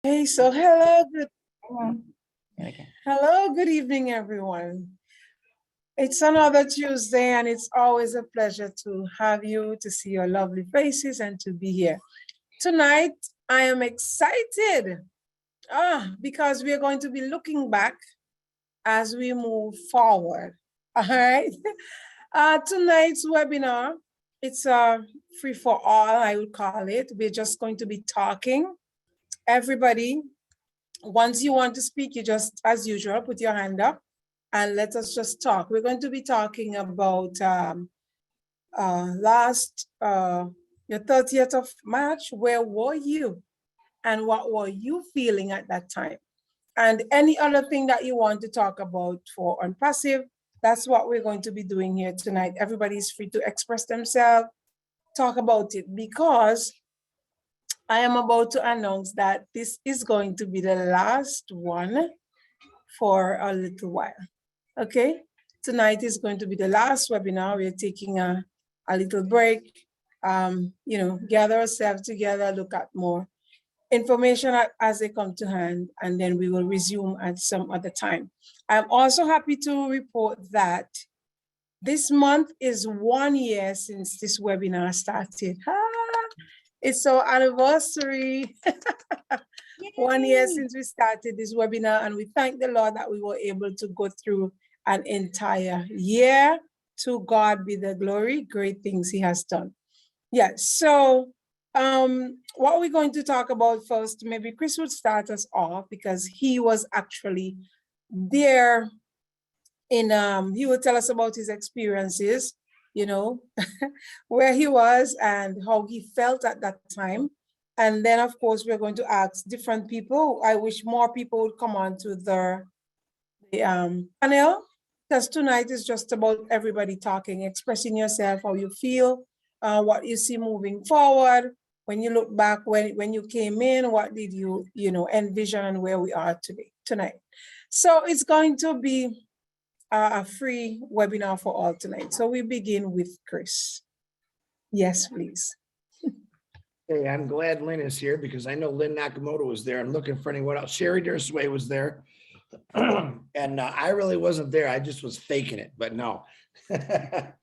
Hey, so hello, Okay. hello, good evening, everyone. It's another Tuesday, and it's always a pleasure to have you, to see your lovely faces, and to be here. Tonight, I am excited because we are going to be looking back as we move forward. All right. Tonight's webinar, it's free for all, I would call it. We're just going to be talking. Everybody, once you want to speak, you just, as usual, put your hand up and let us just talk. We're going to be talking about your 30th of March. Where were you? And what were you feeling at that time? And any other thing that you want to talk about for Onpassive, that's what we're going to be doing here tonight. Everybody's free to express themselves, talk about it, because I am about to announce that this is going to be the last one for a little while. Okay, tonight is going to be the last webinar. We're taking a little break, gather ourselves together, look at more information as they come to hand, and then we will resume at some other time. I'm also happy to report that this month is 1 year since this webinar started. It's our anniversary. 1 year since we started this webinar, and we thank the Lord that we were able to go through an entire year. To God be the glory, great things he has done. Yes, so what we're going to talk about first, maybe Chris would start us off because he was actually there he will tell us about his experiences, where he was and how he felt at that time. And then, of course, we're going to ask different people. I wish more people would come on to the panel, because tonight is just about everybody talking, expressing yourself, how you feel, what you see moving forward. When you look back, when you came in, what did you envision, and where we are tonight. So it's going to be a free webinar for all tonight. So we begin with Chris. Yes, please. Hey, I'm glad Lynn is here because I know Lynn Nakamoto was there. I'm looking for anyone else. Sherry Dursway was there. And I really wasn't there. I just was faking it, but no. It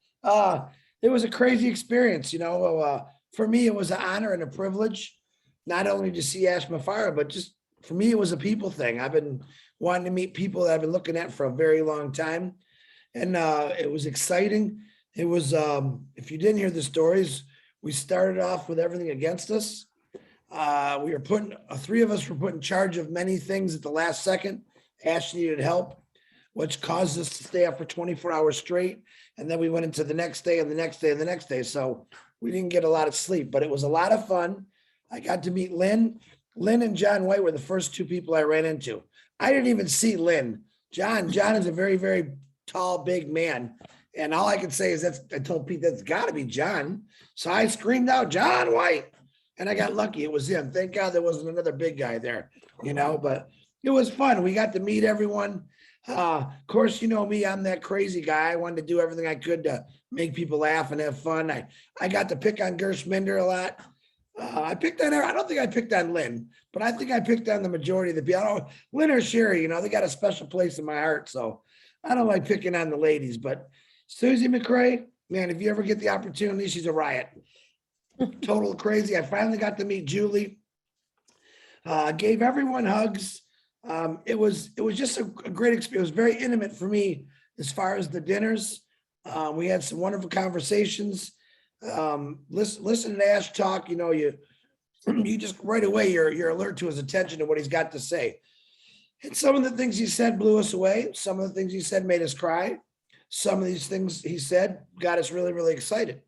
was a crazy experience. For me, it was an honor and a privilege, not only to see ASH MUFAREH, but just for me, it was a people thing. I've been wanting to meet people that I've been looking at for a very long time. And it was exciting. It was, if you didn't hear the stories, we started off with everything against us. We were three of us were put in charge of many things at the last second. Ash needed help, which caused us to stay up for 24 hours straight. And then we went into the next day and the next day and the next day. So we didn't get a lot of sleep, but it was a lot of fun. I got to meet Lynn. Lynn and John White were the first two people I ran into. I didn't even see Lynn. John is a very, very tall, big man. And all I could say is I told Pete, that's got to be John. So I screamed out, John White. And I got lucky. It was him. Thank God there wasn't another big guy there, but it was fun. We got to meet everyone. Of course, you know me, I'm that crazy guy. I wanted to do everything I could to make people laugh and have fun. I got to pick on Gershminder a lot. I don't think I picked on Lynn, but I think I picked on the majority of the people. Lynn or Sherry, they got a special place in my heart. So I don't like picking on the ladies, but Susie McCrae, man, if you ever get the opportunity, she's a riot. Total crazy. I finally got to meet Julie. Gave everyone hugs. It was just a great experience. It was very intimate for me as far as the dinners. We had some wonderful conversations. Listen to Ash talk, you just right away, you're alert to his attention to what he's got to say. And some of the things he said blew us away. Some of the things he said made us cry. Some of these things he said got us really, really excited,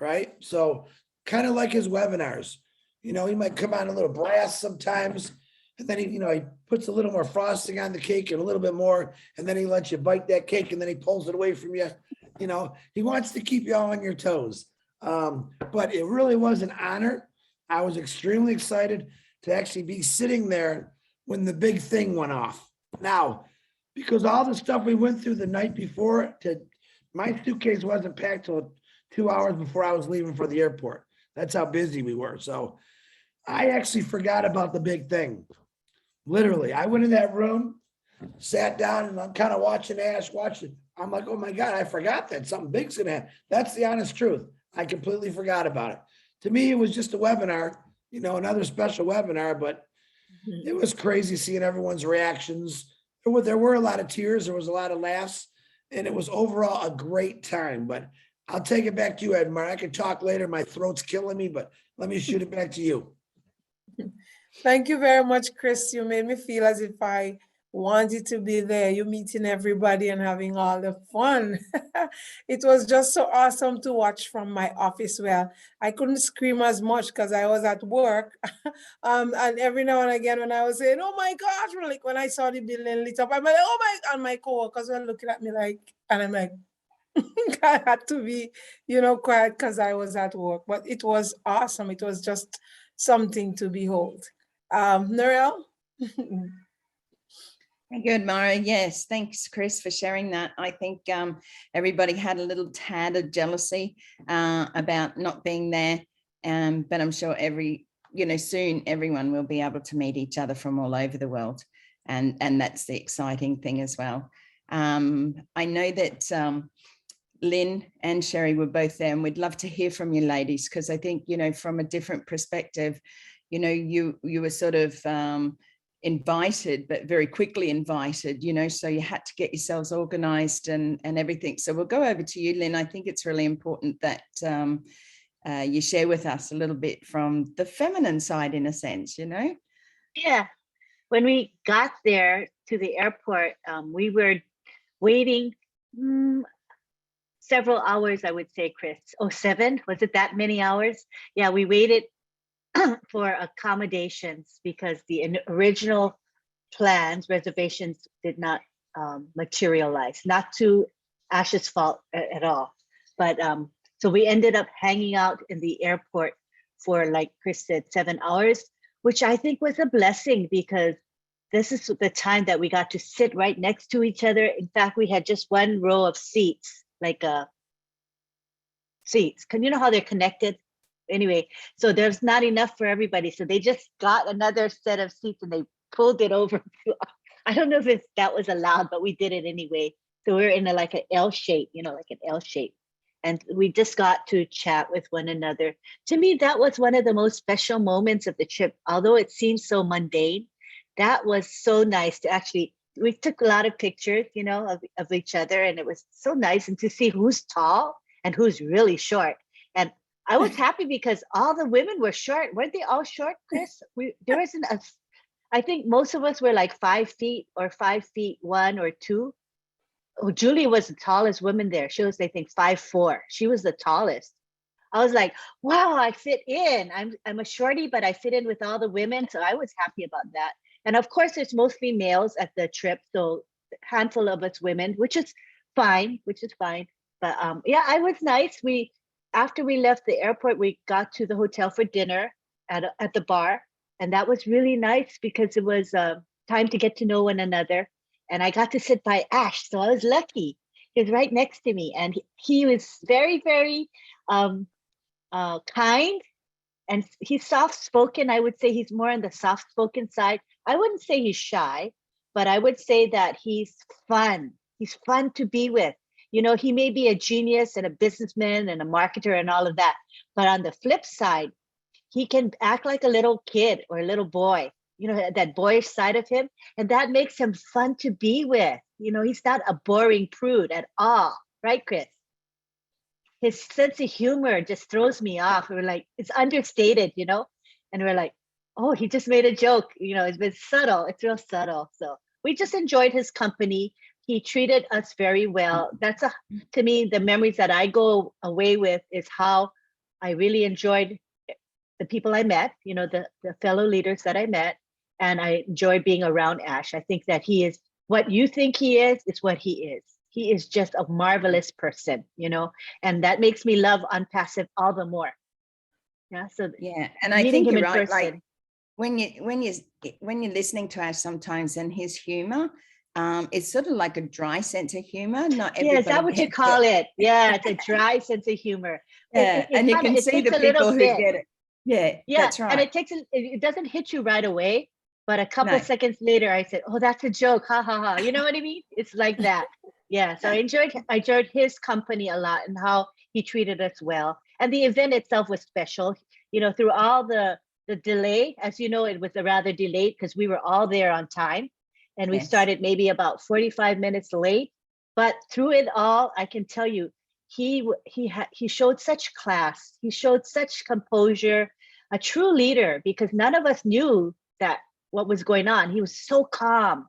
right? So kind of like his webinars, he might come on a little brass sometimes, and then he puts a little more frosting on the cake and a little bit more, and then he lets you bite that cake, and then he pulls it away from you. He wants to keep you all on your toes. But it really was an honor. I was extremely excited to actually be sitting there when the big thing went off. Now, because all the stuff we went through the night before, my suitcase wasn't packed till 2 hours before I was leaving for the airport. That's how busy we were. So I actually forgot about the big thing. Literally, I went in that room, sat down, and I'm kind of watching Ash, watching. I'm like, oh my God, I forgot that something big's gonna happen. That's the honest truth. I completely forgot about it. To me, it was just a webinar, you know, another special webinar, but it was crazy seeing everyone's reactions. There were a lot of tears, there was a lot of laughs, and it was overall a great time. But I'll take it back to you, Edmar. I can talk later. My throat's killing me, but let me shoot it back to you. Thank you very much, Chris. You made me feel as if I wanted to be there. You meeting everybody and having all the fun. It was just so awesome to watch from my office where I couldn't scream as much because I was at work. And every now and again when I was saying, oh my gosh, like when I saw the building lit up, I'm like, oh my, and my coworkers were looking at me like, and I'm like, I had to be, quiet because I was at work. But it was awesome. It was just something to behold. Narelle? Good, Mara. Yes, thanks, Chris, for sharing that. I think everybody had a little tad of jealousy about not being there, but I'm sure soon everyone will be able to meet each other from all over the world, and that's the exciting thing as well. I know that Lynn and Sherry were both there, and we'd love to hear from you ladies, because I think, from a different perspective, you were sort of invited, but very quickly invited, so you had to get yourselves organized and everything. So we'll go over to you, Lynn. I think it's really important that you share with us a little bit from the feminine side, in a sense, Yeah, when we got there to the airport, we were waiting several hours, I would say, Chris. Oh, 7? Was it that many hours? Yeah, we waited for accommodations because the original plans, reservations did not materialize. Not to Ash's fault at all. But so we ended up hanging out in the airport for, like Chris said, 7 hours, which I think was a blessing because this is the time that we got to sit right next to each other. In fact, we had just one row of seats, like seats. Can you know how they're connected? Anyway, so there's not enough for everybody. So they just got another set of seats and they pulled it over. I don't know if that was allowed, but we did it anyway. So we're in like an L shape, like an L shape. And we just got to chat with one another. To me, that was one of the most special moments of the trip. Although it seems so mundane, that was so nice to actually, we took a lot of pictures, of each other. And it was so nice, and to see who's tall and who's really short. And I was happy because all the women were short. Weren't they all short, Chris? There wasn't I think most of us were like 5 feet or 5 feet 1 or 2. Oh, Julie was the tallest woman there. She was, I think, 5'4". She was the tallest. I was like, wow, I fit in. I'm a shorty, but I fit in with all the women. So I was happy about that. And of course, there's mostly males at the trip. So a handful of us women, which is fine. But yeah, I was nice. After we left the airport, we got to the hotel for dinner at the bar. And that was really nice because it was time to get to know one another. And I got to sit by Ash. So I was lucky. He was right next to me. And he was very, very kind. And he's soft-spoken. I would say he's more on the soft-spoken side. I wouldn't say he's shy, but I would say that he's fun. He's fun to be with. He may be a genius and a businessman and a marketer and all of that. But on the flip side, he can act like a little kid or a little boy, that boyish side of him. And that makes him fun to be with. He's not a boring prude at all. Right, Chris? His sense of humor just throws me off. We're like, it's understated, and we're like, oh, he just made a joke. It's been subtle. It's real subtle. So we just enjoyed his company. He treated us very well. That's to me, the memories that I go away with is how I really enjoyed the people I met, the fellow leaders that I met. And I enjoyed being around Ash. I think that he is what you think he is what he is. He is just a marvelous person, and that makes me love Onpassive all the more. Yeah. So yeah, and I think you're right. Like when you're listening to Ash sometimes, and his humor, it's sort of like a dry sense of humor. Not everybody. Yeah, is that what you call it? Yeah, it's a dry sense of humor. Yeah, and you can see the people who get it. Yeah, Yeah, that's right. And it doesn't hit you right away, But a couple No. seconds later, I said, "Oh, that's a joke, ha ha ha." You know what I mean? It's like that. Yeah. So I enjoyed his company a lot and how he treated us well. And the event itself was special. You know, through all the delay, as you know, it was a rather delayed because we were all there on time, and we Yes. started maybe about 45 minutes late. But through it all, I can tell you, he showed such class. He showed such composure, a true leader, because none of us knew that what was going on. He was so calm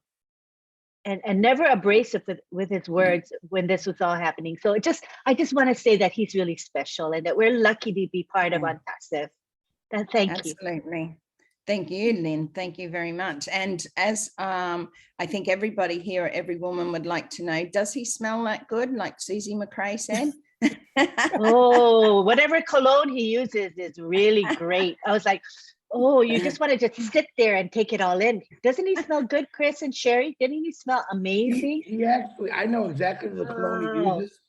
and never abrasive with his words when this was all happening. So I just want to say that he's really special and that we're lucky to be part of Yeah. Onpassive. Thank you. Absolutely. Thank you, Lynn. Thank you very much. And as I think everybody here, every woman would like to know, does he smell that good, like Susie McRae said? Oh, whatever cologne he uses is really great. I was like, oh, you just want to just sit there and take it all in. Doesn't he smell good, Chris and Sherry? Didn't he smell amazing? He actually, I know exactly the cologne he Wow. uses,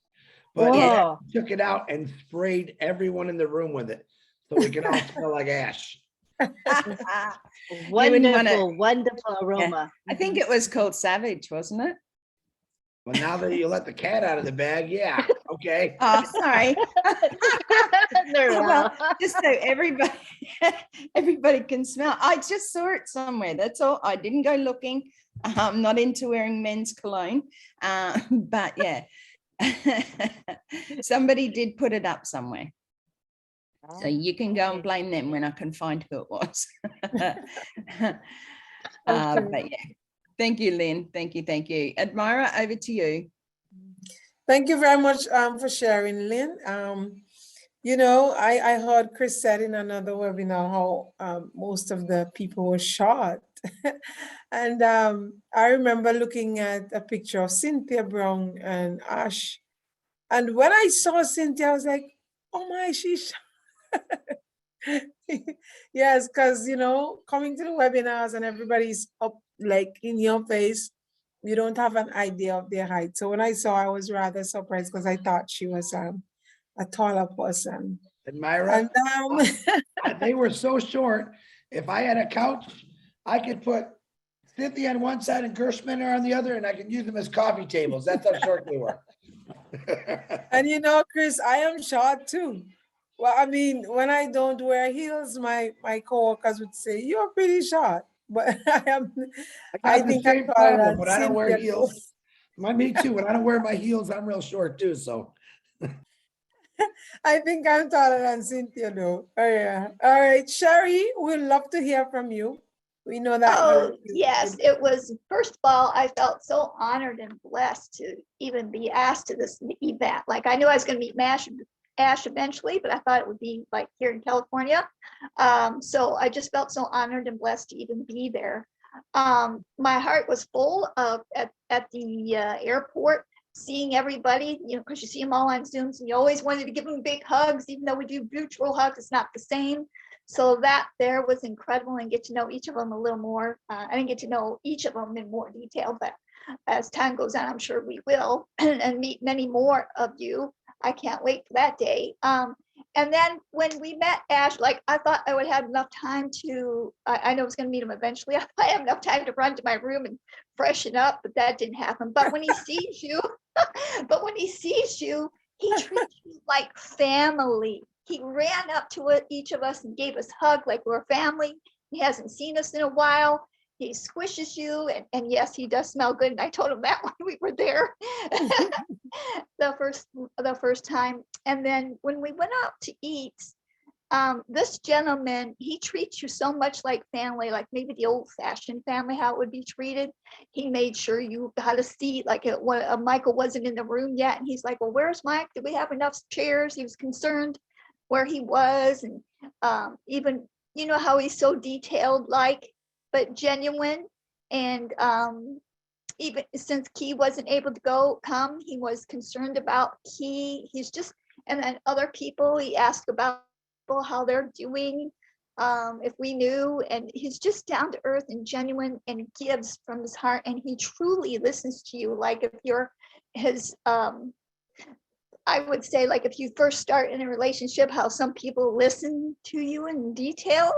but he Oh, took it out and sprayed everyone in the room with it, so we can all smell like ash. wouldn't wanna- wonderful aroma. I think it was called Savage, wasn't it? Well, now that you let the cat out of the bag, yeah, okay. Oh, sorry. Narelle. Well, just so everybody can smell. I just saw it somewhere. That's all. I didn't go looking. I'm not into wearing men's cologne, but yeah, somebody did put it up somewhere. So you can go and blame them when I can find who it was. But yeah, thank you, Lynn. Thank you. Thank you. Admira, over to you. Thank you very much for sharing, Lynn. You know, I heard Chris said in another webinar how most of the people were shot. And I remember looking at a picture of Cynthia Brown and Ash. And when I saw Cynthia, I was like, oh my, she's shot. Yes, because, you know, coming to the webinars and everybody's up like in your face, you don't have an idea of their height. So when I saw, I was rather surprised because I thought she was a taller person. And Myra, And they were so short. If I had a couch, I could put Cynthia on one side and Gershman on the other, and I could use them as coffee tables. That's how short they were. and you know, Chris, I am short too. Well, I mean, when I don't wear heels, my coworkers would say, you're pretty short. But I got the think I'm same taller problem than when I don't wear Cynthia. heels. Me too. When I don't wear my heels, I'm real short too. So I think I'm taller than Cynthia though. Oh yeah. All right, Sherry, we'd love to hear from you. We know that Oh, yes, it was, first of all, I felt so honored and blessed to even be asked to this event. Like, I knew I was going to meet Ash eventually, but I thought it would be like here in California. So I just felt so honored and blessed to even be there. My heart was full of at the airport, seeing everybody, you know, because you see them all on Zoom, so you always wanted to give them big hugs, even though we do virtual hugs, it's not the same. So that there was incredible, and get to know each of them a little more. I didn't get to know each of them in more detail, but as time goes on, I'm sure we will, and meet many more of you. I can't wait for that day. And then when we met Ash, like I thought I would have enough time to, I know I was going to meet him eventually. I have enough time to run to my room and freshen up, but that didn't happen. But when he sees you, he treats you like family. He ran up to each of us and gave us a hug like we're family. He hasn't seen us in a while. He squishes you, and yes, he does smell good. And I told him that when we were there the first time. And then when we went out to eat, this gentleman, he treats you so much like family, like maybe the old-fashioned family, how it would be treated. He made sure you got a seat, like Michael wasn't in the room yet, and he's like, well, where's Mike? Do we have enough chairs? He was concerned where he was, and even, you know how he's so detailed, like, but genuine. And even since Key wasn't able to come, he was concerned about Key. He's just, and then other people, he asked about how they're doing, if we knew, and he's just down to earth and genuine and gives from his heart, and he truly listens to you. Like if you're his, I would say, like if you first start in a relationship, how some people listen to you in detail,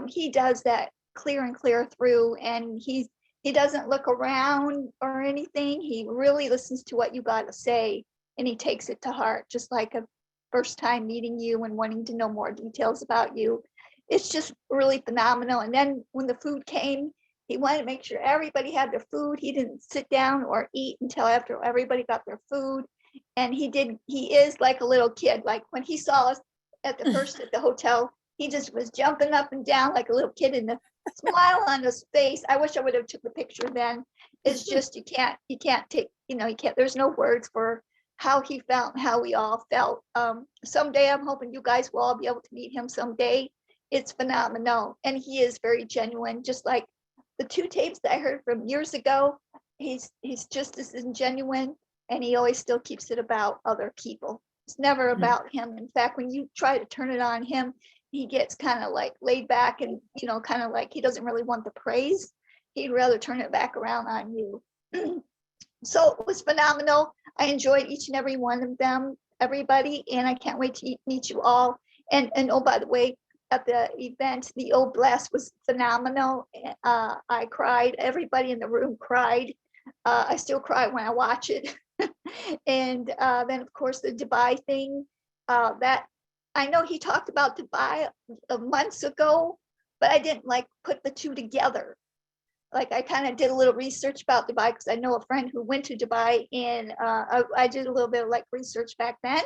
he does that clear and clear through, and he doesn't look around or anything. He really listens to what you got to say, and he takes it to heart, just like a first time meeting you and wanting to know more details about you. It's just really phenomenal. And then when the food came, he wanted to make sure everybody had their food. He didn't sit down or eat until after everybody got their food. And he is like a little kid. Like when he saw us at the hotel, he just was jumping up and down like a little kid, and the smile on his face. I wish I would have took the picture then. It's just, you can't take, there's no words for how he felt and how we all felt. Someday I'm hoping you guys will all be able to meet him someday. It's phenomenal. And he is very genuine, just like the 2 tapes that I heard from years ago. He's just as genuine, and he always still keeps it about other people. It's never about him. In fact, when you try to turn it on him, he gets kind of like laid back and, kind of like he doesn't really want the praise. He'd rather turn it back around on you. So it was phenomenal. I enjoyed each and every one of them, everybody, and I can't wait to meet you all. And oh, by the way, at the event, the old blast was phenomenal. I cried. Everybody in the room cried. I still cry when I watch it. And then, of course, the Dubai thing. That I know he talked about Dubai months ago, but I didn't like put the two together. Like I kind of did a little research about Dubai because I know a friend who went to Dubai, and I did a little bit of like research back then,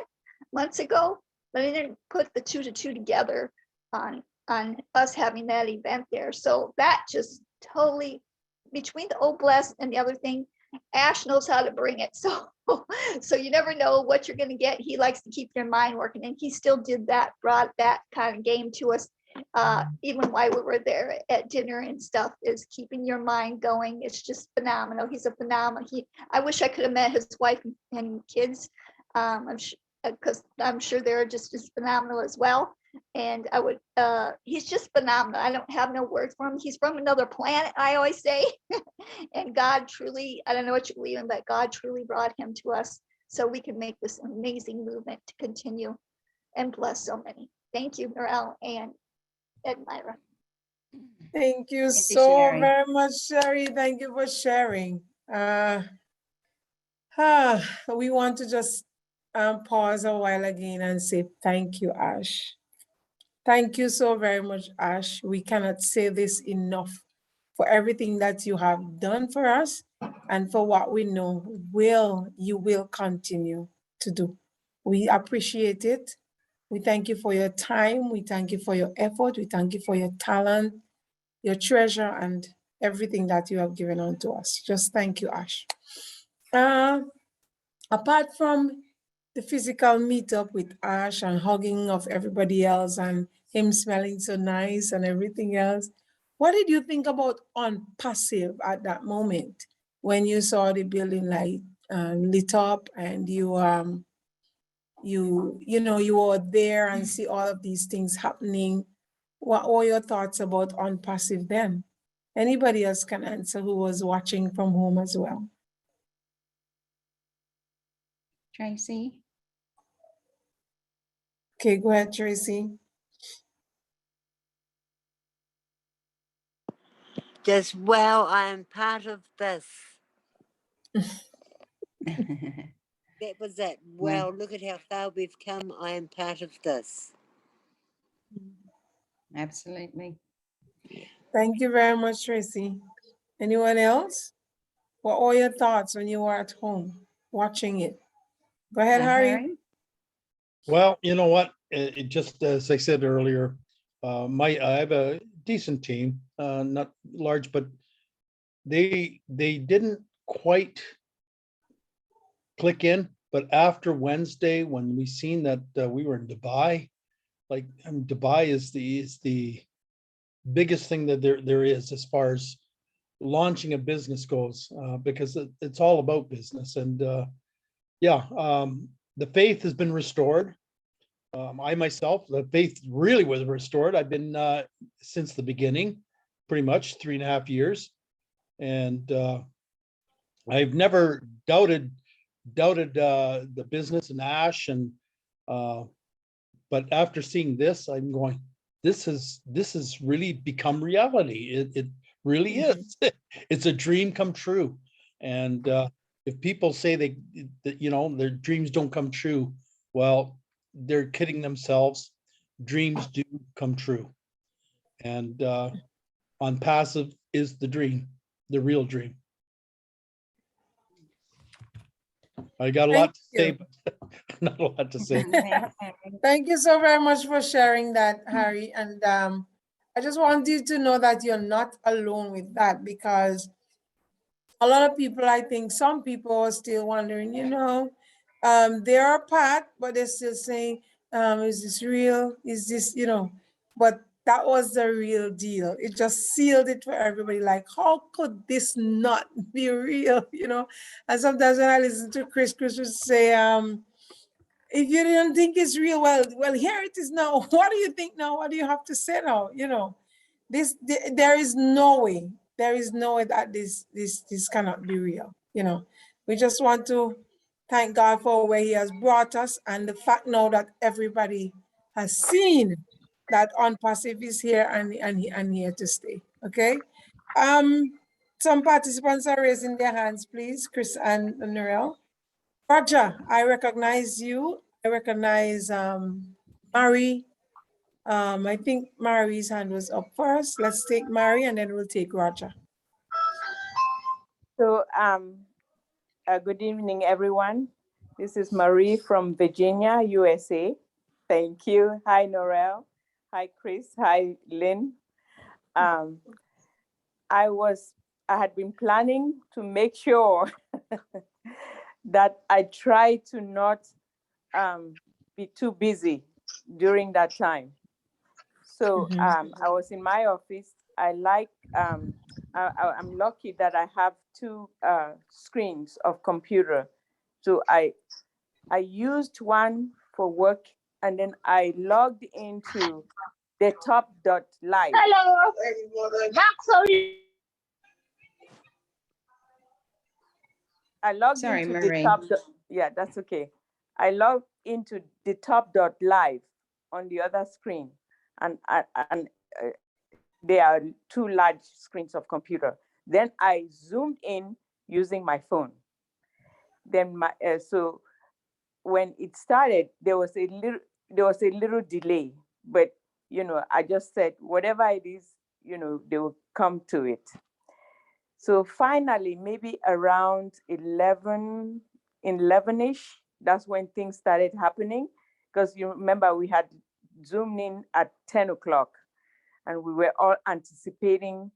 months ago, but I didn't put the two together on us having that event there. So that just totally, between the old bless and the other thing, Ash knows how to bring it. So you never know what you're going to get. He likes to keep your mind working, and he still did that, brought that kind of game to us. Even while we were there at dinner and stuff, is keeping your mind going. It's just phenomenal. He's a phenomenal. I wish I could have met his wife and kids. Because I'm sure they're just as phenomenal as well. And I would, he's just phenomenal. I don't have no words for him. He's from another planet, I always say. And God truly, I don't know what you believe in, but God truly brought him to us so we can make this amazing movement to continue and bless so many. Thank you, Narelle and Myra. Thank you you, so Sherry. very much, Sherry. Thank you for sharing. We want to just pause a while again and say thank you, Ash. Thank you so very much, Ash. We cannot say this enough for everything that you have done for us and for what we know you will continue to do. We appreciate it. We thank you for your time. We thank you for your effort. We thank you for your talent, your treasure, and everything that you have given unto us. Just thank you, Ash. Apart from the physical meetup with Ash and hugging of everybody else and him smelling so nice and everything else, what did you think about Onpassive at that moment when you saw the building light lit up and you were there and see all of these things happening? What were your thoughts about Onpassive then? Anybody else can answer who was watching from home as well. Tracy? Okay, go ahead, Tracy. Just, well, I am part of this. That was it. Well, look at how far we've come. I am part of this. Absolutely. Thank you very much, Tracy. Anyone else? What were your thoughts when you were at home watching it? Go ahead, Harry. Well, you know what? It just, as I said earlier, I have a decent team, not large, but they didn't quite click in. But after Wednesday, when we seen that we were in Dubai, Dubai is the biggest thing that there is as far as launching a business goes, because it's all about business. And the faith has been restored. I myself, the faith really was restored. I've been since the beginning, pretty much 3.5 years. And I've never doubted the business and Ash. And but after seeing this, I'm going, this has really become reality. It really is. It's a dream come true. And if people say that, you know, their dreams don't come true, well, they're kidding themselves. Dreams do come true. And Onpassive is the dream, the real dream. I got a lot to say, but not a lot to say. Thank you so very much for sharing that, Harry. And I just want you to know that you're not alone with that, because a lot of people, I think some people are still wondering, you know, they are part, but they're still saying, is this real? Is this, you know, but that was the real deal. It just sealed it for everybody. Like, how could this not be real? You know, and sometimes when I listen to Chris would say, if you didn't think it's real, well, here it is now. What do you think now? What do you have to say now? You know, there is no way. There is no way that this cannot be real. You know, we just want to thank God for where He has brought us, and the fact now that everybody has seen that Onpassive is here and here to stay. Okay. Some participants are raising their hands, please, Chris and Narelle. Roger, I recognize you. I recognize Mary. I think Mary's hand was up first. Let's take Mary and then we'll take Roger. So, good evening, everyone. This is Marie from Virginia, USA. Thank you. Hi, Narelle. Hi, Chris. Hi, Lynn. I had been planning to make sure that I try to not be too busy during that time. So I was in my office. I'm lucky that I have two screens of computer. So I used one for work, and then I logged into the top.live. Hello. I logged Sorry, into Marie. the top. Yeah, that's okay. I logged into the top.live on the other screen, and there are two large screens of computer. Then I zoomed in using my phone. Then so when it started, there was a little delay, but you know, I just said whatever it is, you know, they will come to it. So finally, maybe around 11-ish, that's when things started happening. Because you remember we had zoomed in at 10 o'clock and we were all anticipating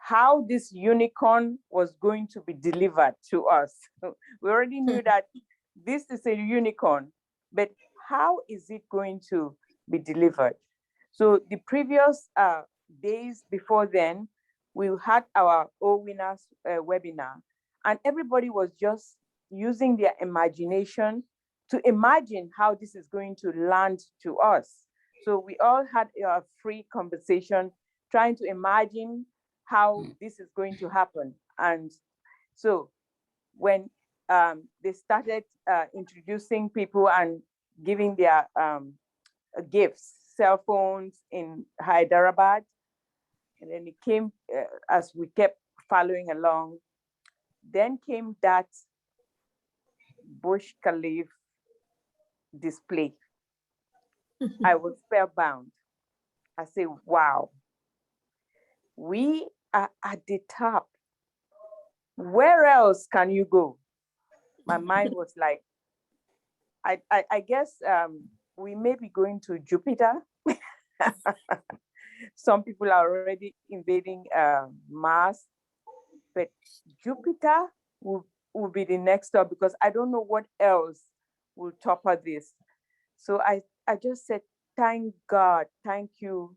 how this unicorn was going to be delivered to us. We already knew that this is a unicorn, but how is it going to be delivered? So the previous days before then, we had our O Winners webinar, and everybody was just using their imagination to imagine how this is going to land to us. So we all had a free conversation trying to imagine how this is going to happen. And so when they started introducing people and giving their gifts, cell phones in Hyderabad, and then it came as we kept following along, then came that Bush Khalifa display. I was spellbound. I say, wow, we are at the top. Where else can you go? My mind was like, I guess we may be going to Jupiter. Some people are already invading Mars, but Jupiter will be the next stop, because I don't know what else will topper this. So I just said, thank God, thank you.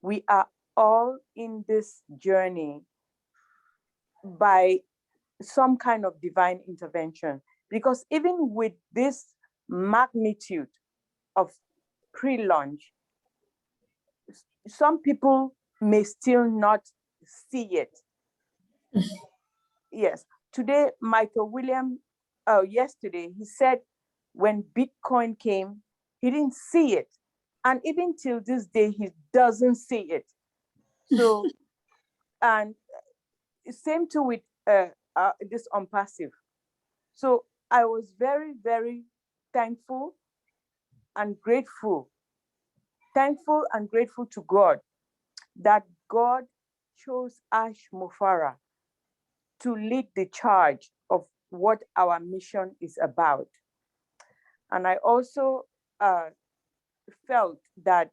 We are all in this journey by some kind of divine intervention, because even with this magnitude of pre-launch, some people may still not see it. Yes, today, Michael William, yesterday, he said when Bitcoin came, he didn't see it. And even till this day, he doesn't see it. So, and same too with this Onpassive. So I was very, very thankful and grateful to God that God chose ASH MUFAREH to lead the charge of what our mission is about. And I also felt that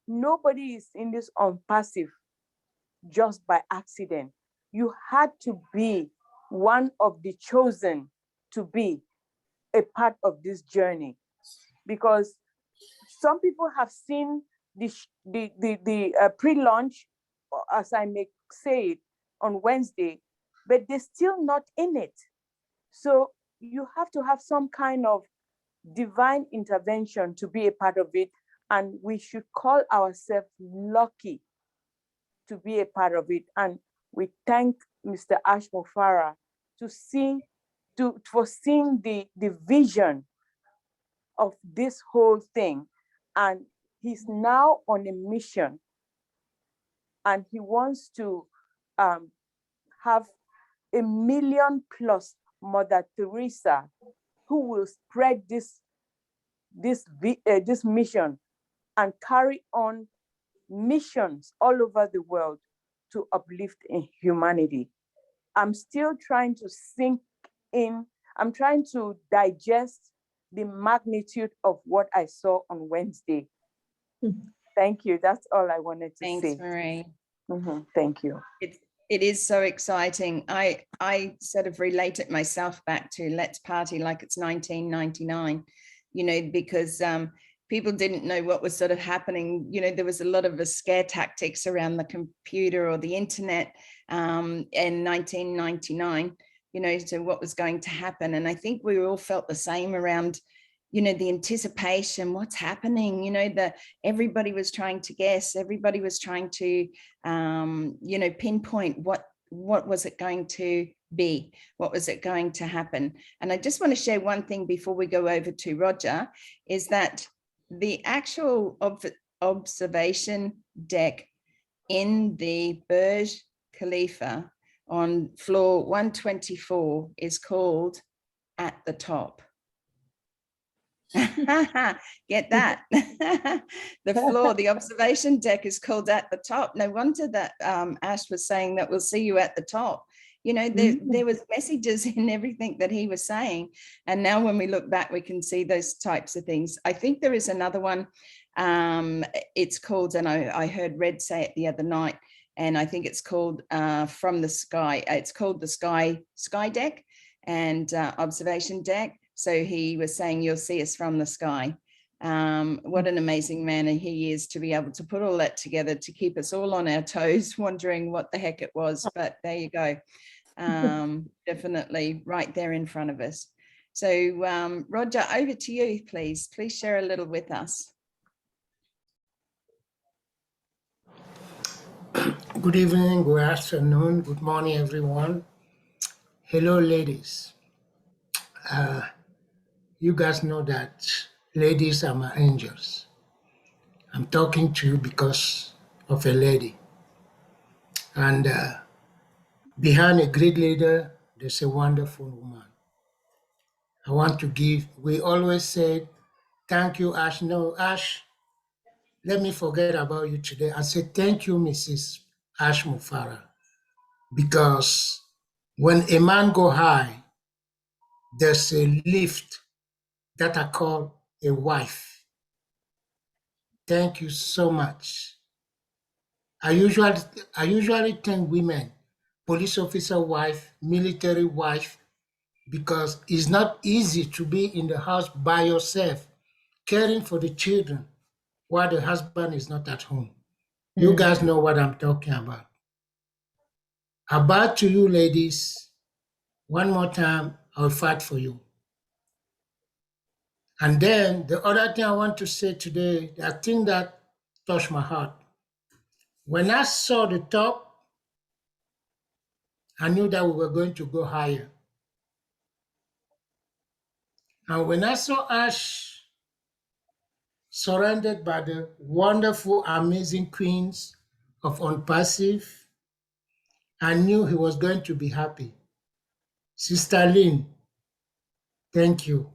nobody is in this Onpassive just by accident. You had to be one of the chosen to be a part of this journey, because some people have seen the pre-launch, as I may say it, on Wednesday, but they're still not in it. So you have to have some kind of divine intervention to be a part of it. And we should call ourselves lucky to be a part of it. And we thank Mr. ASH MUFAREH for seeing the vision of this whole thing. And he's now on a mission, and he wants to have 1 million plus Mother Teresa who will spread this mission and carry on missions all over the world to uplift humanity. I'm still trying to sink in. I'm trying to digest the magnitude of what I saw on Wednesday. Thank you. That's all I wanted to Thanks, say. Marie. Thank you. It is so exciting. I sort of relate it myself back to Let's Party like it's 1999, you know, because people didn't know what was sort of happening. You know, there was a lot of scare tactics around the computer or the internet in 1999, you know, to what was going to happen. And I think we all felt the same around, you know, the anticipation, what's happening, you know, everybody was trying to guess, everybody was trying to, you know, pinpoint what was it going to be, what was it going to happen. And I just want to share one thing before we go over to Roger, is that the actual observation deck in the Burj Khalifa on floor 124 is called At the Top. Get that? The observation deck is called At the Top. No wonder that Ash was saying that we'll see you at the top. You know, there was messages in everything that he was saying. And now when we look back, we can see those types of things. I think there is another one. It's called, and I heard Red say it the other night, and I think it's called From the Sky. It's called the Sky Deck and Observation Deck. So he was saying, you'll see us from the sky. What an amazing man he is to be able to put all that together to keep us all on our toes, wondering what the heck it was. But there you go. Definitely right there in front of us. So Roger, over to you, please. Please share a little with us. Good evening, good afternoon, good morning, everyone. Hello, ladies. You guys know that ladies are my angels. I'm talking to you because of a lady. And behind a great leader, there's a wonderful woman. I want to give, we always say, thank you, Ash. No, Ash, let me forget about you today. I say, thank you, Mrs. ASH MUFAREH. Because when a man go high, there's a lift that I call a wife. Thank you so much. I usually thank women, police officer wife, military wife, because it's not easy to be in the house by yourself, caring for the children while the husband is not at home. You guys know what I'm talking about. About to you, ladies, one more time, I'll fight for you. And then the other thing I want to say today, the thing that touched my heart. When I saw the top, I knew that we were going to go higher. And when I saw Ash surrounded by the wonderful, amazing queens of Onpassive. I knew he was going to be happy. Sister Lynn, thank you.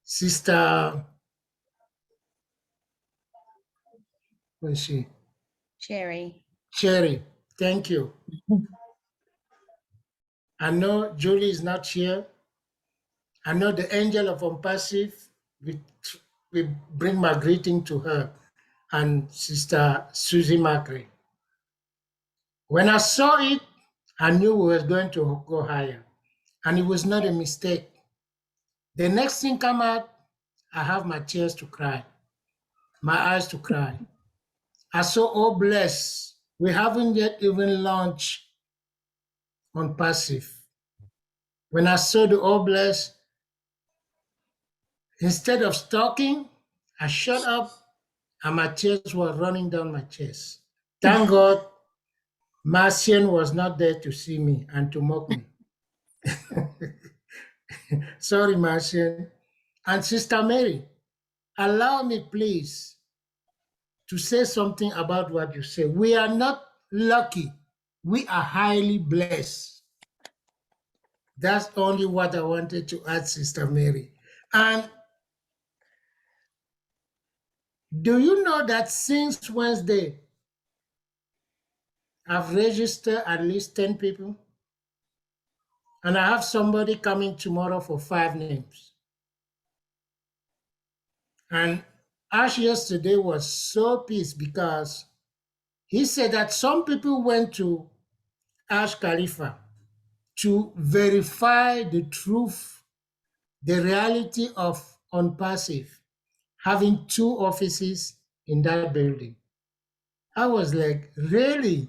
Sister, where is she? Cherry. Cherry, thank you. I know Julie is not here. I know the angel of Onpassive. We bring my greeting to her and Sister Susie Macri. When I saw it, I knew we were going to go higher. And it was not a mistake. The next thing come out, I have my tears to cry, my eyes to cry. I saw, oh bless, we haven't yet even launched Onpassive. When I saw the oh bless, instead of stalking, I shut up and my tears were running down my chest. Thank God Marcian was not there to see me and to mock me. Sorry, Marcian. And Sister Mary, allow me, please, to say something about what you say. We are not lucky. We are highly blessed. That's only what I wanted to add, Sister Mary. And do you know that since Wednesday, I've registered at least 10 people? And I have somebody coming tomorrow for 5 names. And Ash yesterday was so pissed because he said that some people went to Ash Khalifa to verify the truth, the reality of Onpassive, having 2 offices in that building. I was like, really?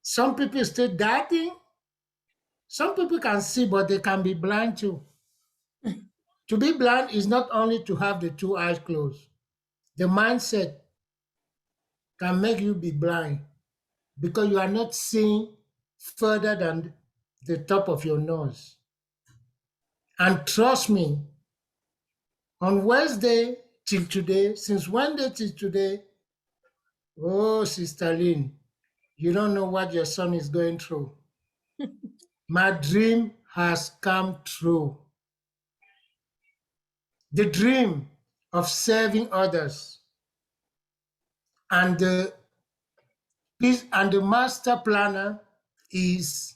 Some people still doubting? Some people can see, but they can be blind too. To be blind is not only to have the 2 eyes closed. The mindset can make you be blind because you are not seeing further than the top of your nose. And trust me, on Wednesday till today, since Wednesday till today, oh, Sister Lynn, you don't know what your son is going through. My dream has come true. The dream of serving others and the master planner is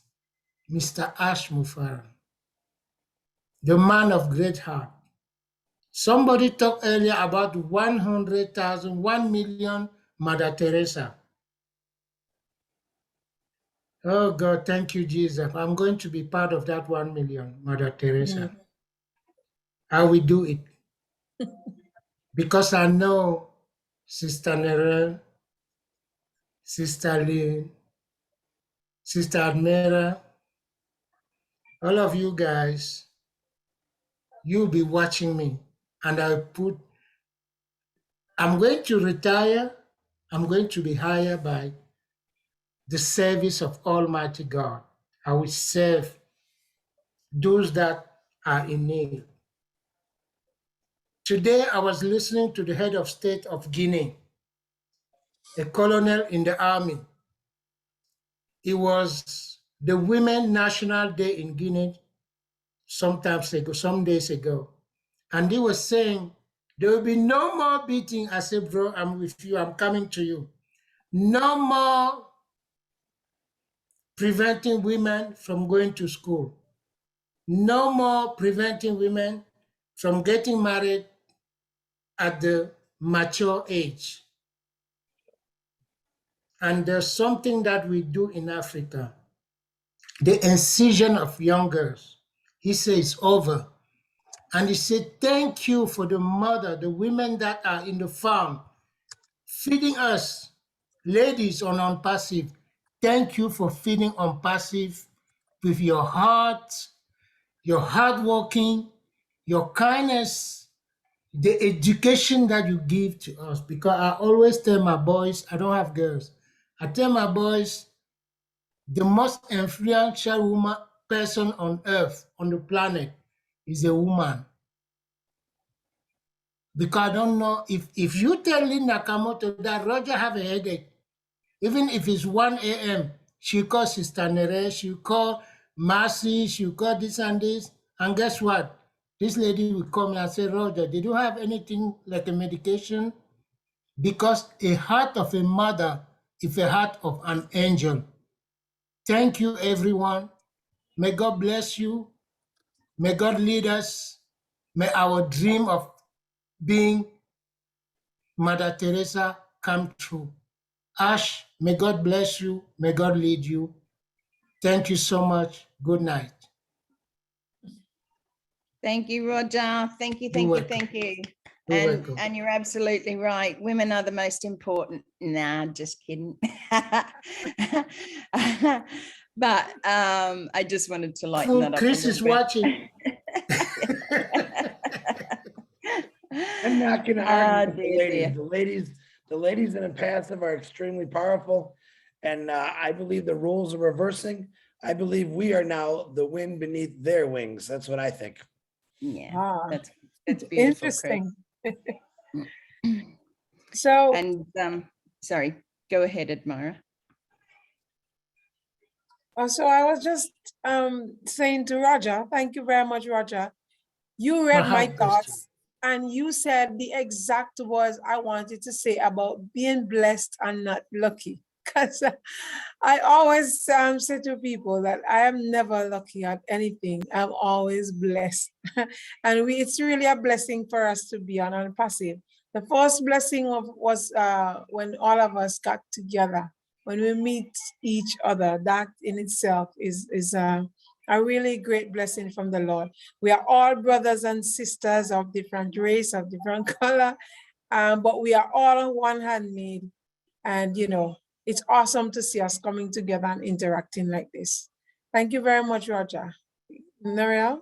Mr. ASH MUFAREH, the man of great heart. Somebody talked earlier about 100,000, 1 million Mother Teresa. Oh God, thank you, Jesus. I'm going to be part of that 1 million Mother Teresa. I will do it. Because I know Sister Narelle, Sister Lynn, Sister Admira, all of you guys, you'll be watching me. And I'm going to retire. I'm going to be hired by the service of Almighty God. I will serve those that are in need. Today, I was listening to the head of state of Guinea, a colonel in the army. It was the Women's National Day in Guinea some days ago. And he was saying, there will be no more beating. I said, bro, I'm with you. I'm coming to you. No more preventing women from going to school. No more preventing women from getting married at the mature age. And there's something that we do in Africa, the incision of young girls. He says over. And he said, thank you for the mother, the women that are in the farm, feeding us, ladies on Onpassive. Thank you for feeding Onpassive with your heart, your hardworking, your kindness, the education that you give to us. Because I always tell my boys, I don't have girls, I tell my boys, the most influential person on earth, on the planet, is a woman. because I don't know if you tell Lynn Nakamoto that Roger have a headache, even if it's 1 a.m., she call Sister Narelle, she call Marcy, she call this and this, and guess what? This lady will come and say, Roger, did you have anything like a medication? Because a heart of a mother is a heart of an angel. Thank you, everyone. May God bless you. May God lead us. May our dream of being Mother Teresa come true. Ash, may God bless you. May God lead you. Thank you so much. Good night. Thank you, Roger. Thank you, thank you, thank you. You're welcome. And you're absolutely right. Women are the most important. Nah, just kidding. But I just wanted to lighten that up. Chris is watching. I'm not going to argue with the dear, ladies. dear. The ladies in Onpassive are extremely powerful, and I believe the roles are reversing. I believe we are now the wind beneath their wings. That's what I think. Yeah, Ah, that's beautiful, interesting. Chris. So, And sorry, go ahead, Admira. so I was just saying to Roger, thank you very much, Roger. You read my thoughts and you said the exact words I wanted to say about being blessed and not lucky. Because I always say to people that I am never lucky at anything. I'm always blessed. And it's really a blessing for us to be on Onpassive. The first blessing was when all of us got together, when we meet each other. That in itself is a really great blessing from the Lord. We are all brothers and sisters of different race, of different color, but we are all one handmade. And, you know, it's awesome to see us coming together and interacting like this. Thank you very much, Roger. Narelle?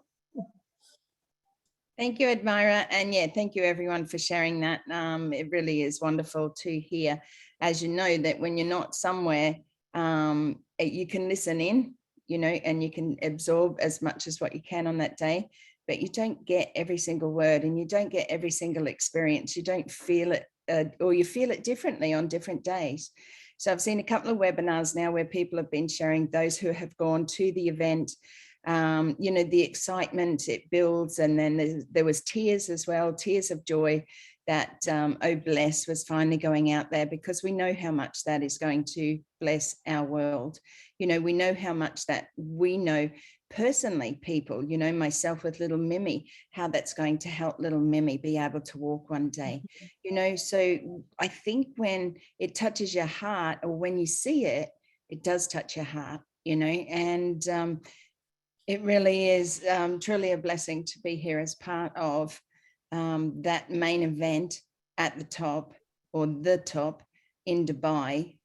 Thank you, Admira. And yeah, thank you everyone for sharing that. It really is wonderful to hear, as you know, that when you're not somewhere, you can listen in, you know, and you can absorb as much as what you can on that day, but you don't get every single word and you don't get every single experience. You don't feel it, or you feel it differently on different days. So I've seen a couple of webinars now where people have been sharing, those who have gone to the event, you know, the excitement it builds. And then there was tears as well, tears of joy that Oh Bless was finally going out there, because we know how much that is going to bless our world. You know, we know how much that we know personally, people, you know, myself with little Mimi, how that's going to help little Mimi be able to walk one day, you know. So I think when it touches your heart, or when you see it, it does touch your heart, you know. And it really is truly a blessing to be here as part of that main event at the top, or the top in Dubai.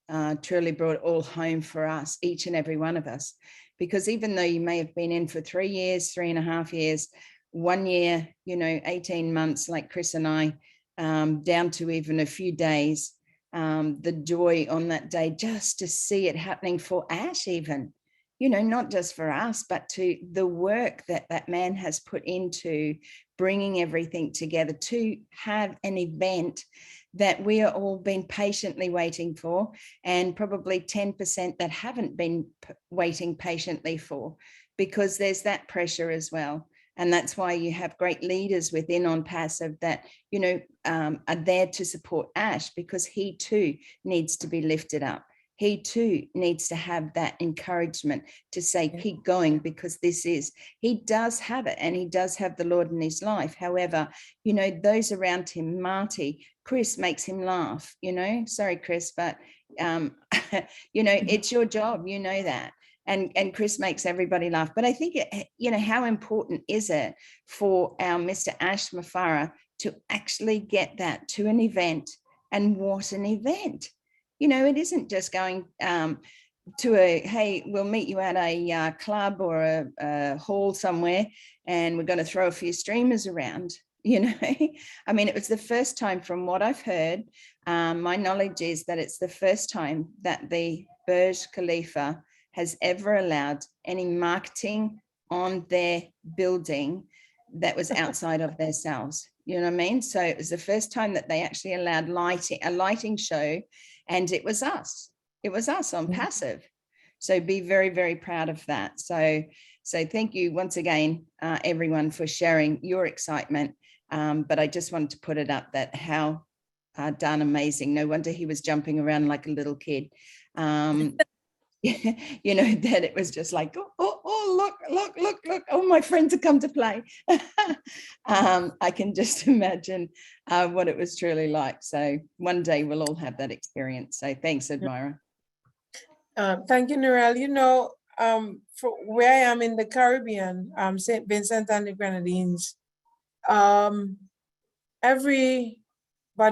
Truly brought it all home for us, each and every one of us. Because even though you may have been in for 3 years, 3.5 years, 1 year, you know, 18 months, like Chris and I, down to even a few days, the joy on that day, just to see it happening for Ash even, you know, not just for us, but to the work that that man has put into bringing everything together to have an event that we are all been patiently waiting for, and probably 10% that haven't been waiting patiently for, because there's that pressure as well. And that's why you have great leaders within Onpassive that, you know, are there to support Ash, because he too needs to be lifted up. He too needs to have that encouragement to say, keep going, because he does have it, and he does have the Lord in his life. However, you know, those around him, Marty, Chris makes him laugh, you know, sorry, Chris, but, you know, it's your job, you know that. And Chris makes everybody laugh. But I think, you know, how important is it for our Mr. Ash MUFAREH to actually get that to an event? And what an event. You know, it isn't just going to hey, we'll meet you at a club or a hall somewhere, and we're going to throw a few streamers around, you know. I mean, it was the first time, from what I've heard, my knowledge is that it's the first time that the Burj Khalifa has ever allowed any marketing on their building that was outside of their cells. You know what I mean? So it was the first time that they actually allowed a lighting show, and it was us. It was us on Passive. So be very, very proud of that. So thank you once again, everyone, for sharing your excitement. But I just wanted to put it up that how darn amazing. No wonder he was jumping around like a little kid. You know, that it was just like, look, oh, my friends have come to play. I can just imagine what it was truly like. So one day we'll all have that experience. So thanks, Admira. Thank you, Narelle. You know, for where I am in the Caribbean, St. Vincent and the Grenadines, everybody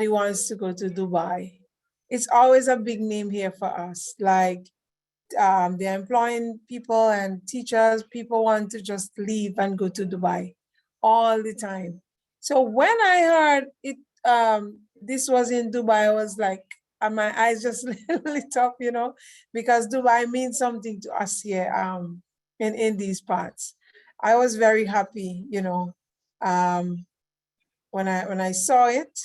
wants to go to Dubai. It's always a big name here for us. Like, they're employing people and teachers. People want to just leave and go to Dubai all the time. So when I heard it, this was in Dubai, I was like, and my eyes just lit up, you know, because Dubai means something to us here in these parts. I was very happy, you know, when I saw it,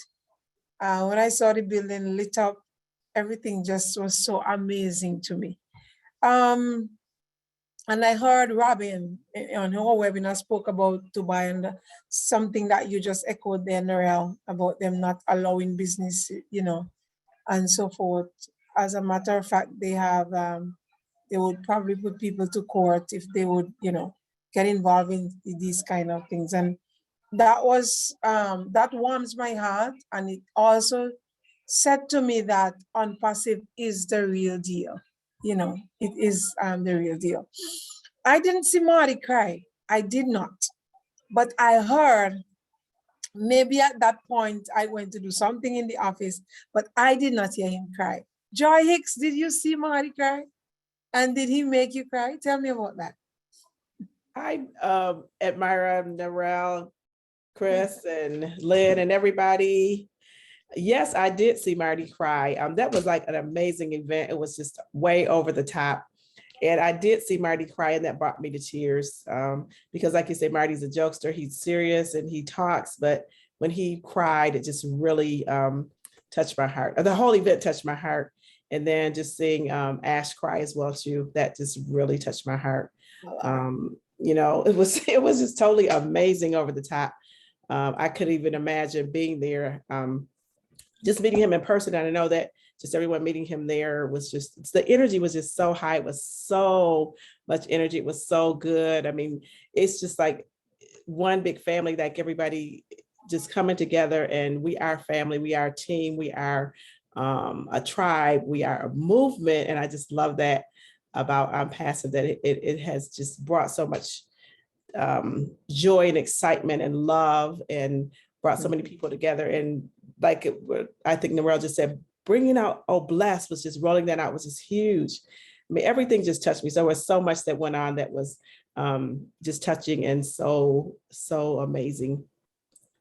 when I saw the building lit up, everything just was so amazing to me. And I heard Robin on her webinar spoke about Dubai, and something that you just echoed there, Narelle, about them not allowing business, you know, and so forth. As a matter of fact, they have, they would probably put people to court if they would, you know, get involved in these kind of things. And that was, that warms my heart. And it also said to me that Onpassive is the real deal. You know, it is the real deal. I didn't see Marty cry. I did not. But I heard, maybe at that point I went to do something in the office, but I did not hear him cry. Joy Hicks, did you see Marty cry? And did he make you cry? Tell me about that. I admire Narelle, Chris, and Lynn, and everybody. Yes, I did see Marty cry. That was like an amazing event. It was just way over the top. And I did see Marty cry, and that brought me to tears. Because like you say, Marty's a jokester. He's serious and he talks, but when he cried, it just really touched my heart. The whole event touched my heart. And then just seeing Ash cry as well too, that just really touched my heart. You know, it was just totally amazing, over the top. I couldn't even imagine being there. Just meeting him in person, and I know that just everyone meeting him there was just, the energy was just so high. It was so much energy. It was so good. I mean, it's just like one big family, like everybody just coming together, and we are family, we are a team, we are a tribe, we are a movement. And I just love that about Onpassive, that it has just brought so much joy and excitement and love, and brought so many people together. And like I think Narelle just said, bringing out Oh Blessed was just, rolling that out was just huge. I mean, everything just touched me. So there was so much that went on that was just touching and so amazing.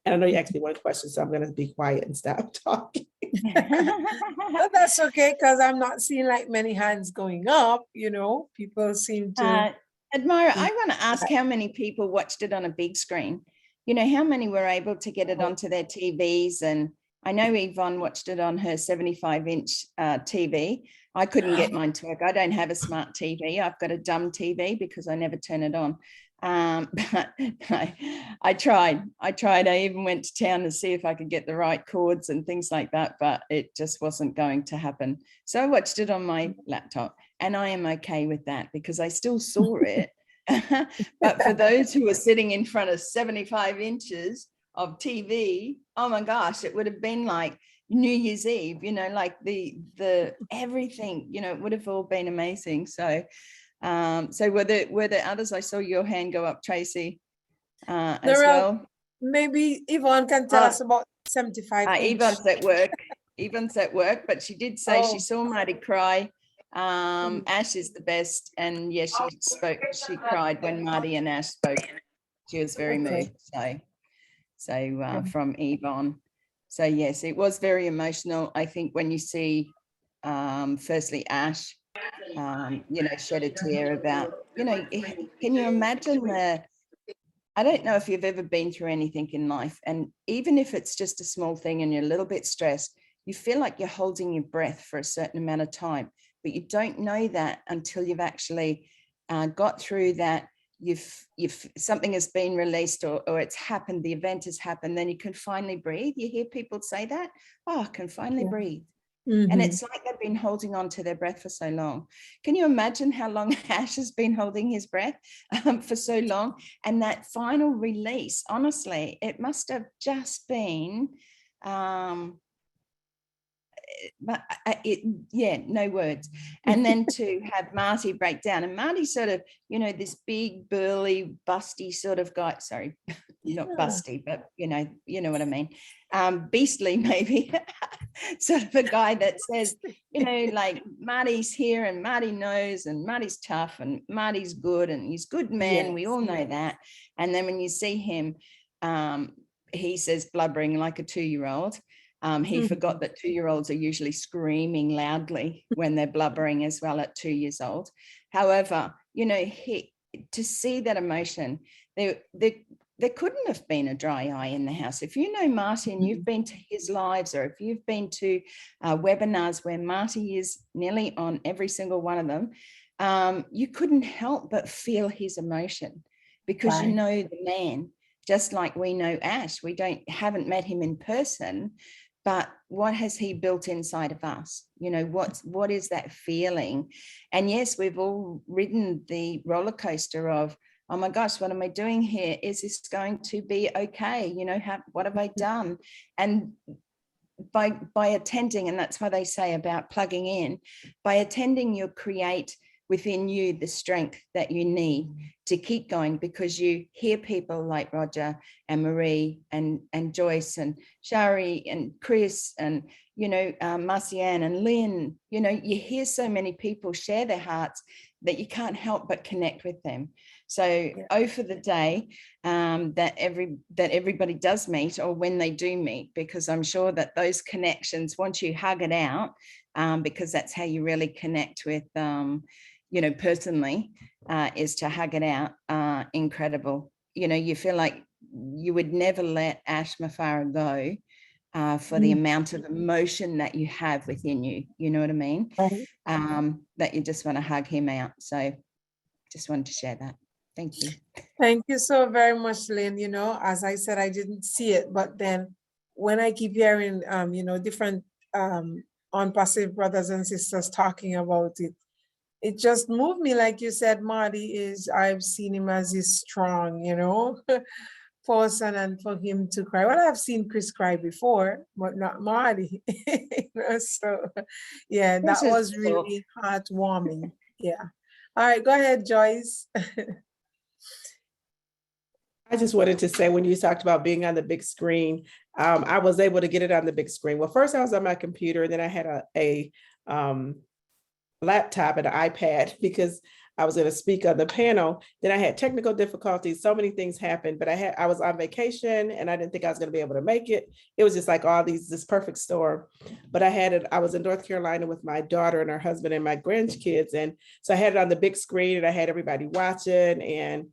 And I know you asked me one question, so I'm going to be quiet and stop talking. But that's okay, because I'm not seeing like many hands going up, you know, people seem to. Admira, I want to ask how many people watched it on a big screen? You know, how many were able to get it onto their TVs? And I know Yvonne watched it on her 75-inch TV. I couldn't get mine to work. I don't have a smart TV. I've got a dumb TV because I never turn it on. But I tried. I even went to town to see if I could get the right cords and things like that, but it just wasn't going to happen. So I watched it on my laptop, and I am okay with that because I still saw it. But for those who are sitting in front of 75 inches of TV, oh my gosh, it would have been like New Year's Eve, you know, like the everything, you know, it would have all been amazing. So so were there others? I saw your hand go up, Tracy, as well. Maybe Yvonne can tell us about 75 inch. Yvonne's at work, but she did say she saw Marty cry. Ash is the best, and yes, she cried when Marty and Ash spoke. She was very moved. So from Yvonne. So yes, it was very emotional. I think when you see firstly Ash you know, shed a tear about, you know, can you imagine I don't know if you've ever been through anything in life, and even if it's just a small thing and you're a little bit stressed, you feel like you're holding your breath for a certain amount of time, but you don't know that until you've actually got through that. You've something has been released, or it's happened, the event has happened, then you can finally breathe. You hear people say that, oh, I can finally breathe. And it's like they've been holding on to their breath for so long. Can you imagine how long Ash has been holding his breath for so long? And that final release, honestly, it must have just been, no words. And then to have Marty break down, and Marty's sort of, this big, burly, busty sort of guy. Sorry, not busty, but you know what I mean. Beastly, maybe. Sort of a guy that says, like, Marty's here and Marty knows and Marty's tough and Marty's good and he's good man. Yes. We all know that. And then when you see him, he says blubbering like a 2-year-old. He forgot that 2-year-olds are usually screaming loudly when they're blubbering as well at 2 years old. However, to see that emotion, there couldn't have been a dry eye in the house. If you know Marty and you've been to his lives, or if you've been to webinars where Marty is nearly on every single one of them, you couldn't help but feel his emotion, because you know the man, just like we know Ash. We haven't met him in person, but what has he built inside of us? What is that feeling? And yes, we've all ridden the roller coaster of, oh my gosh, what am I doing here? Is this going to be okay? What have I done? And by attending, and that's why they say about plugging in, by attending, you'll create within you the strength that you need to keep going, because you hear people like Roger and Marie and Joyce and Shari and Chris and Marcianne and Lynn. You hear so many people share their hearts that you can't help but connect with them. So for the day that everybody does meet, or when they do meet, because I'm sure that those connections, once you hug it out, because that's how you really connect with personally, is to hug it out. Incredible. You feel like you would never let Ash MUFAREH go for the amount of emotion that you have within you. You know what I mean? That you just want to hug him out. So just wanted to share that. Thank you. Thank you so very much, Lynn. As I said, I didn't see it, but then when I keep hearing, different Onpassive brothers and sisters talking about it, it just moved me. Like you said, Marty I've seen him as this strong, person, and for him to cry. Well, I've seen Chris cry before, but not Marty. So yeah, that was really heartwarming. Yeah. All right, go ahead, Joyce. I just wanted to say, when you talked about being on the big screen, I was able to get it on the big screen. Well, first I was on my computer, and then I had a laptop and an iPad, because I was going to speak on the panel. Then I had technical difficulties. So many things happened, but I was on vacation and I didn't think I was going to be able to make it. It was just like this perfect storm. But I was in North Carolina with my daughter and her husband and my grandkids. And so I had it on the big screen and I had everybody watching, and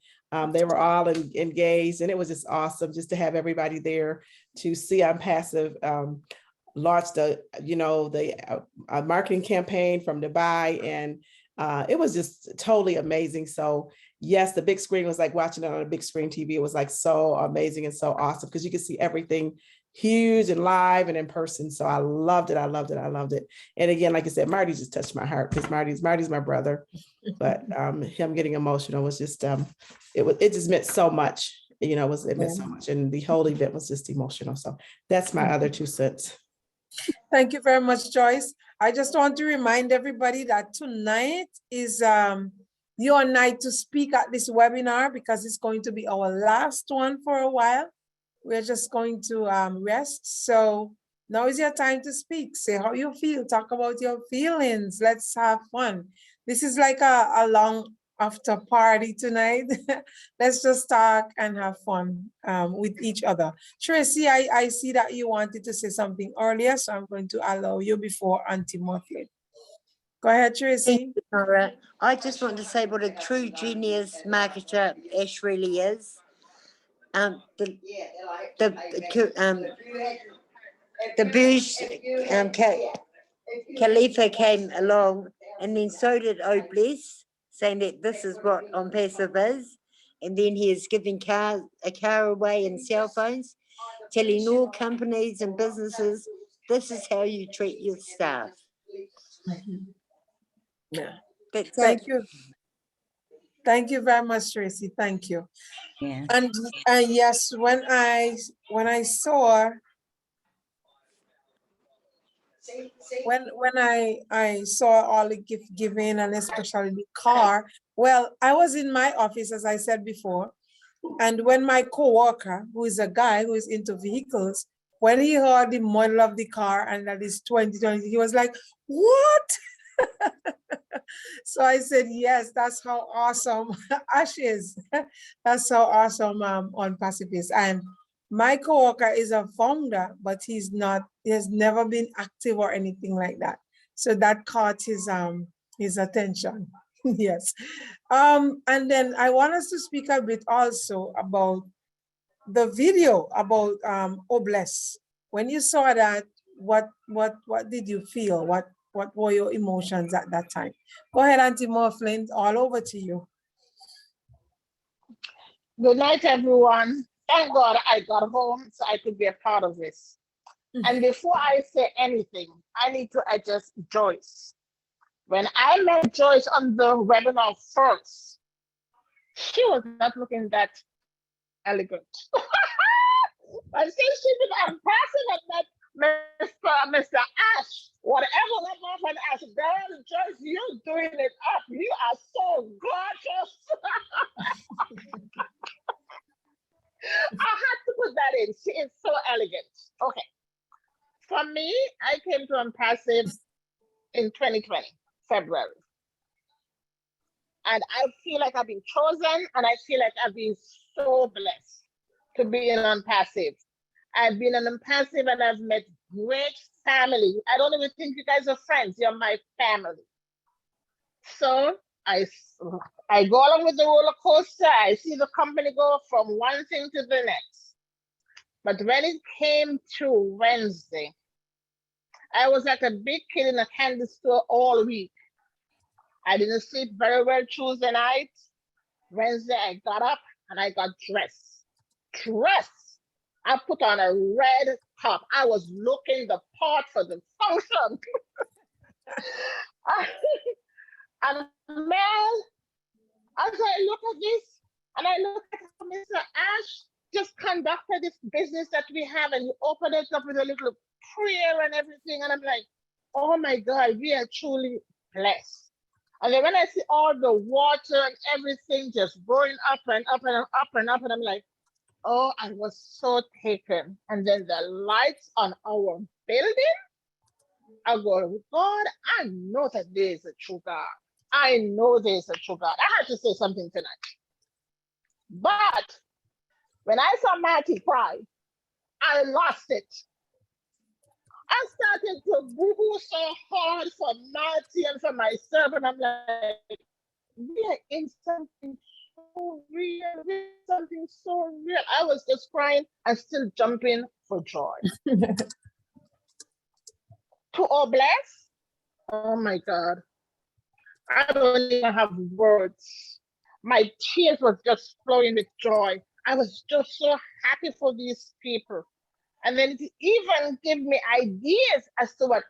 they were all engaged. And it was just awesome just to have everybody there to see Onpassive launched the marketing campaign from Dubai, and it was just totally amazing. So yes, the big screen was like watching it on a big screen TV. It was like so amazing and so awesome, because you could see everything huge and live and in person. So I loved it. I loved it. I loved it. And again, like I said, Marty just touched my heart, because Marty's my brother. But him getting emotional was just it just meant so much. It meant so much, and the whole event was just emotional. So that's my other 2 cents. Thank you very much, Joyce. I just want to remind everybody that tonight is your night to speak at this webinar, because it's going to be our last one for a while. We're just going to rest. So now is your time to speak. Say how you feel. Talk about your feelings. Let's have fun. This is like a long after party tonight. Let's just talk and have fun with each other. Tracy, I see that you wanted to say something earlier, so I'm going to allow you before Auntie Motley. Go ahead, Tracy. Nora, I just want to say what a true genius marketer Ash really is. the Burj Khalifa came along, and then so did Obless, saying that this is what Onpassive is. And then he is giving a car away and cell phones, telling all companies and businesses, this is how you treat your staff. Yeah. That's Thank it. you. Thank you very much, Tracy. Thank you. Yeah. And yes, when I saw when I saw all the gift giving and especially the car, well, I was in my office, as I said before, and when my coworker, who is a guy who is into vehicles, when he heard the model of the car and that is 2020, he was like, what? So I said, yes, that's how awesome Ash is. That's how awesome Onpassive is. And my coworker is a founder, but he has never been active or anything like that. So that caught his attention. Yes. And then I want us to speak a bit also about the video about Obless. When you saw that, what did you feel? What were your emotions at that time? Go ahead, Auntie Morflin, all over to you. Good night, everyone. Thank God I got home so I could be a part of this. And before I say anything, I need to address Joyce. When I met Joyce on the webinar first, she was not looking that elegant. But since she's been Onpassive and met Mr. Ash, whatever that happened, Ash, girl, Joyce, you're doing it up. You are so gorgeous. I had to put that in. She is so elegant. Okay. For me, I came to Onpassive in 2020, February. And I feel like I've been chosen, and I feel like I've been so blessed to be in Onpassive. I've been in Onpassive and I've met great family. I don't even think you guys are friends. You're my family. So I go along with the roller coaster. I see the company go from one thing to the next. But when it came to Wednesday, I was like a big kid in a candy store all week. I didn't sleep very well Tuesday night. Wednesday, I got up and I got dressed. I put on a red top. I was looking the part for the function. And man, as I look at this, and I look at how Mr. Ash just conducted this business that we have, and he opened it up with a little prayer and everything, and I'm like, oh my God, we are truly blessed. And then when I see all the water and everything just going up and up and up and up, and I'm like, oh, I was so taken. And then the lights on our building, I go, God, I know that there is a true God. I know there is a true God. I had to say something tonight. But when I saw Marty cry, I lost it. I started to boo-hoo so hard for Marty and for myself, and I'm like, we are in something so real, something so real. I was just crying and still jumping for joy. To Obless, oh my God, I don't even have words. My tears was just flowing with joy. I was just so happy for these people. And then it even gave me ideas as to what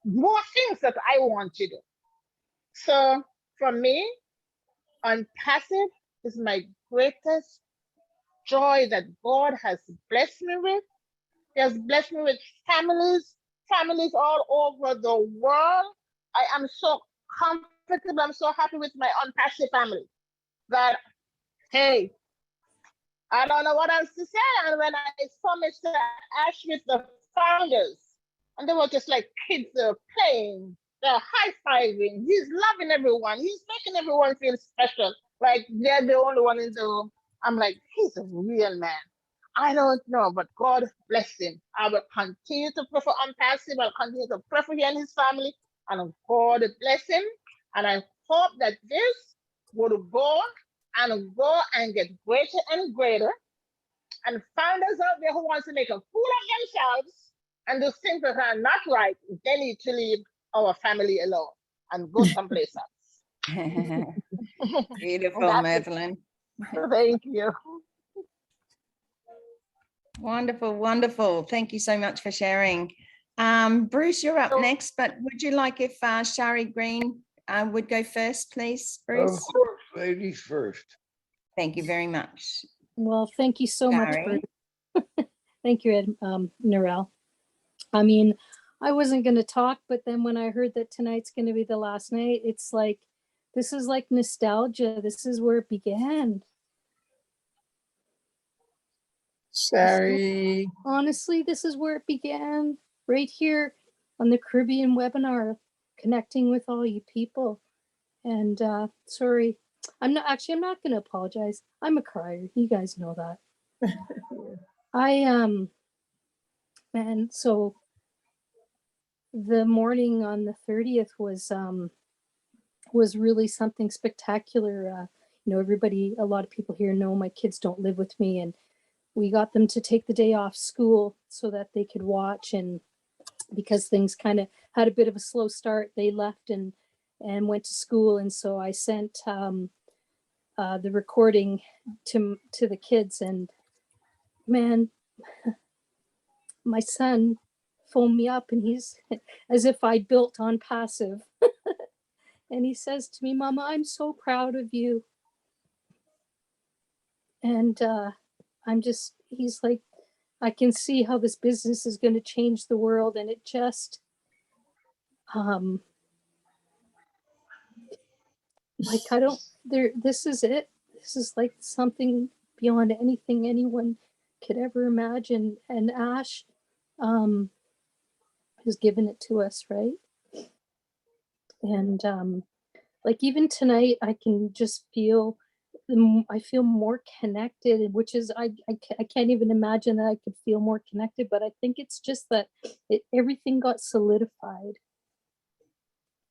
more things that I want to do. So for me, Onpassive is my greatest joy that God has blessed me with. He has blessed me with families all over the world. I am so comfortable. I'm so happy with my Onpassive family that, hey, I don't know what else to say. And when I saw Mr. Ash with the founders, and they were just like kids, they're playing, they're high-fiving. He's loving everyone. He's making everyone feel special. Like they're the only one in the room. I'm like, he's a real man. I don't know, but God bless him. I will continue to pray for Onpassive. I'll continue to pray for him and his family. And God bless him. And I hope that this would go and get greater and greater. and founders out there who wants to make a fool of themselves and do things that are not right, they need to leave our family alone and go someplace else. Beautiful, That's it. Madeline. Thank you. Wonderful, wonderful. Thank you so much for sharing. Bruce, you're up next, but would you like if Shari Green would go first, please, Bruce? Of course, ladies first. Thank you very much. Well, thank you so much, Shari. Bruce. Thank you, Narelle. I mean, I wasn't going to talk, but then when I heard that tonight's going to be the last night, it's like, this is like nostalgia. This is where it began. Sorry. Honestly, this is where it began, right here on the Caribbean webinar, connecting with all you people. And sorry, I'm not going to apologize. I'm a crier. You guys know that. Man, so the morning on the 30th was really something spectacular. You know, everybody, a lot of people here know my kids don't live with me, and we got them to take the day off school so that they could watch. And because things kind of had a bit of a slow start, they left and went to school. And so I sent the recording to the kids, and man, my son phoned me up, and he's as if I built Onpassive. And he says to me, "Mama, I'm so proud of you." And he's like, I can see how this business is going to change the world. And it just, this is it. This is like something beyond anything anyone could ever imagine. And Ash has given it to us, right? And like even tonight, I can just feel, I feel more connected, which is, I can't even imagine that I could feel more connected, but I think it's just that everything got solidified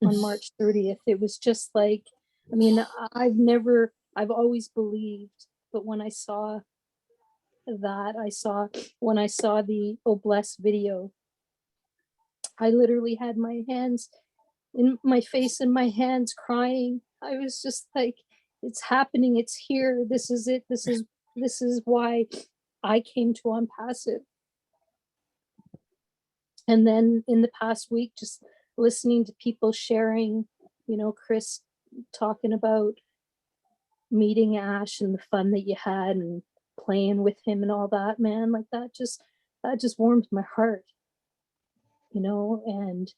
on March 30th. It was just like, I mean, I've always believed, but when I saw when I saw the Oh Bless video, I literally had my hands in my face and my hands crying. I was just like, it's happening. It's here. This is it. This is why I came to Onpassive. And then in the past week, just listening to people sharing, you know, Chris talking about meeting Ash and the fun that you had and playing with him and all that, man, like that just warmed my heart, you know. And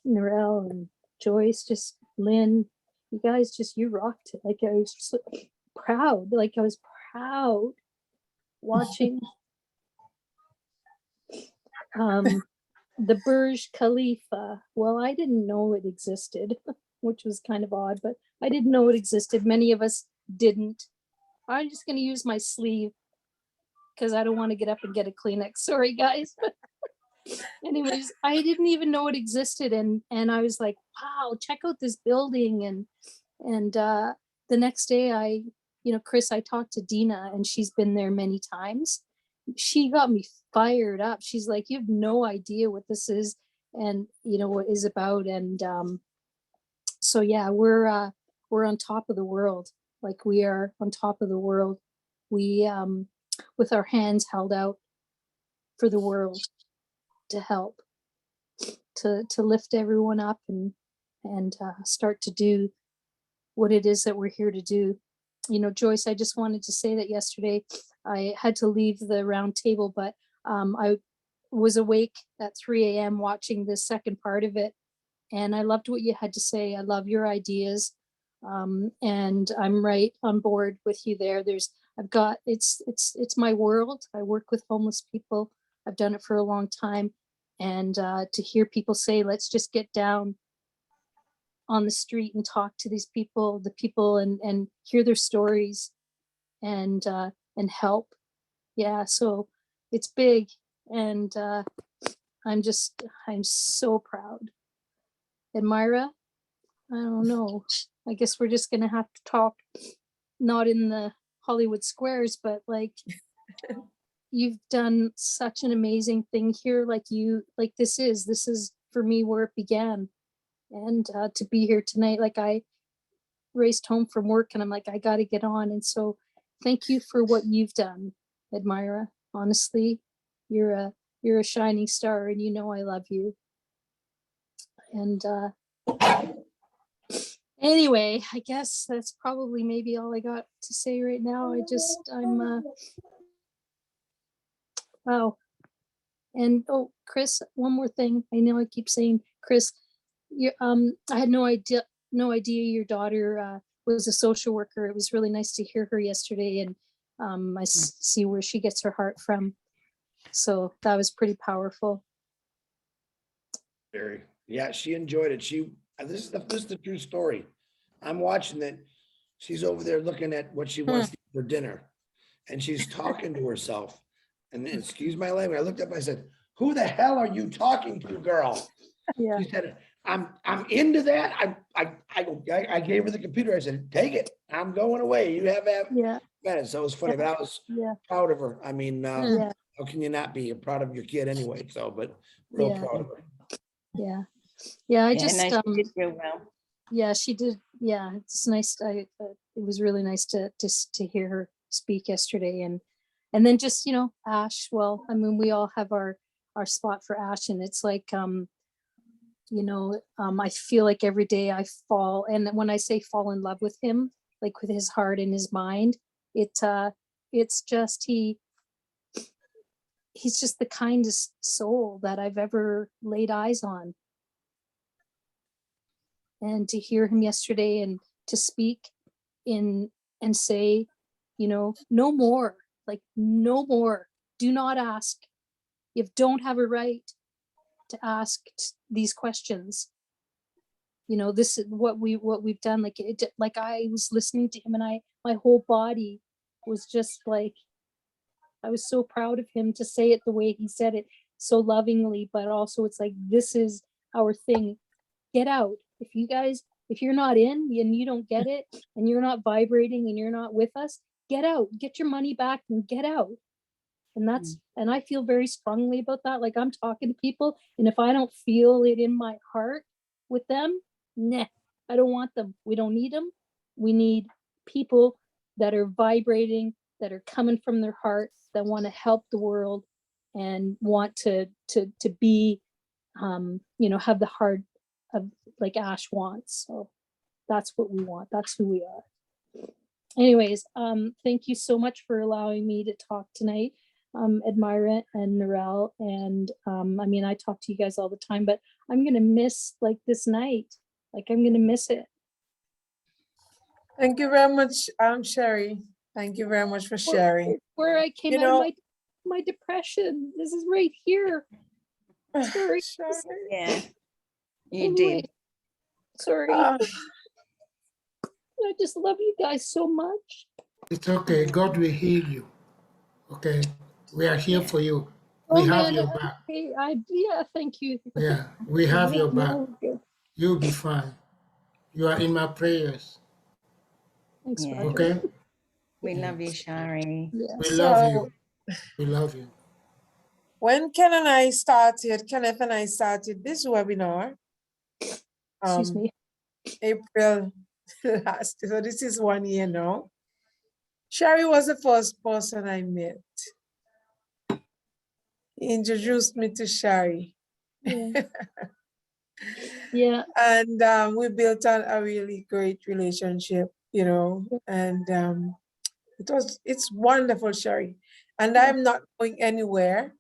Narelle and Joyce, just Lynn, you guys you rocked it. Like I was just proud, like I was proud watching the Burj Khalifa. Well, I didn't know it existed, which was kind of odd, but I didn't know it existed. Many of us didn't. I'm just going to use my sleeve because I don't want to get up and get a Kleenex. Sorry, guys. Anyways, I didn't even know it existed, and I was like, wow, check out this building. And the next day, Chris, I talked to Dina, and she's been there many times. She got me fired up. She's like, you have no idea what this is, and what is about. And so yeah, we're on top of the world. Like we are on top of the world. We with our hands held out for the world, to help, to lift everyone up and start to do what it is that we're here to do. Joyce, I just wanted to say that yesterday I had to leave the round table, but I was awake at 3 a.m. watching the second part of it, and I loved what you had to say. I love your ideas, and I'm right on board with you there. It's my world. I work with homeless people. I've done it for a long time. And to hear people say, let's just get down on the street and talk to these people, and hear their stories and help. Yeah, so it's big. And I'm so proud. And Myra, I don't know. I guess we're just going to have to talk, not in the Hollywood Squares, but like you've done such an amazing thing here. Like this is for me where it began. And to be here tonight, like I raced home from work and I'm like, I got to get on. And so thank you for what you've done, Admira. Honestly, you're a shining star, and you know I love you. And anyway, I guess that's probably maybe all I got to say right now. I'm wow. And oh, Chris, one more thing. I know I keep saying, Chris, you I had no idea your daughter was a social worker. It was really nice to hear her yesterday, and I see where she gets her heart from. So that was pretty powerful. Very. Yeah, she enjoyed it. This is the true story. I'm watching it. She's over there looking at what she wants to eat for dinner, and she's talking to herself. And then, excuse my language, I looked up, I said, "Who the hell are you talking to, girl?" Yeah. She said, I'm into that. I gave her the computer. I said, "Take it. I'm going away. You have Yeah. minutes." So it was funny, but I was proud of her. I mean, how can you not be proud of your kid anyway? So, but real proud of her. Yeah. Yeah. I just, no, she did real well. Yeah, she did. Yeah. It's nice. It was really nice to hear her speak yesterday. And then just, Ash, well, I mean, we all have our spot for Ash, and it's like, I feel like every day I fall, and when I say fall in love with him, like with his heart and his mind, it's just he's just the kindest soul that I've ever laid eyes on. And to hear him yesterday and to speak and say, no more, like no more, do not ask. You don't have a right to ask these questions. This is what we've done. Like I was listening to him, and my whole body was just like, I was so proud of him to say it the way he said it, so lovingly, but also it's like, this is our thing. Get out. If you're not in and you don't get it, and you're not vibrating and you're not with us, get out, get your money back and get out. And and I feel very strongly about that. Like I'm talking to people, and if I don't feel it in my heart with them, nah, I don't want them. We don't need them. We need people that are vibrating, that are coming from their heart, that want to help the world and want to be, have the heart of like Ash wants. So that's what we want. That's who we are. Anyways, thank you so much for allowing me to talk tonight, Admira and Narelle. And I mean, I talk to you guys all the time, but I'm gonna miss like this night. Like I'm gonna miss it. Thank you very much, Sherry. Thank you very much for sharing. Where I came out of my depression. This is right here. Sorry. Yeah, you did. Sorry. I just love you guys so much. It's okay. God will heal you. Okay. We are here for you. We have your back. Thank you. Yeah, we have your back. You'll be fine. You are in my prayers. Thanks, Roger. Okay? We love you, Shari. We love you. We love you. When Kenneth and I started this webinar, excuse me, April last, so this is 1 year now. Sherry was the first person I met. He introduced me to Sherry. Yeah. And we built a really great relationship, and it's wonderful, Sherry. And I'm not going anywhere.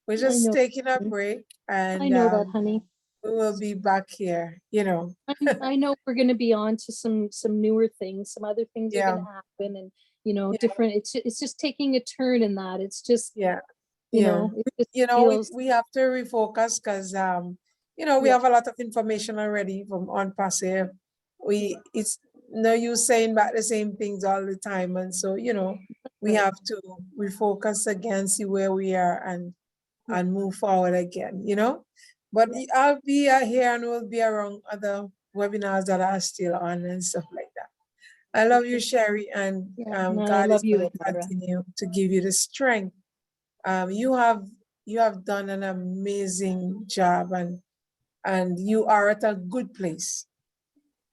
We're just taking a break, and I know that, honey. We will be back here, I know we're going to be on to some newer things, some other things are going to happen, and different. It's just taking a turn in that. It's just we have to refocus because we have a lot of information already from Onpassive. It's no use saying back the same things all the time, and so we have to refocus again, see where we are, and move forward again. But I'll be here, and we'll be around other webinars that are still on and stuff like that. I love you, Sherry, and Yeah, no, I God is love you, going to Elvira. continue to give you the strength. You have done an amazing job, and you are at a good place.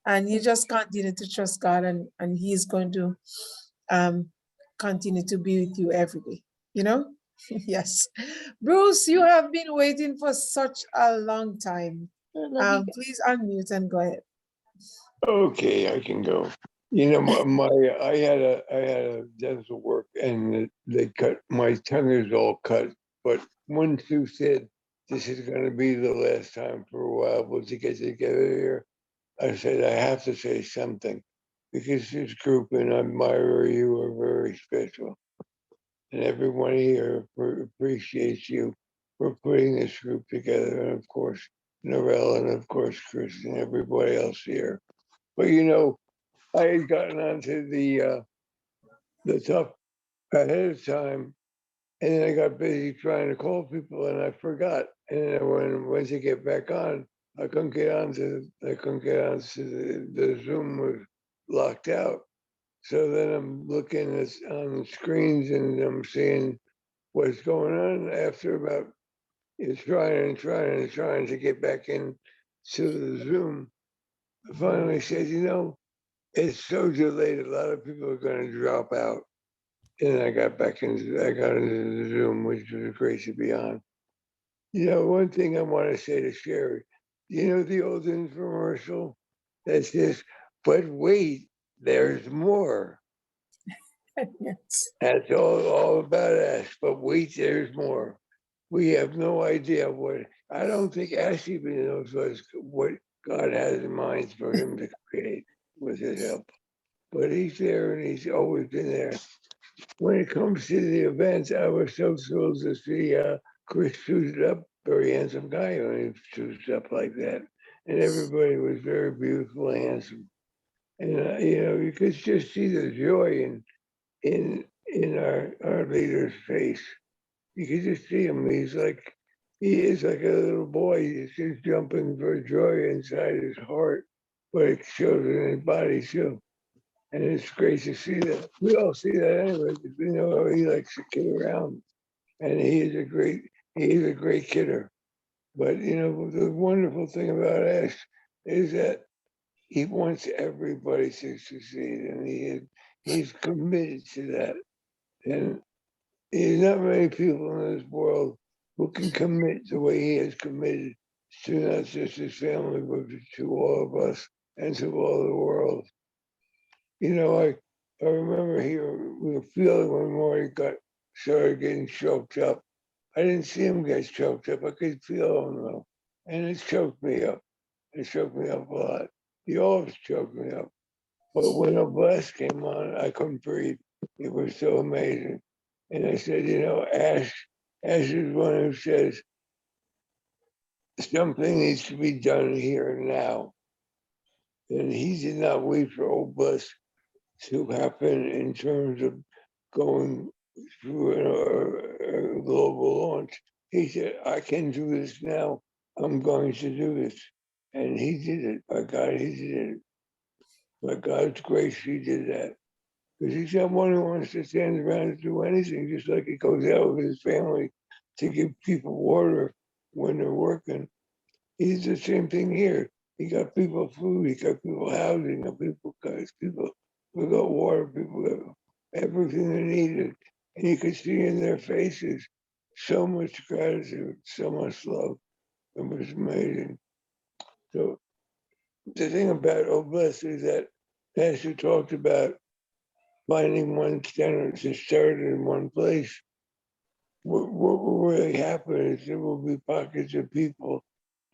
And you just continue to trust God, and He's going to continue to be with you every day. You know? Yes. Bruce, you have been waiting for such a long time. I love you. Please unmute and go ahead. Okay, I can go. You know, I had a dental work, and they cut my tongue is all cut. But once you said this is going to be the last time for a while, we'll to get together here, I said I have to say something because this group and I admire you are very special, and everyone here appreciates you for putting this group together, and of course Narelle, and of course Chris, and everybody else here. But you know, I had gotten onto the top ahead of time, and then I got busy trying to call people, and I forgot. And then once I get back on, I couldn't get onto the Zoom was locked out. So then I'm looking on the screens, and I'm seeing what's going on. After about trying to get back in to the Zoom, I finally said, you know, it's so delayed. A lot of people are going to drop out. And I got into the Zoom, which was great to be on. You know, one thing I want to say to Sherry, you know, the old infomercial that says, but wait, there's more. Yes. That's all about us. But wait, there's more. We have no idea what, I don't think Ash even knows what God has in mind for him to create with his help. But he's there, and he's always been there. When it comes to the events, I was so thrilled to see Chris suited up, very handsome guy when he suits up like that. And everybody was very beautiful and handsome. And, you know, you could just see the joy in our leader's face. You could just see him. He is like a little boy. He's just jumping for joy inside his heart, but it shows in his body too. And it's great to see that. We all see that anyway, because we know how he likes to kid around. And he is a great kidder. But you know, the wonderful thing about Ash is that he wants everybody to succeed, and he's committed to that. And there's not many people in this world who can commit the way he has committed to not just his family, but to all of us and to all the world. You know, I remember we were feeling when Maury started getting choked up. I didn't see him get choked up. I could feel him though. And it choked me up. It choked me up a lot. He always choked me up. But when a blast came on, I couldn't breathe. It was so amazing. And I said, you know, Ash is one who says something needs to be done here and now. And he did not wait for old Bus to happen in terms of going through a global launch. He said, I can do this now. I'm going to do this. And he did it. By God, he did it. By God's grace, he did that. Because he's not one who wants to stand around and do anything, just like he goes out with his family to give people water when they're working. He's the same thing here. He got people food, he got people housing, people got water, people got everything they needed. And you could see in their faces so much gratitude, so much love. It was amazing. So the thing about Obless is that Pastor talked about finding one center to start in one place. What will really happen is there will be pockets of people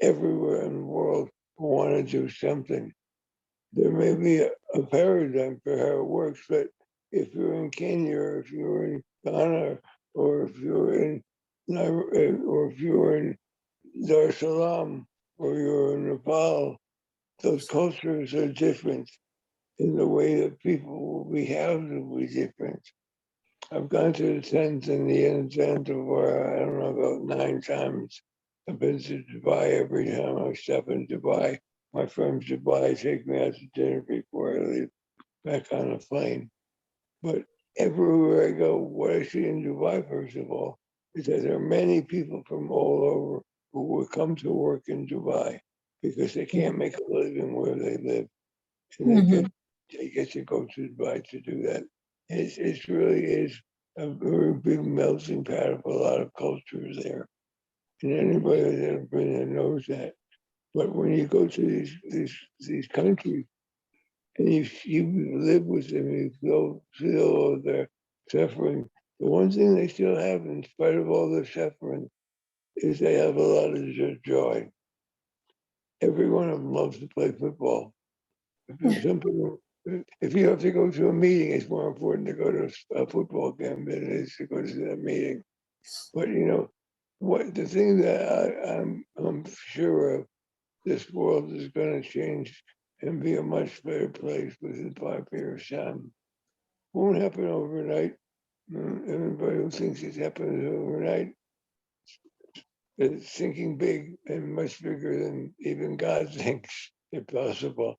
everywhere in the world who want to do something. There may be a paradigm for how it works, but if you're in Kenya, or if you're in Ghana, or if you're in Dar es Salaam, or you're in Nepal, those cultures are different, and the way that people will be housed will be different. I've gone to the tent and the inn Zanzibar, I don't know, about 9 times. I've been to Dubai every time I stop in Dubai. My friends Dubai take me out to dinner before I leave. back on a plane. But everywhere I go, what I see in Dubai, first of all, is that there are many people from all over who will come to work in Dubai because they can't make a living where they live. And they get to go to Dubai to do that. It really is a very big melting pot of a lot of cultures there. And anybody that's ever been there knows that. But when you go to these countries and you live with them, you feel all their suffering. The one thing they still have, in spite of all their suffering, is they have a lot of joy. Every one of them loves to play football. Some people, if you have to go to a meeting, it's more important to go to a football game than it is to go to that meeting. But you know, what the thing that I'm sure of, this world is going to change and be a much better place within 5 years' time. Won't happen overnight. Everybody who thinks it happens overnight is thinking big and much bigger than even God thinks it possible.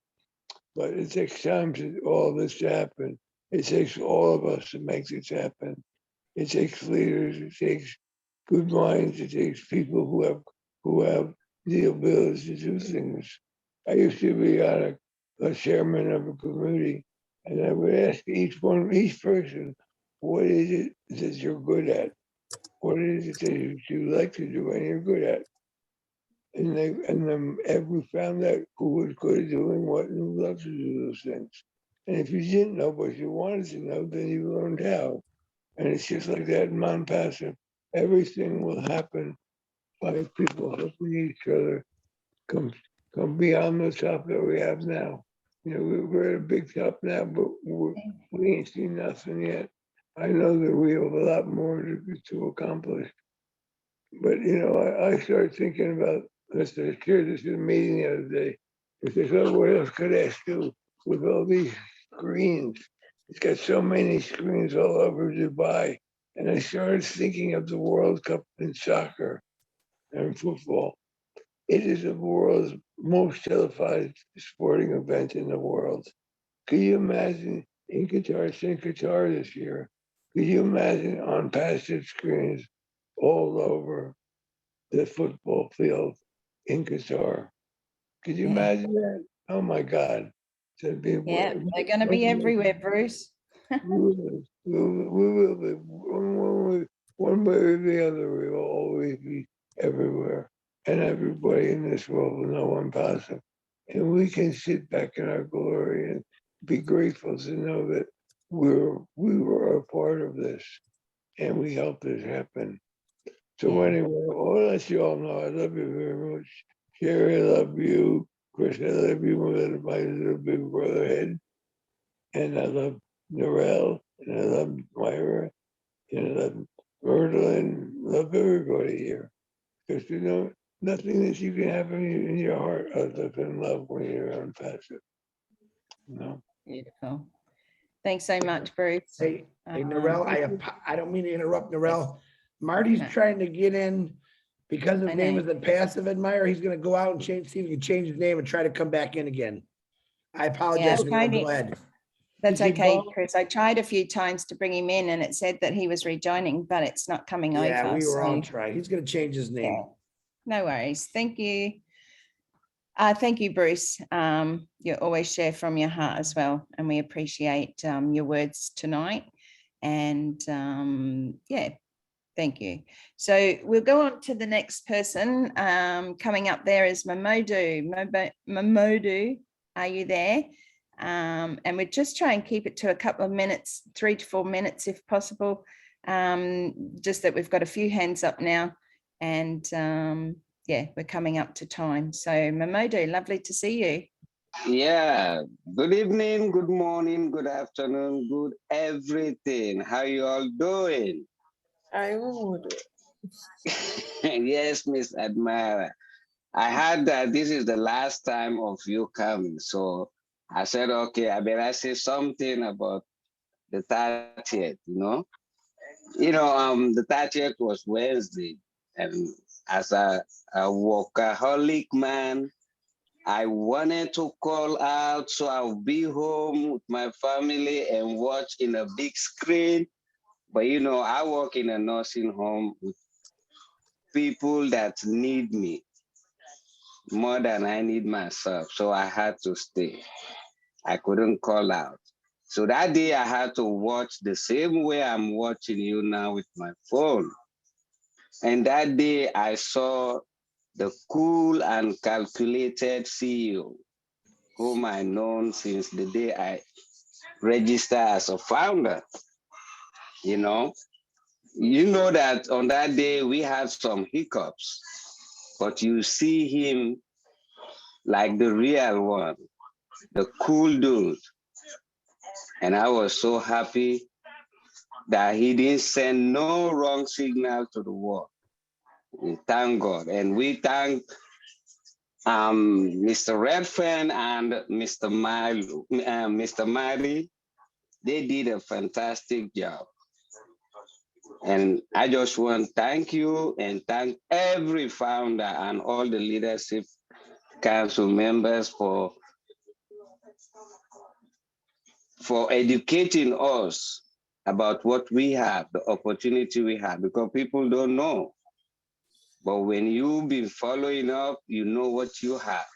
But it takes time for all this to happen. It takes all of us to make this happen. It takes leaders. It takes good minds. It takes people who have the ability to do things. I used to be on a chairman of a committee, and I would ask each person, what is it that you're good at? What is it that you like to do and you're good at? And we found out who was good at doing what and who loved to do those things. And if you didn't know but you wanted to know, then you learned how. And it's just like that in Onpassive. Everything will happen by people helping each other come beyond the top that we have now. You know, we're at a big top now, but we ain't seen nothing yet. I know that we have a lot more to accomplish. But, you know, I started thinking about this. I shared this in a meeting the other day. I said, oh, what else could I do with all these screens? It's got so many screens all over Dubai. And I started thinking of the World Cup in soccer and football. It is the world's most televised sporting event in the world. Can you imagine in Qatar, it's in Qatar this year, could you imagine on passive screens all over the football field in Qatar? Could you imagine that? Oh my God. Yeah, they're going to be everywhere, Bruce. We will be. One way or the other, we will always be everywhere. And everybody in this world will know Onpassive. And we can sit back in our glory and be grateful to know that we were a part of this and we helped it happen. So anyway, I'll let you all know I love you very much. Sherry, I love you. Chris, I love you more than my little big brother head. And I love Narelle, and I love Myra, and I love Myrtle, love everybody here. Because you know, nothing that you can have in your heart other than love when you're Onpassive. No. Beautiful. Thanks so much, Bruce. Hey, Narelle, I don't mean to interrupt, Narelle. Marty's trying to get in because his name is Onpassive Admirer. He's going to go out and see if he can change his name and try to come back in again. I apologize. Go ahead. That's okay, Chris. I tried a few times to bring him in and it said that he was rejoining, but it's not coming over. Yeah, we were all trying. He's going to change his name. Yeah. No worries. Thank you. Thank you, Bruce. You always share from your heart as well. And we appreciate your words tonight. And yeah, thank you. So we'll go on to the next person. Coming up there is Mamodu. Mamodu, are you there? And we'll just try and keep it to a couple of minutes, 3 to 4 minutes if possible. Just that we've got a few hands up now. And yeah, we're coming up to time. So Mamodu, lovely to see you. Yeah, good evening, good morning, good afternoon, good everything. How you all doing? I would. Yes, Miss Admira. I heard that this is the last time of you coming. So I said, okay, I better say something about the 30th, you know? The 30th was Wednesday. And as a workaholic man, I wanted to call out so I'll be home with my family and watch in a big screen. But you know, I work in a nursing home with people that need me more than I need myself. So I had to stay. I couldn't call out. So that day I had to watch the same way I'm watching you now with my phone. And that day I saw the cool and calculated CEO, whom I known since the day I registered as a founder. You know that on that day we had some hiccups, but you see him like the real one, the cool dude. And I was so happy that he didn't send no wrong signal to the world. We thank God. And we thank Mr. Redfern and Mr. Mari. They did a fantastic job. And I just want to thank you and thank every founder and all the leadership council members for educating us about what we have, the opportunity we have, because people don't know. But when you've been following up, you know what you have.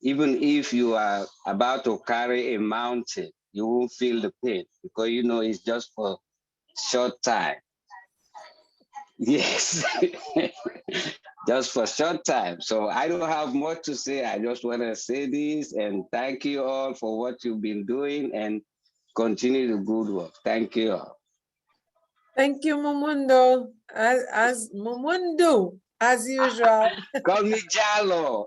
Even if you are about to carry a mountain, you won't feel the pain because you know it's just for short time. Yes, just for short time. So I don't have much to say. I just want to say this and thank you all for what you've been doing and continue the good work. Thank you all. Thank you, Mumundo. As Mumundo, as usual. Call me Jalo.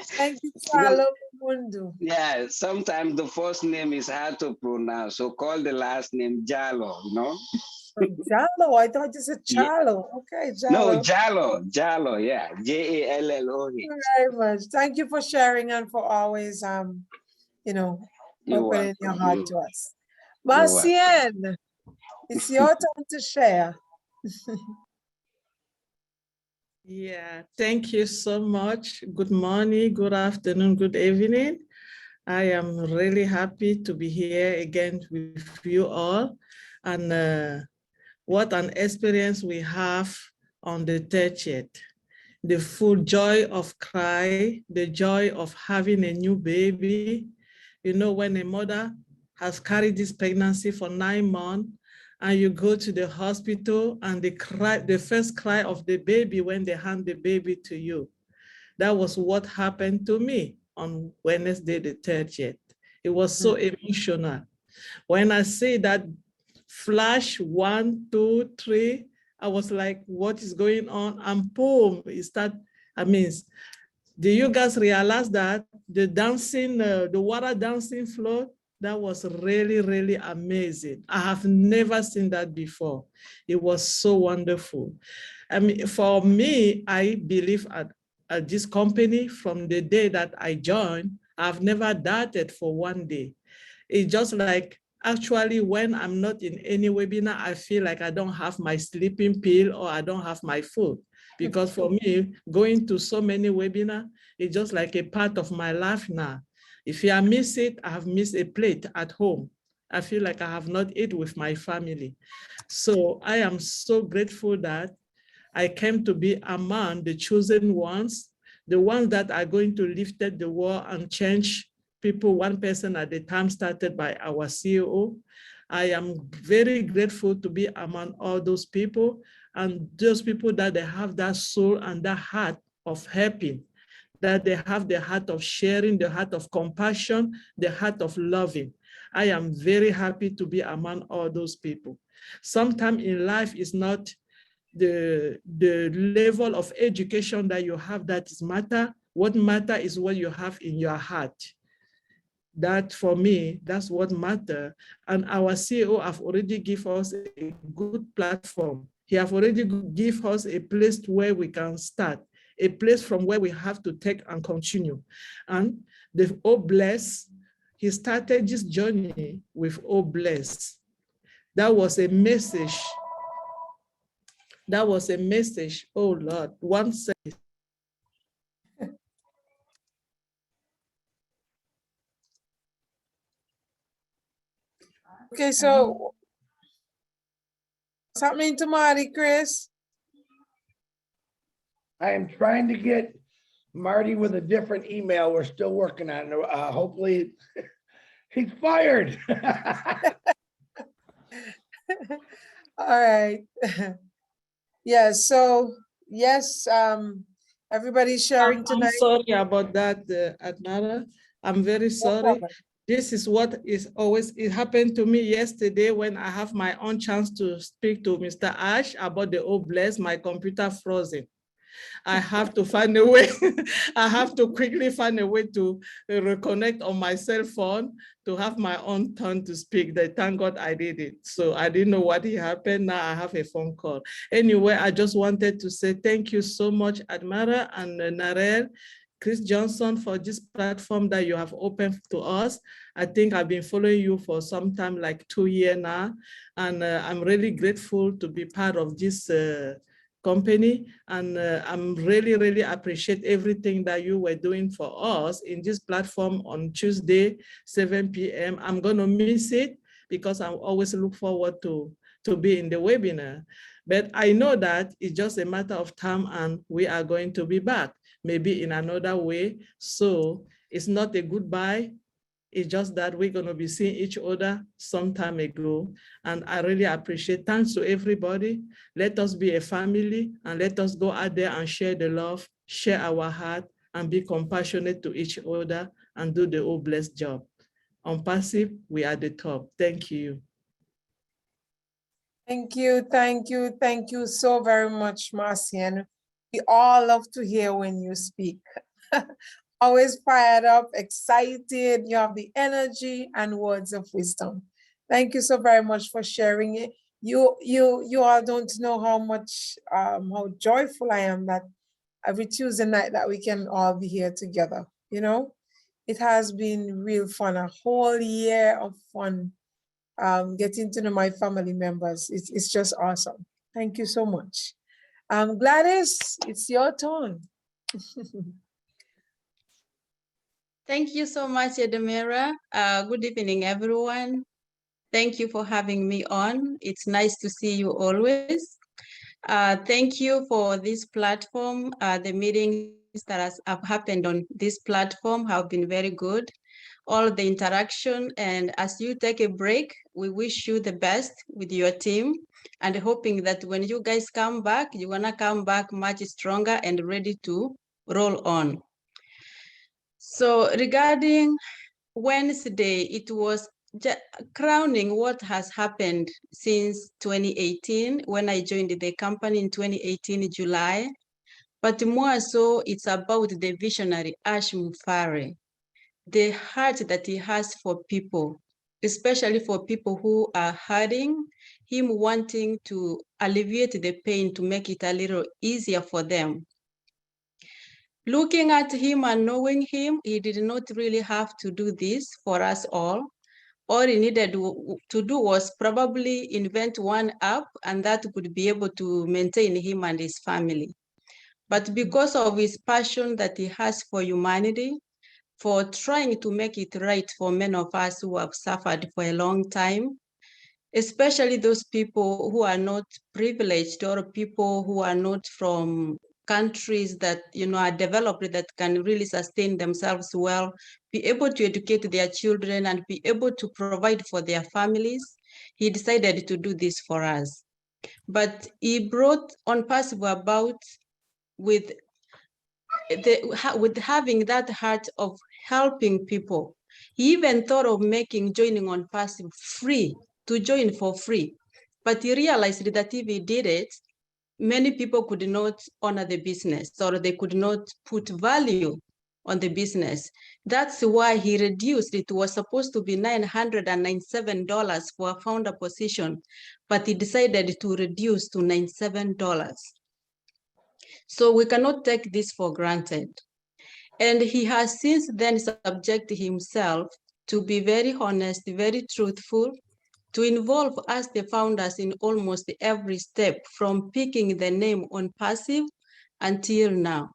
Thank you, Jalo Mumundo. Yeah, sometimes the first name is hard to pronounce, so call the last name Jalo, you know? Jalo, I thought you said Chalo. Okay, Jalo. No, Jalo, yeah, Jallo. Thank you very much. Thank you for sharing and for always, opening your heart to us. Marcienne, it's your turn to share. Yeah, thank you so much. Good morning, good afternoon, good evening. I am really happy to be here again with you all. And what an experience we have on the 30th. The full joy of cry, the joy of having a new baby. You know, when a mother has carried this pregnancy for 9 months, and you go to the hospital and the first cry of the baby when they hand the baby to you. That was what happened to me on Wednesday, the 30th. It was so emotional. When I see that flash 1, 2, 3, I was like, what is going on? And boom, do you guys realize that the dancing, the water dancing floor, that was really, really amazing. I have never seen that before. It was so wonderful. I mean, for me, I believe at this company from the day that I joined, I've never doubted for one day. It's just like, actually, when I'm not in any webinar, I feel like I don't have my sleeping pill or I don't have my food. Because for me, going to so many webinars, it's just like a part of my life now. If I miss it, I have missed a plate at home. I feel like I have not eaten with my family. So I am so grateful that I came to be among the chosen ones, the ones that are going to lift the world and change people one person at a time, started by our CEO. I am very grateful to be among all those people and those people that they have that soul and that heart of helping, that they have the heart of sharing, the heart of compassion, the heart of loving. I am very happy to be among all those people. Sometimes in life is not the level of education that you have that is matter. What matter is what you have in your heart. That for me, that's what matter. And our CEO have already given us a good platform. He have already given us a place where we can start, a place from where we have to take and continue. And the Oh Bless, he started this journey with Oh Bless. That was a message. That was a message. Oh Lord, one second. Okay, so what's happening to Marty, Chris? I am trying to get Marty with a different email. We're still working on it. Hopefully he's fired. All right. Yeah, so yes, everybody's sharing I'm tonight. sorry about that, Adnara. I'm very sorry. problem. This is what is always, it happened to me yesterday when I have my own chance to speak to Mr. Ash about the bless, my computer frozen. I have to find a way. I have to quickly find a way to reconnect on my cell phone to have my own turn to speak. Thank God I did it. So I didn't know what happened. Now I have a phone call. Anyway, I just wanted to say thank you so much, Admara and Narelle, Chris Johnson, for this platform that you have opened to us. I think I've been following you for some time, like 2 years now. And I'm really grateful to be part of this company. And I'm really appreciate everything that you were doing for us in this platform on Tuesday, 7 p.m. I'm gonna miss it because I always look forward to be in the webinar. But I know that it's just a matter of time and we are going to be back, maybe in another way. So it's not a goodbye. It's just that we're going to be seeing each other some time ago. And I really appreciate, thanks to everybody. Let us be a family and let us go out there and share the love, share our heart, and be compassionate to each other and do the whole blessed job. Onpassive, we are the top. Thank you. Thank you, thank you, thank you so very much, Marcian. We all love to hear when you speak. Always fired up, excited, you have the energy and words of wisdom. Thank you so very much for sharing it. You all don't know how much, how joyful I am that every Tuesday night that we can all be here together, you know? It has been real fun, a whole year of fun, getting to know my family members. It's just awesome. Thank you so much. Gladys, it's your turn. Thank you so much, Edamera. Good evening, everyone. Thank you for having me on. It's nice to see you always. Thank you for this platform. The meetings that have happened on this platform have been very good. All the interaction, and as you take a break, we wish you the best with your team and hoping that when you guys come back, you're gonna come back much stronger and ready to roll on. So regarding Wednesday, it was crowning what has happened since 2018 when I joined the company in 2018 July. But more so, it's about the visionary ASH MUFAREH, the heart that he has for people, especially for people who are hurting, him wanting to alleviate the pain to make it a little easier for them. Looking at him and knowing him, he did not really have to do this for us all. All he needed to do was probably invent one app and that could be able to maintain him and his family. But because of his passion that he has for humanity, for trying to make it right for many of us who have suffered for a long time, especially those people who are not privileged or people who are not from countries that are developed that can really sustain themselves well, be able to educate their children and be able to provide for their families. He decided to do this for us. But he brought Onpassive about with having that heart of helping people. He even thought of making joining Onpassive free, to join for free. But he realized that if he did it, many people could not honor the business or they could not put value on the business. That's why he reduced. It was supposed to be $997 for a founder position, but he decided to reduce to $97. So we cannot take this for granted. And he has since then subjected himself to be very honest, very truthful, to involve us, the founders, in almost every step from picking the name Onpassive until now.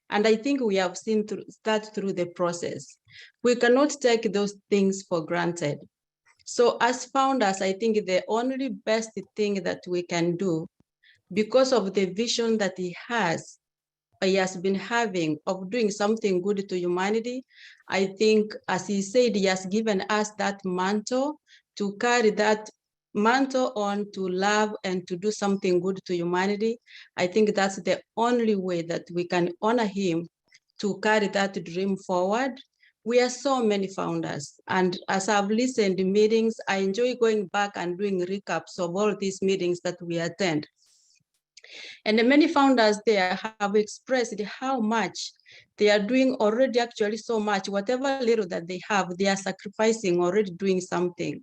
And I think we have seen that through the process. We cannot take those things for granted. So as founders, I think the only best thing that we can do, because of the vision that he has been having of doing something good to humanity, I think, as he said, he has given us that mantle to carry that mantle on, to love and to do something good to humanity. I think that's the only way that we can honor him, to carry that dream forward. We are so many founders, and as I've listened to meetings, I enjoy going back and doing recaps of all these meetings that we attend. And the many founders there have expressed how much they are doing already, actually so much, whatever little that they have, they are sacrificing, already doing something.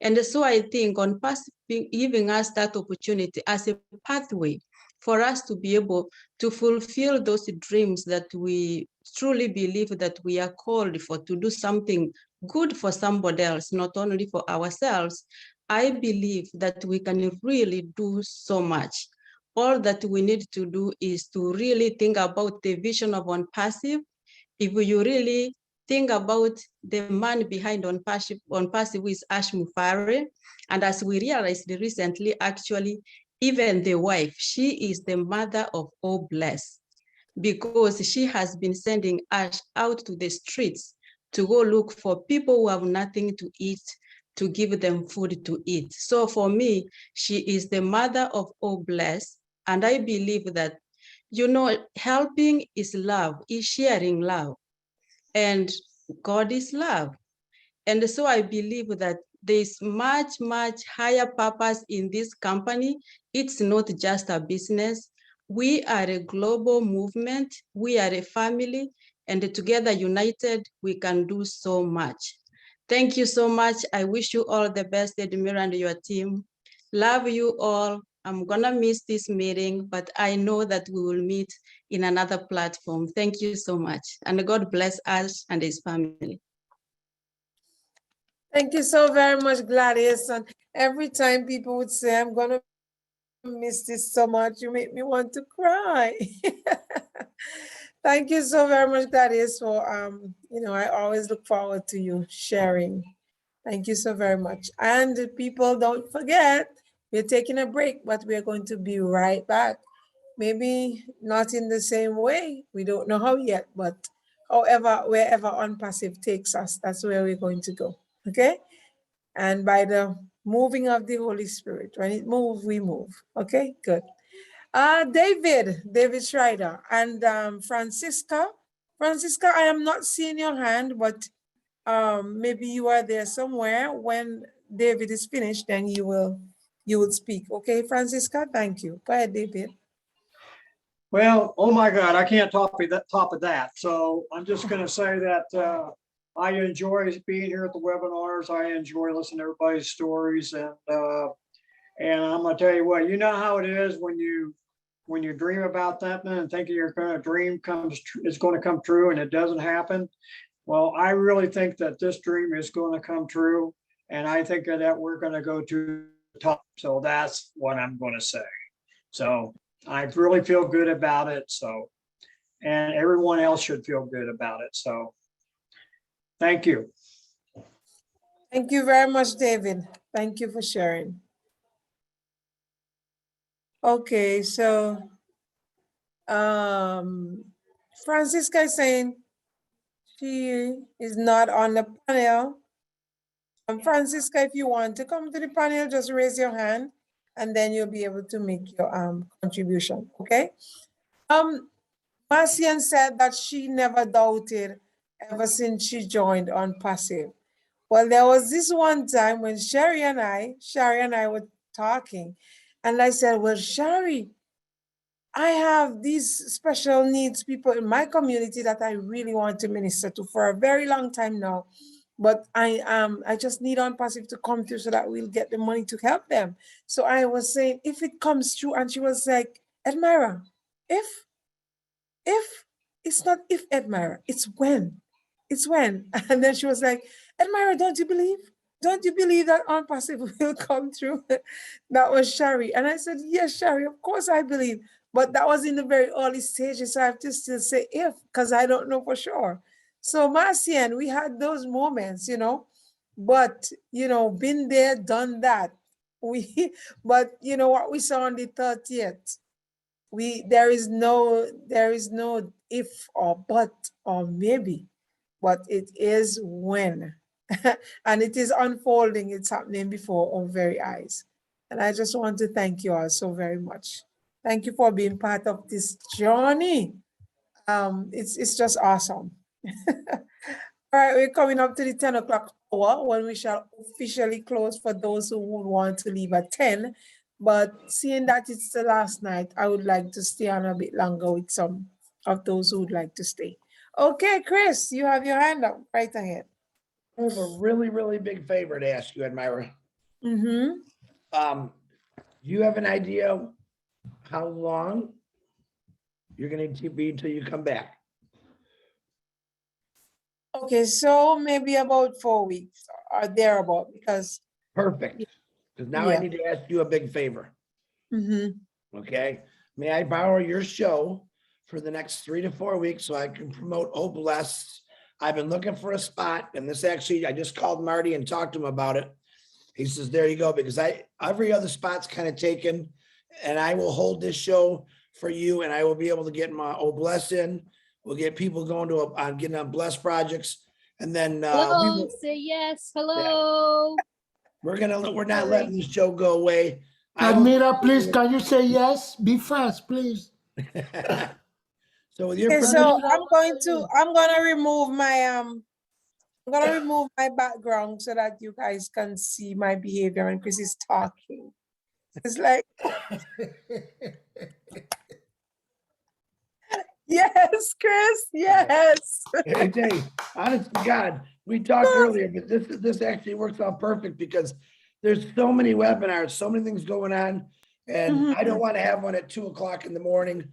And so I think Onpassive giving us that opportunity as a pathway for us to be able to fulfill those dreams that we truly believe that we are called for, to do something good for somebody else, not only for ourselves. I believe that we can really do so much. All that we need to do is to really think about the vision of Onpassive. If you really think about the man behind Onpassive is ASH MUFAREH, and as we realized recently, actually, even the wife, she is the mother of all blessed, because she has been sending Ash out to the streets to go look for people who have nothing to eat, to give them food to eat. So for me, she is the mother of all blessed. And I believe that, helping is love, is sharing love. And God is love. And so I believe that there's much, much higher purpose in this company. It's not just a business. We are a global movement. We are a family. And together, united, we can do so much. Thank you so much. I wish you all the best, Edmira and your team. Love you all. I'm gonna miss this meeting, but I know that we will meet in another platform. Thank you so much. And God bless us and his family. Thank you so very much, Gladys. And every time people would say, I'm gonna miss this so much, you make me want to cry. Thank you so very much, Gladys, for I always look forward to you sharing. Thank you so very much. And people, don't forget, we're taking a break, but we're going to be right back. Maybe not in the same way. We don't know how yet, but however, wherever Onpassive takes us, that's where we're going to go. Okay? And by the moving of the Holy Spirit, when it moves, we move. Okay, good. David Schreider, and Francisca. Francisca, I am not seeing your hand, but maybe you are there somewhere. When David is finished, then you will speak. Okay, Francisca, thank you. Go ahead, David. Well, oh my God, I can't top of that. So I'm just going to say that I enjoy being here at the webinars. I enjoy listening to everybody's stories, and I'm going to tell you what, you know how it is when you dream about something and thinking your dream is going to come true, and it doesn't happen. Well, I really think that this dream is going to come true, and I think that we're going to go to the top. So that's what I'm going to say. So I really feel good about it. So, and everyone else should feel good about it. So thank you. Thank you very much, David. Thank you for sharing. Okay, so Francisca is saying she is not on the panel. Francisca, if you want to come to the panel, just raise your hand and then you'll be able to make your contribution, okay? Marcian said that she never doubted ever since she joined Onpassive. Well, there was this one time when Sherry and I were talking, and I said, well, Sherry, I have these special needs people in my community that I really want to minister to for a very long time now. But I just need Onpassive to come through so that we'll get the money to help them. So I was saying, if it comes true, and she was like, Edmira, if it's not if, Edmira, it's when. It's when. And then she was like, Edmira, don't you believe? Don't you believe that Onpassive will come true? That was Sherry. And I said, yes, Sherry, of course I believe. But that was in the very early stages. So I have to still say if, because I don't know for sure. So Marcian, we had those moments, but been there, done that. But you know what we saw on the 30th? There is no if or but or maybe, but it is when. And it is unfolding, it's happening before our very eyes. And I just want to thank you all so very much. Thank you for being part of this journey. It's just awesome. All right, we're coming up to the 10 o'clock hour when we shall officially close for those who would want to leave at 10. But seeing that it's the last night, I would like to stay on a bit longer with some of those who would like to stay. Okay, Chris, you have your hand up right ahead. I have a really, really big favor to ask you, Admira. Mm-hmm. You have an idea how long you're going to be until you come back? Okay, so maybe about 4 weeks or thereabout, because. Perfect. Because now I need to ask you a big favor. Mm-hmm. Okay. May I borrow your show for the next 3 to 4 weeks so I can promote Oh Blessed? I've been looking for a spot, and this actually, I just called Marty and talked to him about it. He says, there you go, because every other spot's kind of taken, and I will hold this show for you, and I will be able to get my Oh Blessed in. We'll get people going to getting on Blessed projects, and then Hello, say yes. Hello. we're not letting this show go away. Admira, please, can you say yes? Be fast, please. So with your Okay, permission, so I'm gonna remove my background so that you guys can see my behavior when Chris is talking. It's like yes, Chris, yes. Hey, Jay, honest to God, we talked earlier, but this actually works out perfect because there's so many webinars, so many things going on, and I don't want to have one at 2 o'clock in the morning,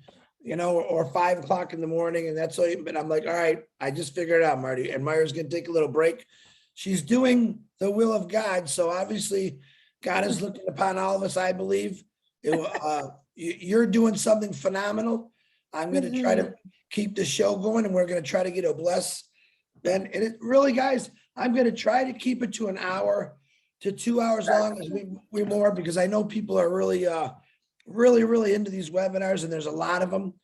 or 5 o'clock in the morning, and that's all. But I'm like, all right, I just figured it out, Marty. And Myra's gonna take a little break. She's doing the will of God, so obviously, God is looking upon all of us. I believe you're doing something phenomenal. I'm going to try to keep the show going, and we're going to try to get a bless. And it really, guys, I'm going to try to keep it to an hour to 2 hours long as we more, because I know people are really, really into these webinars, and there's a lot of them.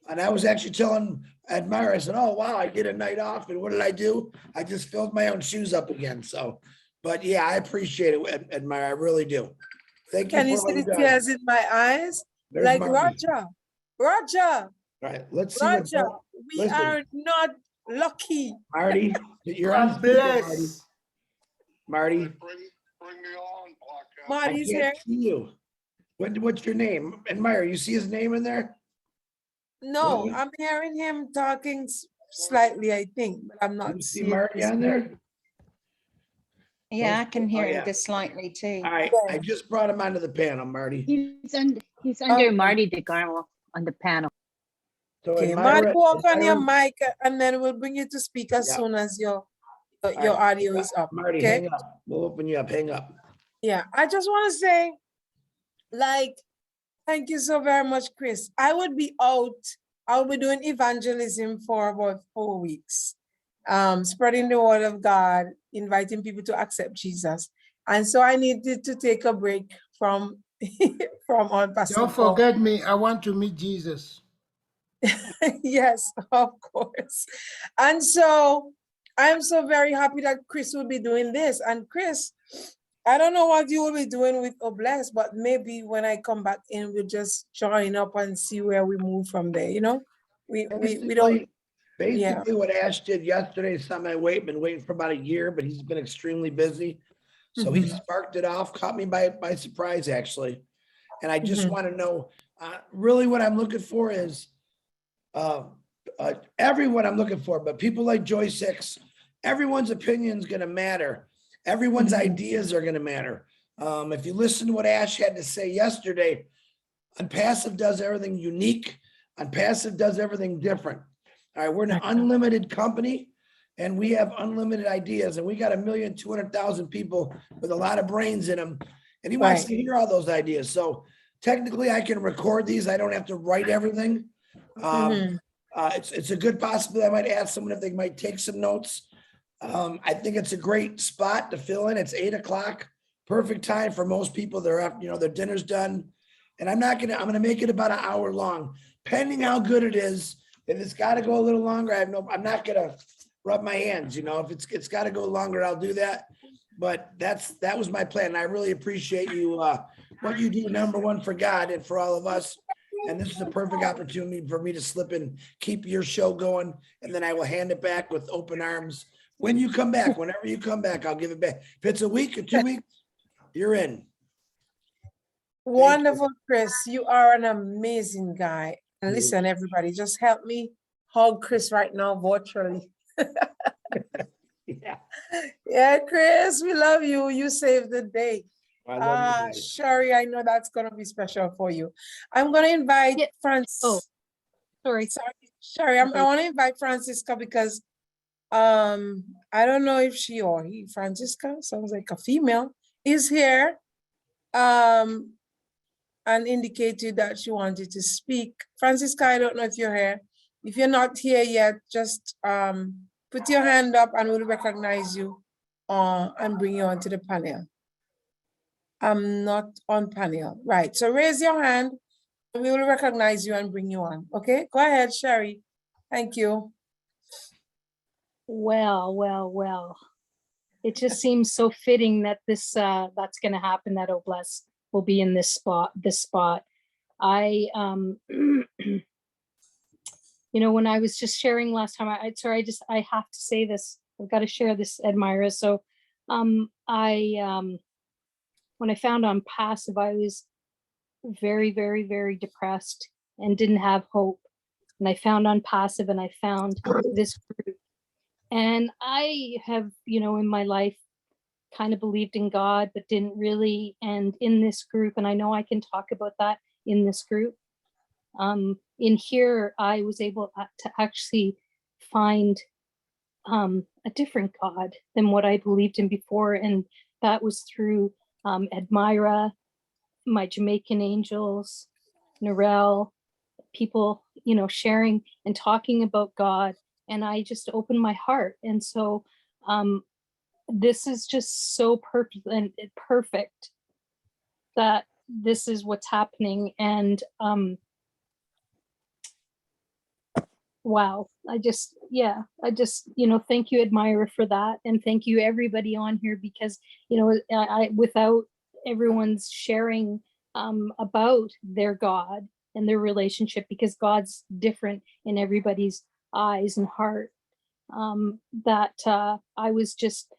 And I was actually telling Admira, I said, oh, wow, I get a night off. And what did I do? I just filled my own shoes up again. So, but yeah, I appreciate it, Admira. I really do. Thank you. Can you see the tears in my eyes? There's like Marty. Roger. All right, let's see. Roger, we are not lucky. Marty, you're on speaker, Marty. Marty's here. See you. What's your name? And Myra, you see his name in there? No, I'm hearing him talking slightly, I think, but I'm not seeing Marty on there. Yeah, I can hear him just slightly too. All right, I just brought him onto the panel, Marty. He's under Marty DeGarmo on the panel. So okay, Marty, walk on your mic, and then we'll bring you to speak as soon as your audio is up. Marty, okay? hang up. We'll open you up. Hang up. Yeah, I just want to say, thank you so very much, Chris. I will be doing evangelism for about 4 weeks, spreading the word of God, inviting people to accept Jesus. And so I needed to take a break from Onpassive. Don't forget me. I want to meet Jesus. Yes, of course. And so I'm so very happy that Chris will be doing this. And Chris, I don't know what you will be doing with Oblast, but maybe when I come back in, we'll just join up and see where we move from there. We don't. Basically, what Ash did yesterday is something I've been waiting for about a year, but he's been extremely busy. So he sparked it off, caught me by surprise, actually. And I just want to know, really what I'm looking for is everyone I'm looking for, but people like Joy 6, everyone's opinion is going to matter. Everyone's ideas are going to matter. If you listen to what Ash had to say yesterday, Onpassive does everything unique. Onpassive does everything different. All right, we're an unlimited company, and we have unlimited ideas, and we got 1,200,000 people with a lot of brains in them, and he wants to hear all those ideas. So technically, I can record these. I don't have to write everything. It's a good possibility. I might ask someone if they might take some notes. I think it's a great spot to fill in. It's 8 o'clock, perfect time for most people. They're up, their dinner's done. And I'm gonna make it about an hour long, pending how good it is. If it's gotta go a little longer, I'm not gonna rub my hands, if it's gotta go longer, I'll do that. But that was my plan. I really appreciate you, what you do, number one, for God and for all of us. And this is a perfect opportunity for me to slip in, keep your show going, and then I will hand it back with open arms. When you come back, whenever you come back, I'll give it back. If it's a week or 2 weeks, you're in. Wonderful, Chris. You are an amazing guy. And listen, everybody, just help me hug Chris right now virtually. Yeah, Chris, we love you. You saved the day. Sherry, I know that's going to be special for you. I'm going to invite Francis. Oh, sorry. Sherry, I want to invite Francisca because I don't know if she or he, Francisca, sounds like a female, is here and indicated that she wanted to speak. Francisca, I don't know if you're here. If you're not here yet, just put your hand up and we'll recognize you and bring you onto the panel. I'm not on panel. Right, so raise your hand and we will recognize you and bring you on. Okay, go ahead, Sherry. Thank you. Well. It just seems so fitting that this that's going to happen, that Obless will be in this spot. I when I was just sharing last time, I have to say this. I've got to share this, Admira. So when I found Onpassive, I was very, very, very depressed and didn't have hope. And I found Onpassive and I found this group. And I have, in my life kind of believed in God, but didn't really. And in this group, and I know I can talk about that in this group, in here, I was able to actually find a different God than what I believed in before. And that was through Admira, my Jamaican angels, Narelle, people, sharing and talking about God. And I just opened my heart. And so this is just so perfect that this is what's happening. And wow, I just, thank you, Admira, for that. And thank you everybody on here, because, I without everyone's sharing about their God and their relationship, because God's different in everybody's eyes and heart, that I was just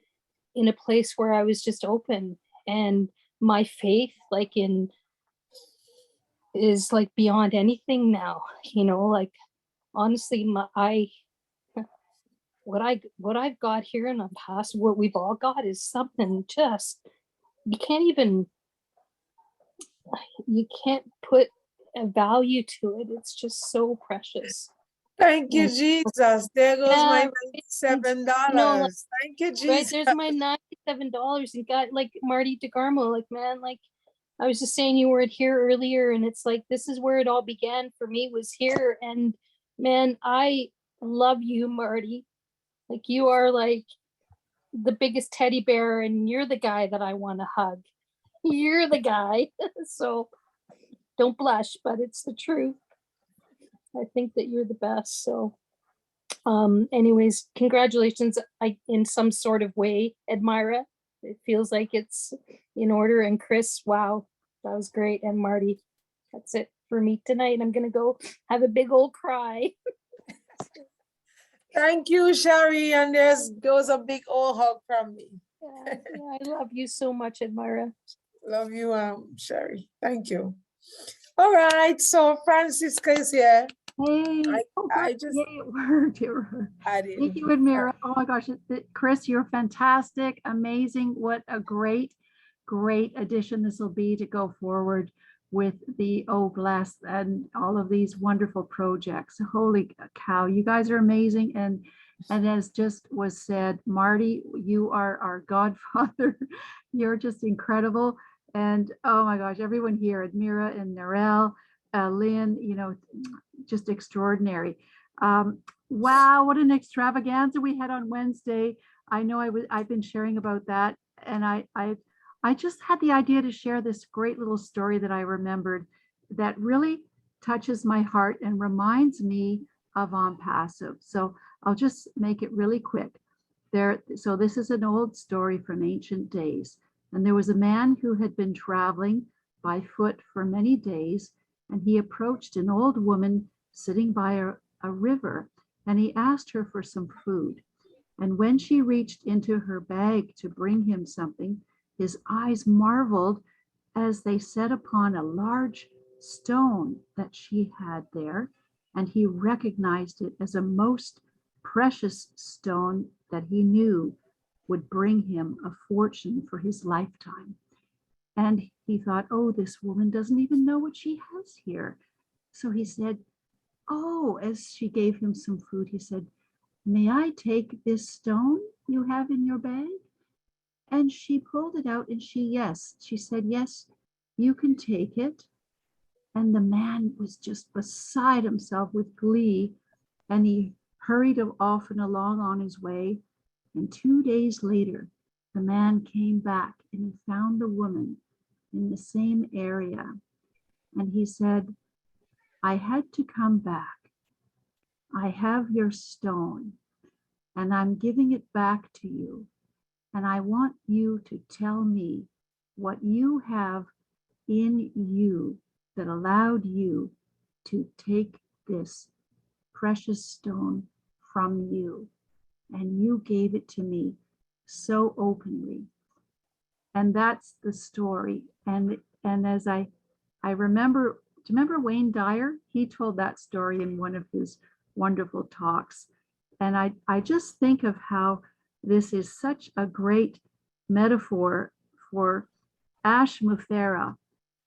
in a place where I was just open, and my faith is like beyond anything now, honestly, what I've got here in Onpassive, what we've all got, is something just you can't put a value to it. It's just so precious. Thank you, Jesus. There goes my $97. Thank you, Jesus. Right, there's my $97. And got Marty DeGarmo, man, I was just saying, you weren't here earlier, and it's this is where it all began for me, was here. And man, I love you, Marty. You are the biggest teddy bear, and you're the guy that I want to hug. You're the guy. So don't blush, but it's the truth. I think that you're the best. So anyways, congratulations in some sort of way, Admira. It feels like it's in order. And Chris, wow, that was great. And Marty, that's it for me tonight. I'm gonna go have a big old cry. Thank you, Sherry. And there goes a big old hug from me. Yeah, I love you so much, Admira. Love you, Sherry. Thank you. All right, so Francisca is here. Hey, it worked. Thank you, Admira. Oh my gosh, Chris, you're fantastic, amazing. What a great addition this will be to go forward with the Bless and all of these wonderful projects. Holy cow, you guys are amazing. And as just was said, Marty, you are our godfather. You're just incredible. And oh my gosh, everyone here, Admira and Narelle, Lynn, just extraordinary. Wow, what an extravaganza we had on Wednesday. I know I've been sharing about that, and I just had the idea to share this great little story that I remembered that really touches my heart and reminds me of Onpassive. So I'll just make it really quick. So this is an old story from ancient days, and there was a man who had been traveling by foot for many days, and he approached an old woman sitting by a river, and he asked her for some food. And when she reached into her bag to bring him something, his eyes marveled as they set upon a large stone that she had there, and he recognized it as a most precious stone that he knew would bring him a fortune for his lifetime. And he thought, oh, this woman doesn't even know what she has here. So he said, oh, as she gave him some food, he said, may I take this stone you have in your bag? And she pulled it out and she said, yes, you can take it. And the man was just beside himself with glee, and he hurried off and along on his way. And 2 days later, the man came back and he found the woman in the same area. And he said, I had to come back. I have your stone and I'm giving it back to you. And I want you to tell me what you have in you that allowed you to take this precious stone from you. And you gave it to me so openly. And that's the story. And as I remember, do you remember Wayne Dyer? He told that story in one of his wonderful talks. And I just think of how this is such a great metaphor for ASH MUFAREH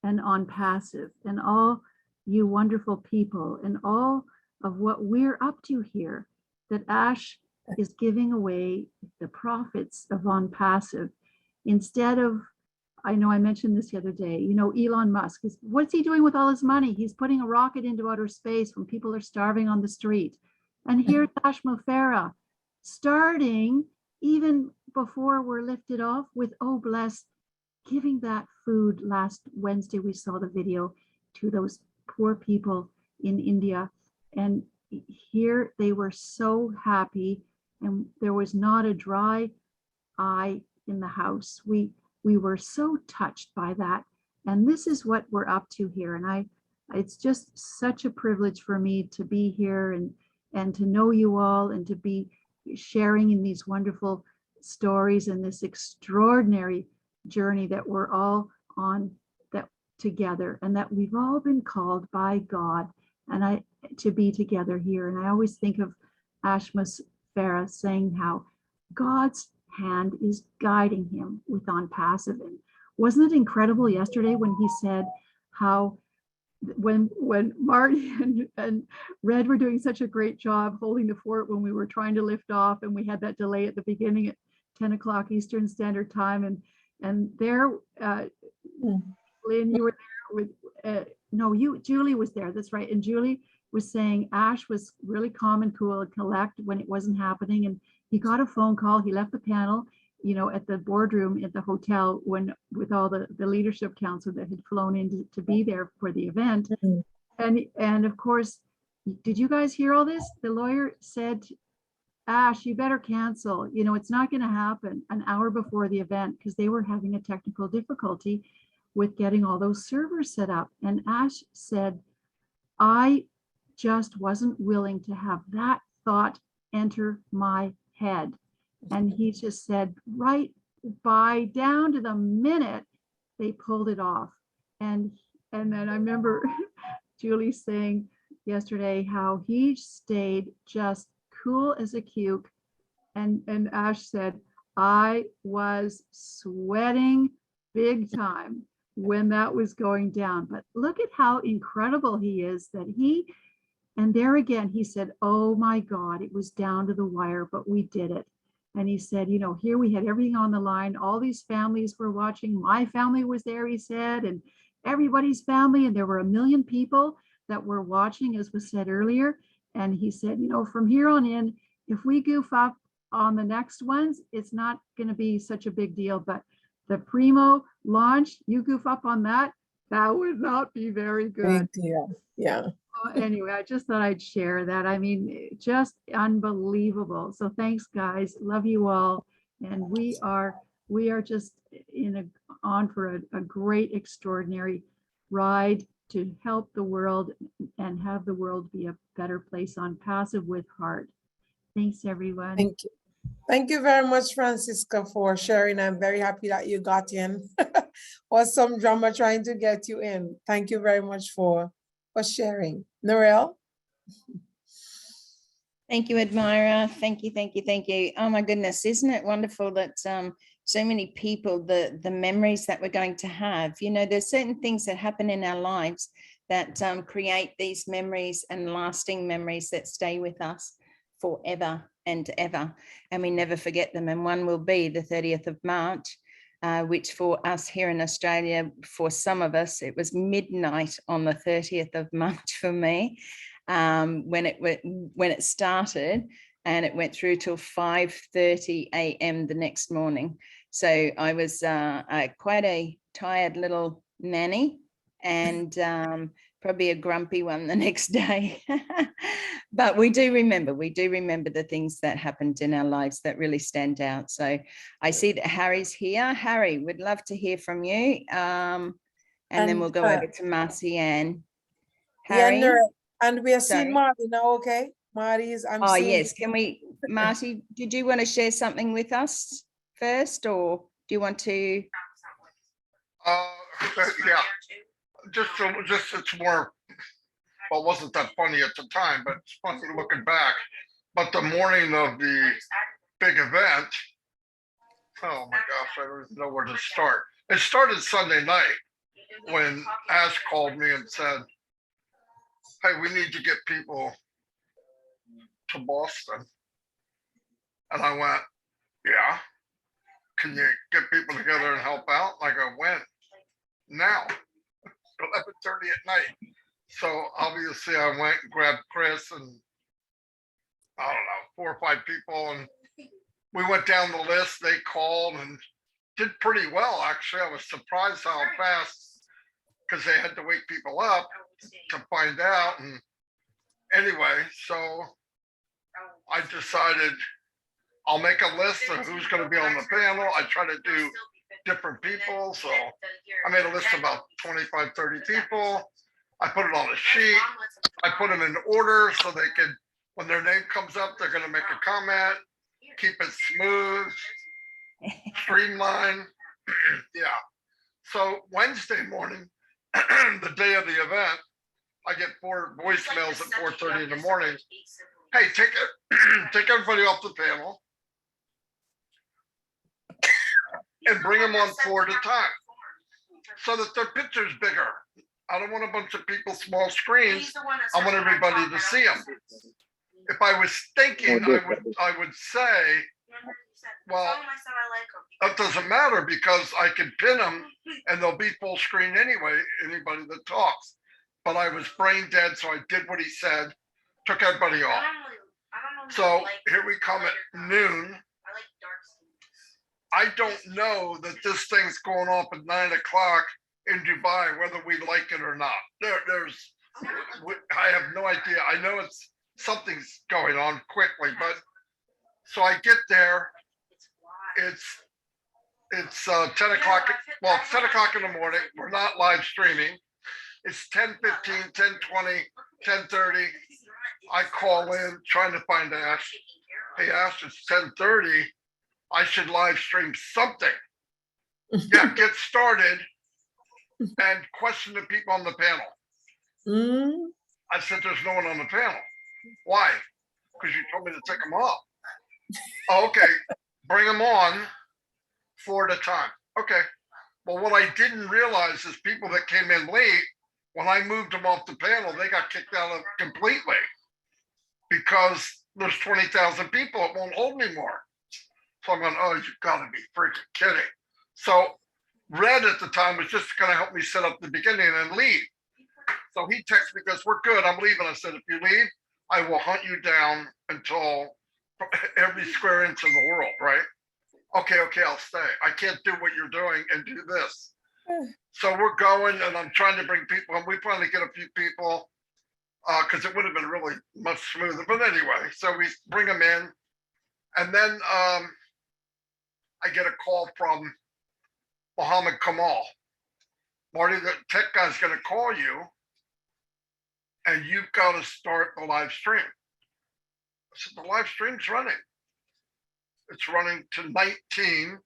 and Onpassive and all you wonderful people and all of what we're up to here, that ASH is giving away the profits of Onpassive instead of, I know I mentioned this the other day, you know, Elon Musk, what's he doing with all his money? He's putting a rocket into outer space when people are starving on the street. And here's ASH MUFAREH starting even before we're lifted off with Oh Bless, giving that food. Last Wednesday, we saw the video to those poor people in India. And here they were so happy, and there was not a dry eye in the house. We were so touched by that. And this is what we're up to here. And it's just such a privilege for me to be here and to know you all and to be sharing in these wonderful stories and this extraordinary journey that we're all on that together, and that we've all been called by God and to be together here. And I always think of ASH MUFAREH saying how God's hand is guiding him with Onpassive. And wasn't it incredible yesterday when he said how when Marty and Red were doing such a great job holding the fort when we were trying to lift off, and we had that delay at the beginning at 10 o'clock Eastern Standard Time, and there, Lynn, you were there with, Julie was there, that's right. And Julie was saying Ash was really calm and cool and collect when it wasn't happening. And he got a phone call, he left the panel, you know, at the boardroom at the hotel with all the leadership council that had flown in to be there for the event. And of course, did you guys hear all this? The lawyer said, Ash, you better cancel. You know, it's not going to happen an hour before the event because they were having a technical difficulty with getting all those servers set up. And Ash said, I just wasn't willing to have that thought enter my head. And he just said, right by down to the minute, they pulled it off. And then I remember Julie saying yesterday how he stayed just cool as a cuke. And Ash said, I was sweating big time when that was going down. But look at how incredible he is that and there again, he said, oh my God, it was down to the wire, but we did it. And he said, you know, here we had everything on the line. All these families were watching. My family was there, he said, and everybody's family. And there were 1 million people that were watching, as was said earlier. And he said, you know, from here on in, if we goof up, on the next ones, it's not going to be such a big deal, but the Primo launch, you goof up on that, that would not be very good. Big deal. Yeah. Anyway, I just thought I'd share that. I mean, just unbelievable. So thanks, guys. Love you all. And we are just on for a great, extraordinary ride to help the world and have the world be a better place on Passive with Heart. Thanks, everyone. Thank you. Thank you very much, Francisca, for sharing. I'm very happy that you got in. Was some drama trying to get you in. Thank you very much for sharing. Narelle? Thank you, Admira. Thank you, thank you, thank you. Oh my goodness, isn't it wonderful that so many people, the memories that we're going to have, you know, there's certain things that happen in our lives that create these memories and lasting memories that stay with us forever and ever, and we never forget them. And one will be the 30th of March, which for us here in Australia, for some of us, it was midnight on the 30th of March for me, when it started, and it went through till 5:30 a.m. the next morning. So I was quite a tired little nanny, and probably a grumpy one the next day. But we do remember the things that happened in our lives that really stand out. So I see that Harry's here. Harry, we'd love to hear from you. And then we'll go over to Marcy Ann. Harry? Yeah, and we are seeing Marty now, okay? Marty's. Oh, yes. Can we, Marty, did you want to share something with us first, or do you want to? Yeah, just it's more, well, it wasn't that funny at the time, but it's funny looking back. But the morning of the big event, oh my gosh, I don't even know where to start. It started Sunday night when Ash called me and said, hey, we need to get people to Boston. And I went, yeah, can you get people together and help out? And I go, when? Now, 11:30 at night. So obviously I went and grabbed Chris and I don't know, 4 or 5 people, and we went down the list. They called and did pretty well. Actually, I was surprised how fast, because they had to wake people up to find out. And anyway, so I decided I'll make a list of who's going to be on the panel. I try to do different people. So I made a list of about 25, 30 people. I put it on a sheet. I put them in order so they could, when their name comes up, they're going to make a comment, keep it smooth, streamline. Yeah. So Wednesday morning, the day of the event, I get 4 voicemails at 4:30 in the morning. Hey, take everybody off the panel and bring them on 4 at a time so that their picture's bigger. I don't want a bunch of people, small screens. I want everybody to see them. If I was thinking, I would say, well, that doesn't matter because I can pin them and they'll be full screen anyway, anybody that talks. But I was brain dead, so I did what he said, took everybody off. So here we come at noon. I don't know that this thing's going off at 9 o'clock in Dubai, whether we like it or not. I have no idea. I know something's going on quickly, but so I get there. It's 10 o'clock. Well, it's 10 o'clock in the morning. We're not live streaming. It's 10:15, 10:20, 10:30. I call in trying to find Ash. Hey, Ash, it's 10:30. I should live stream something. Yeah, get started and question the people on the panel. I said, there's no one on the panel. Why? Because you told me to take them off. Oh, okay, bring them on 4 at a time. Okay. Well, what I didn't realize is people that came in late, when I moved them off the panel, they got kicked out of completely because there's 20,000 people. It won't hold anymore. So I'm going, oh, you've got to be freaking kidding. So Red at the time was just going to help me set up the beginning and leave. So he texted me, goes, we're good, I'm leaving. I said, if you leave, I will hunt you down until every square inch of the world, right? Okay, I'll stay. I can't do what you're doing and do this. So we're going, and I'm trying to bring people, and we finally get a few people, because it would have been really much smoother. But anyway, so we bring them in, and then I get a call from Muhammad Kamal. Marty, the tech guy's going to call you, and you've got to start the live stream. I said, the live stream's running. It's running to 19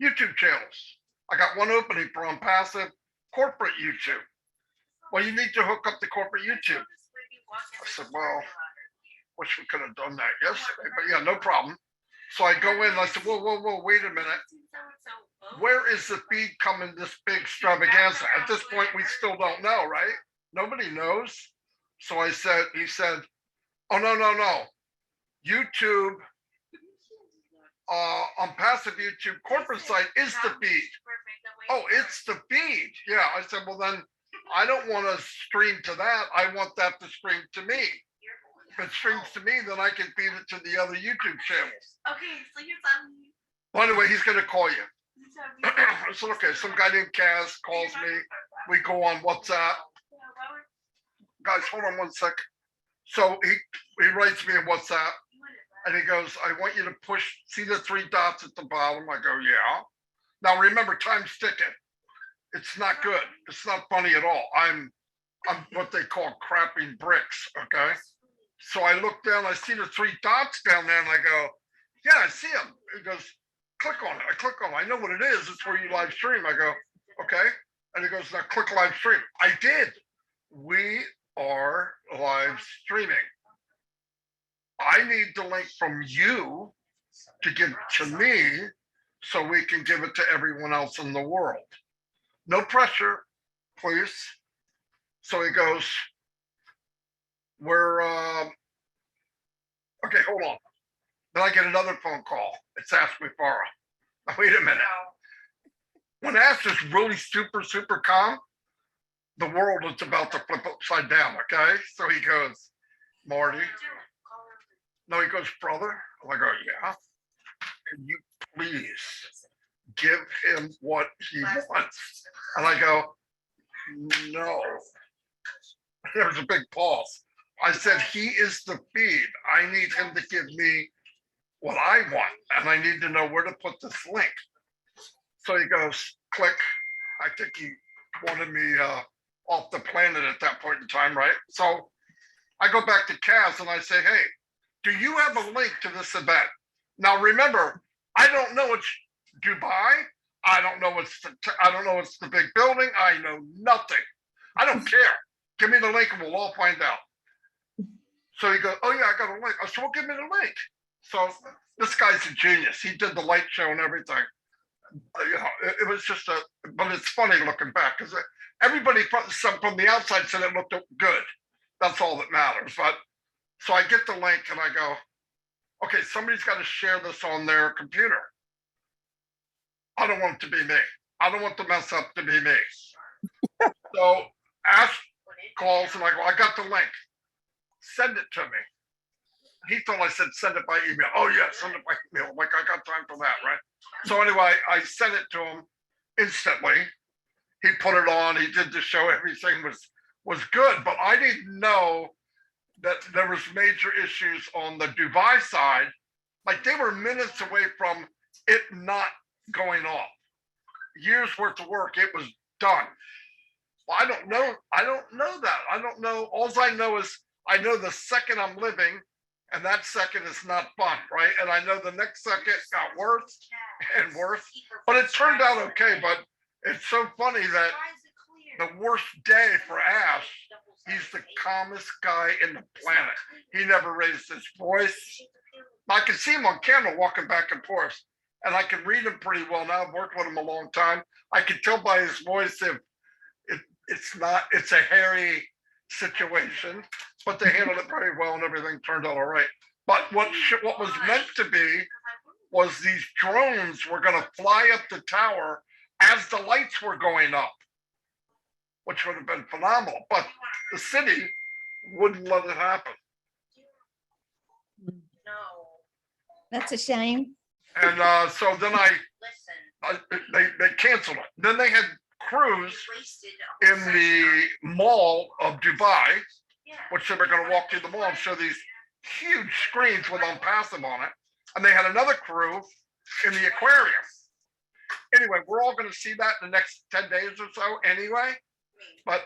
YouTube channels. I got one opening for Onpassive corporate YouTube. Well, you need to hook up the corporate YouTube. I said, well, wish we could have done that yesterday, but yeah, no problem. So I go in and I said, whoa, wait a minute. Where is the feed coming this big extravaganza? At this point, we still don't know, right? Nobody knows. So he said, oh, no. YouTube, Onpassive YouTube corporate site is the feed. Oh, it's the feed. Yeah, I said, well, then I don't want to stream to that. I want that to stream to me. If it streams to me, then I can feed it to the other YouTube channels. Okay, so here's on. Well, anyway, he's going to call you. I said, okay, some guy named Kaz calls me. We go on WhatsApp. Guys, hold on one sec. So he writes me in WhatsApp, and he goes, I want you to see the 3 dots at the bottom. I go, yeah. Now remember, time's ticking. It's not good. It's not funny at all. I'm what they call crapping bricks, okay? So I look down, I see the 3 dots down there, and I go, yeah, I see them. He goes, click on it. I click on it. I know what it is. It's where you live stream. I go, okay. And he goes, now click live stream. I did. We are live streaming. I need the link from you to give to me so we can give it to everyone else in the world. No pressure, please. So he goes, okay, hold on. Then I get another phone call. It's ASH MUFAREH. Now, wait a minute. When ASH is really super calm, the world is about to flip upside down, okay? So he goes, Marty. No, he goes, brother. I go, yeah. Can you please give him what he wants? And I go, no. There's a big pause. I said, he is the feed. I need him to give me what I want, and I need to know where to put this link. So he goes, click. I think he wanted me off the planet at that point in time, right? So I go back to Kaz and I say, hey, do you have a link to this event? Now remember, I don't know it's Dubai. I don't know it's the big building. I know nothing. I don't care. Give me the link and we'll all find out. So he goes, oh yeah, I got a link. I said, well, give me the link. So this guy's a genius. He did the light show and everything. You know, it was just but it's funny looking back because everybody from the outside said it looked good. That's all that matters. But so I get the link and I go, okay, somebody's got to share this on their computer. I don't want it to be me. I don't want the mess up to be me. So Ash calls and I go, I got the link. Send it to me. He thought I said send it by email. Oh yeah, send it by email. Like I got time for that, right? So anyway, I sent it to him instantly. He put it on. He did the show. Everything was good, but I didn't know that there was major issues on the Dubai side. Like they were minutes away from it not going off. Years worth of work. It was done. Well, I don't know that. I don't know. All I know is I know the second I'm living, and that second is not fun, right? And I know the next second got worse and worse, but it turned out okay. But it's so funny that the worst day for Ash, he's the calmest guy in the planet. He never raised his voice. I can see him on camera walking back and forth, and I can read him pretty well now. I've worked with him a long time. I can tell by his voice if it's a hairy situation, but they handled it very well and everything turned out all right. But what was meant to be was these drones were going to fly up the tower as the lights were going up, which would have been phenomenal. But the city wouldn't let it happen. That's a shame. And so then they canceled it. Then they had crews in the mall of Dubai, which they were going to walk through the mall and show these huge screens with Onpassive on it. And they had another crew in the aquarium. Anyway, we're all going to see that in the next 10 days or so anyway. But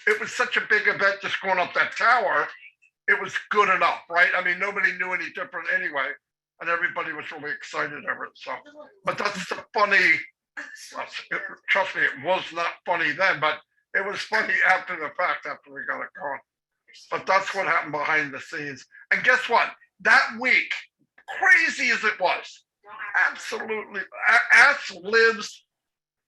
it was such a big event just going up that tower. It was good enough, right? I mean, nobody knew any different anyway. And everybody was really excited over it. So, but that's the funny, trust me, it was not funny then, but it was funny after the fact, after we got it going. But that's what happened behind the scenes. And guess what? That week, crazy as it was, absolutely, Ash lives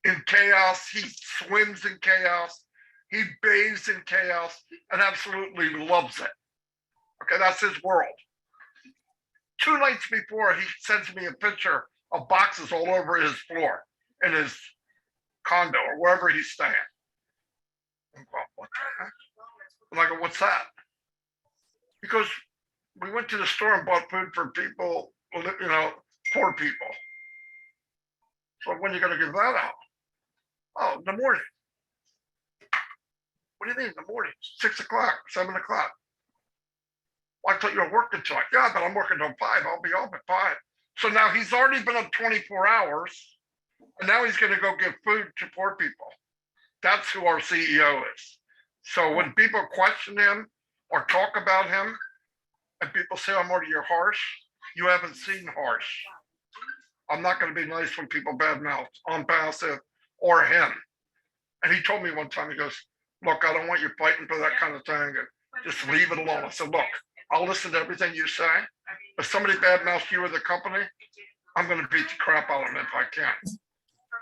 in chaos. He swims in chaos. He bathes in chaos and absolutely loves it. Okay, that's his world. 2 nights before, he sends me a picture of boxes all over his floor in his condo or wherever he's staying. I'm going, what the heck? And I go, what's that? Because we went to the store and bought food for people, you know, poor people. So when are you going to give that out? Oh, in the morning. What do you mean in the morning? 6 o'clock, 7 o'clock. Well, I thought you were working tonight. Yeah, but I'm working till 5. I'll be off at 5. So now he's already been up 24 hours, and now he's going to go give food to poor people. That's who our CEO is. So when people question him or talk about him, and people say, "Oh, Marty, you're harsh," you haven't seen harsh. I'm not going to be nice when people badmouth Onpassive or him. And he told me one time, he goes, "Look, I don't want you fighting for that kind of thing. And just leave it alone." I said, "Look, I'll listen to everything you say. If somebody badmouths you or the company, I'm going to beat the crap out of them if I can."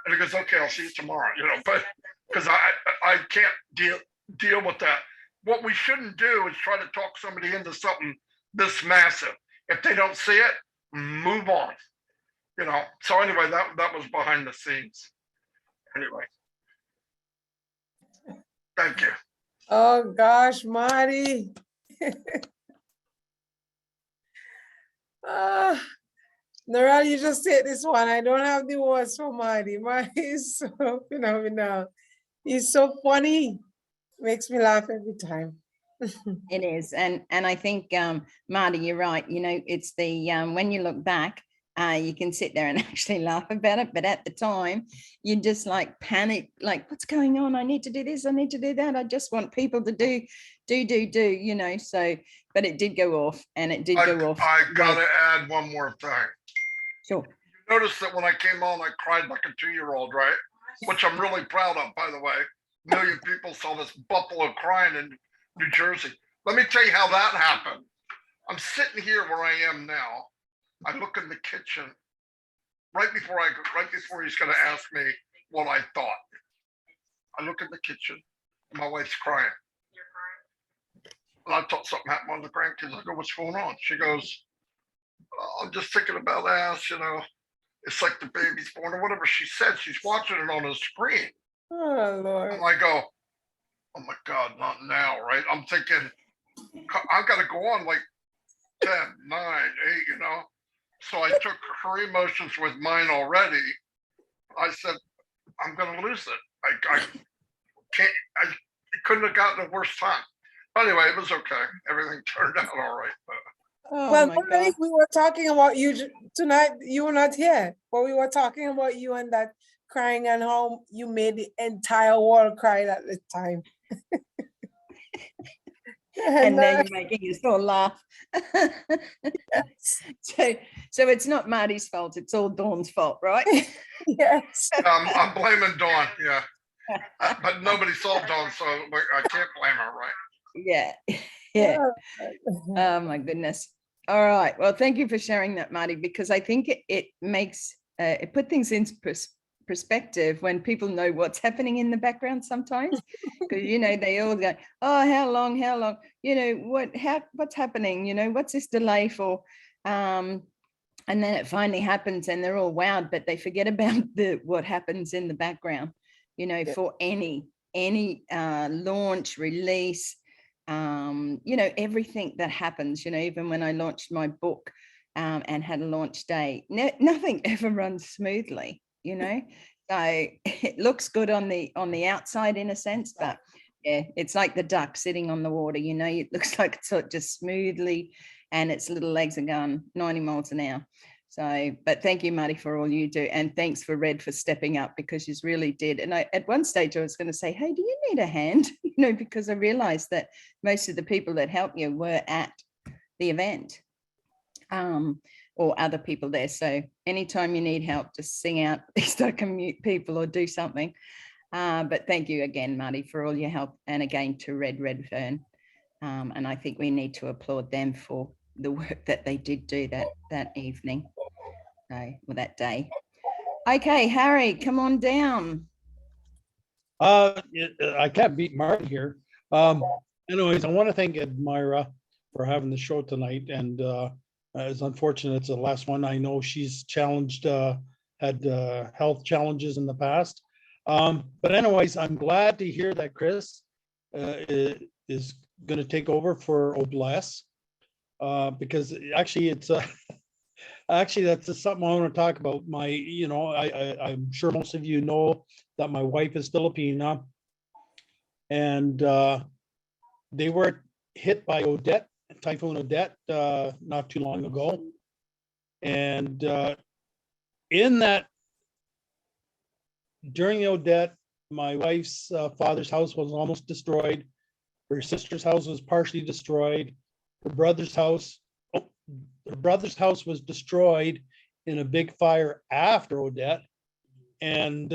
And he goes, "Okay, I'll see you tomorrow." You know, but because I can't deal with that. What we shouldn't do is try to talk somebody into something this massive. If they don't see it, move on. You know. So anyway, that was behind the scenes. Anyway, thank you. Oh gosh, Marty. Narelle, you just take this one. I don't have the words for Marty. Marty is so phenomenal. He's so funny. Makes me laugh every time. It is. And I think, Marty, you're right. You know, it's the, when you look back, you can sit there and actually laugh about it. But at the time, you just like panic, like, what's going on? I need to do this. I need to do that. I just want people to do, you know, so, but it did go off and it did go off. I got to add one more thing. Sure. You notice that when I came on, I cried like a 2-year-old, right? Which I'm really proud of, by the way. 1 million people saw this buffalo crying in New Jersey. Let me tell you how that happened. I'm sitting here where I am now. I look in the kitchen right before he's going to ask me what I thought. I look in the kitchen, and my wife's crying. And I thought something happened on the grandkids. I go, "What's going on?" She goes, "I'm just thinking about Ash, you know, it's like the baby's born," or whatever she said. She's watching it on a screen. Oh, Lord. And I go, "Oh my God, not now," right? I'm thinking, I've got to go on like 10, 9, 8, you know? So I took her emotions with mine already. I said, I'm going to lose it. I couldn't have gotten a worse time. But anyway, it was okay. Everything turned out all right. Well, Marty, we were talking about you tonight. You were not here, but we were talking about you and that crying and how you made the entire world cry at the time. And now you're making us all laugh. So it's not Marty's fault, it's all Dawn's fault, right? Yes. I'm blaming Dawn, yeah. But nobody saw Dawn, so I can't blame her, right? Yeah. Oh my goodness. All right. Well, thank you for sharing that, Marty, because I think it makes it put things into perspective when people know what's happening in the background sometimes, because you know they all go, "Oh, how long, you know, what's happening, you know, what's this delay for?" And then it finally happens and they're all wowed, but they forget about what happens in the background, you know, for any launch, release, you know, everything that happens, you know. Even when I launched my book, and had a launch day. Nothing ever runs smoothly, you know. So it looks good on the outside in a sense, but yeah, it's like the duck sitting on the water, you know. It looks like it's just smoothly, and its little legs are going 90 miles an hour. So, but thank you, Marty, for all you do. And thanks for Red for stepping up, because you really did. And at one stage I was going to say, hey, do you need a hand? You know, because I realized that most of the people that helped you were at the event, or other people there. So anytime you need help, just sing out, at least I can mute people or do something. But thank you again, Marty, for all your help. And again, to Redfern. And I think we need to applaud them for the work that they did do that evening, or that day. Okay, Harry, come on down. I can't beat Martin here. Anyways, I want to thank Admira for having the show tonight, and it's unfortunate it's the last one. I know she's challenged, had health challenges in the past. But anyways, I'm glad to hear that Chris is going to take over for Obless, because actually it's actually that's just something I want to talk about. I'm sure most of you know that my wife is Filipina, and they were hit by Typhoon Odette, not too long ago, and during the Odette, my wife's father's house was almost destroyed. Her sister's house was partially destroyed. Her brother's house was destroyed in a big fire after Odette. And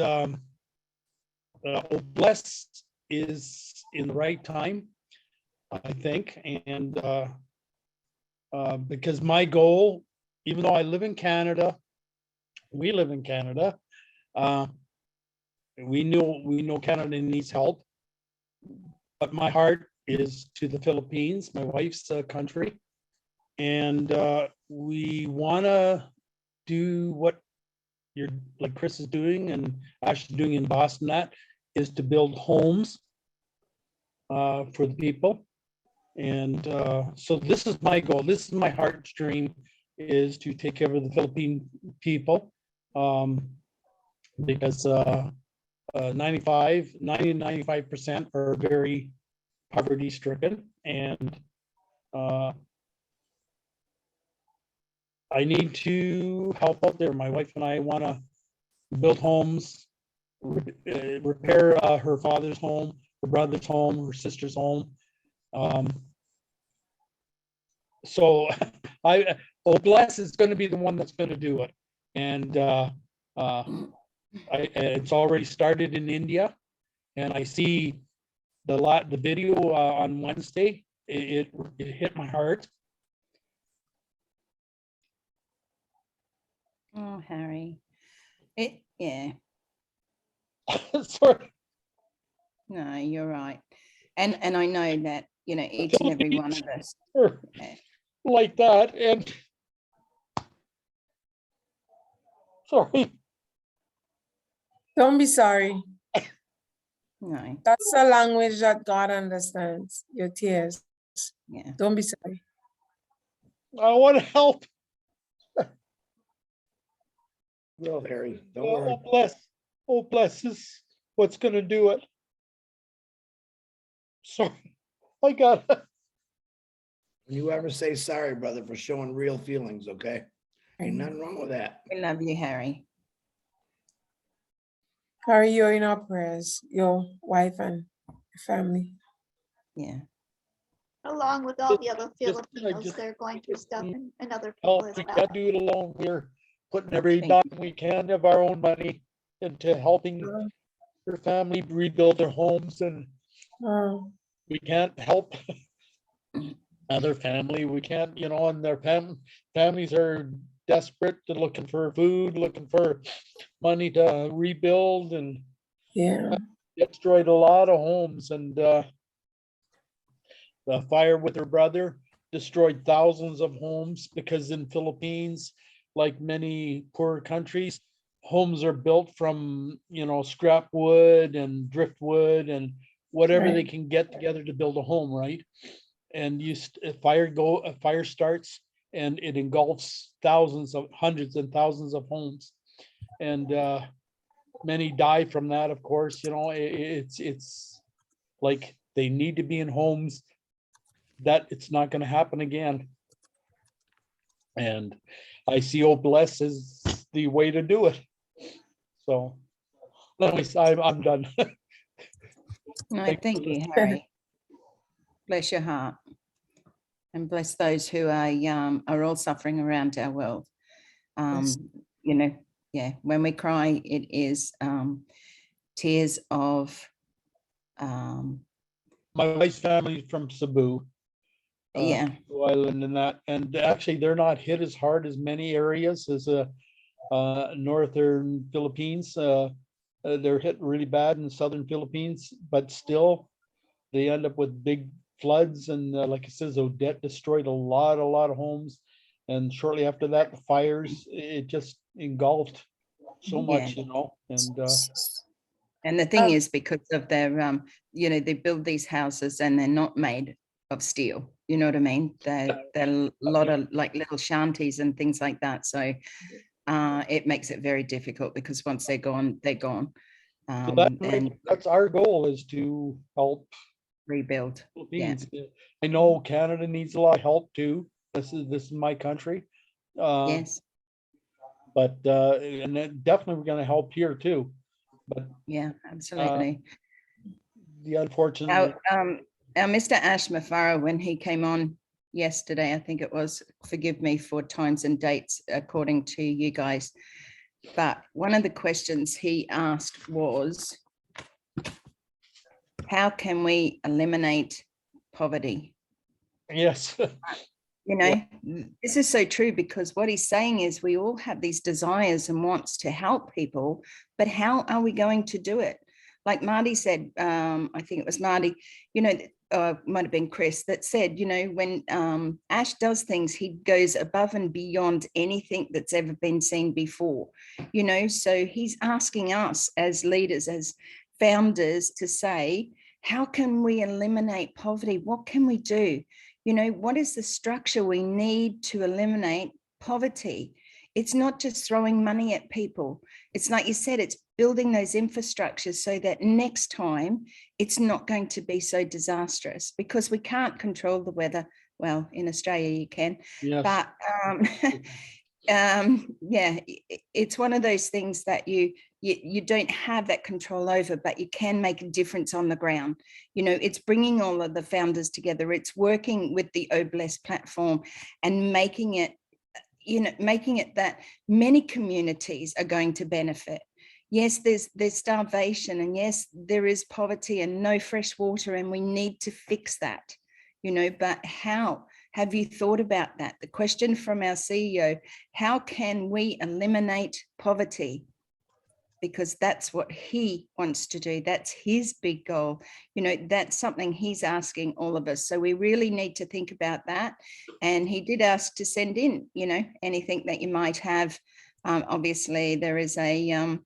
Bless is in the right time, I think. And because my goal, even though I live in Canada, we live in Canada, we know Canada needs help, but my heart is to the Philippines, my wife's country, and we want to do what like Chris is doing and Ash is doing in Boston. That is to build homes for the people, and so this is my goal. This is my heartstring, is to take care of the Philippine people, because 95% are very poverty stricken, and I need to help out there. My wife and I want to build homes, repair her father's home, her brother's home, her sister's home. So Bless is going to be the one that's going to do it, and it's already started in India, and I see the video on Wednesday. It hit my heart. Oh, Harry, yeah. Sorry. No, you're right, and I know that, you know, each and every one of us like that, and sorry. Don't be sorry. No. That's a language that God understands, your tears. Yeah. Don't be sorry. I want to help. Well, Harry, don't worry. Bless is what's going to do it. Sorry, I got it. You ever say sorry, brother, for showing real feelings, okay? Ain't nothing wrong with that. We love you, Harry. Harry, you're in our prayers, your wife and family. Yeah. Along with all the other Filipinos, they're going through stuff and other people as We well. can't do it alone. We're putting every dime we can of our own money into helping their family rebuild their homes, and we can't help other family. We can't, and their families are desperate, they're looking for food, looking for money to rebuild, and destroyed a lot of homes. And the fire with her brother destroyed thousands of homes, because in Philippines, like many poorer countries, homes are built from scrap wood and driftwood and whatever they can get together to build a home, right? And a fire starts, and it engulfs thousands of hundreds and thousands of homes. And many die from that, of course. You know, it's like they need to be in homes that it's not going to happen again. And ICO Bless is the way to do it. So anyways, I'm done. No, thank you, Harry. Bless your heart. And bless those who are all suffering around our world. You know, yeah, when we cry, it is tears of my wife's family from Cebu. Yeah. Island and that, and actually they're not hit as hard as many areas as northern Philippines. They're hit really bad in the southern Philippines, but still they end up with big floods. And like it says, Odette destroyed a lot of homes, and shortly after that, the fires, it just engulfed so much, you know. And the thing is, because of their you know, they build these houses and they're not made of steel, you know what I mean? They're a lot of like little shanties and things like that. So it makes it very difficult, because once they're gone, they're gone. So that's our goal, is to help rebuild. Philippines. Yeah. I know Canada needs a lot of help too. This is my country. Yes. But and then definitely we're going to help here too. But yeah, absolutely. The unfortunate. Our Mr. Ash MUFAREH, when he came on yesterday, I think it was, forgive me for times and dates according to you guys, but one of the questions he asked was, how can we eliminate poverty? Yes. You know, this is so true, because what he's saying is we all have these desires and wants to help people, but how are we going to do it? Like Marty said, I think it was Marty, you know, might have been Chris, that said, you know, when Ash does things, he goes above and beyond anything that's ever been seen before, you know. So he's asking us as leaders, as founders, to say, how can we eliminate poverty? What can we do? You know, what is the structure we need to eliminate poverty? It's not just throwing money at people. It's like you said, it's building those infrastructures so that next time it's not going to be so disastrous, because we can't control the weather. Well, in Australia you can, yes. But yeah, it's one of those things that you don't have that control over, but you can make a difference on the ground. You know, it's bringing all of the founders together. It's working with the OBLESS platform and making it, you know, making it that many communities are going to benefit. Yes, there's starvation, and yes, there is poverty and no fresh water, and we need to fix that, you know, but how? Have you thought about that? The question from our CEO, how can we eliminate poverty? Because that's what he wants to do. That's his big goal. You know, that's something he's asking all of us. So we really need to think about that. And he did ask to send in, you know, anything that you might have. Obviously, there is a,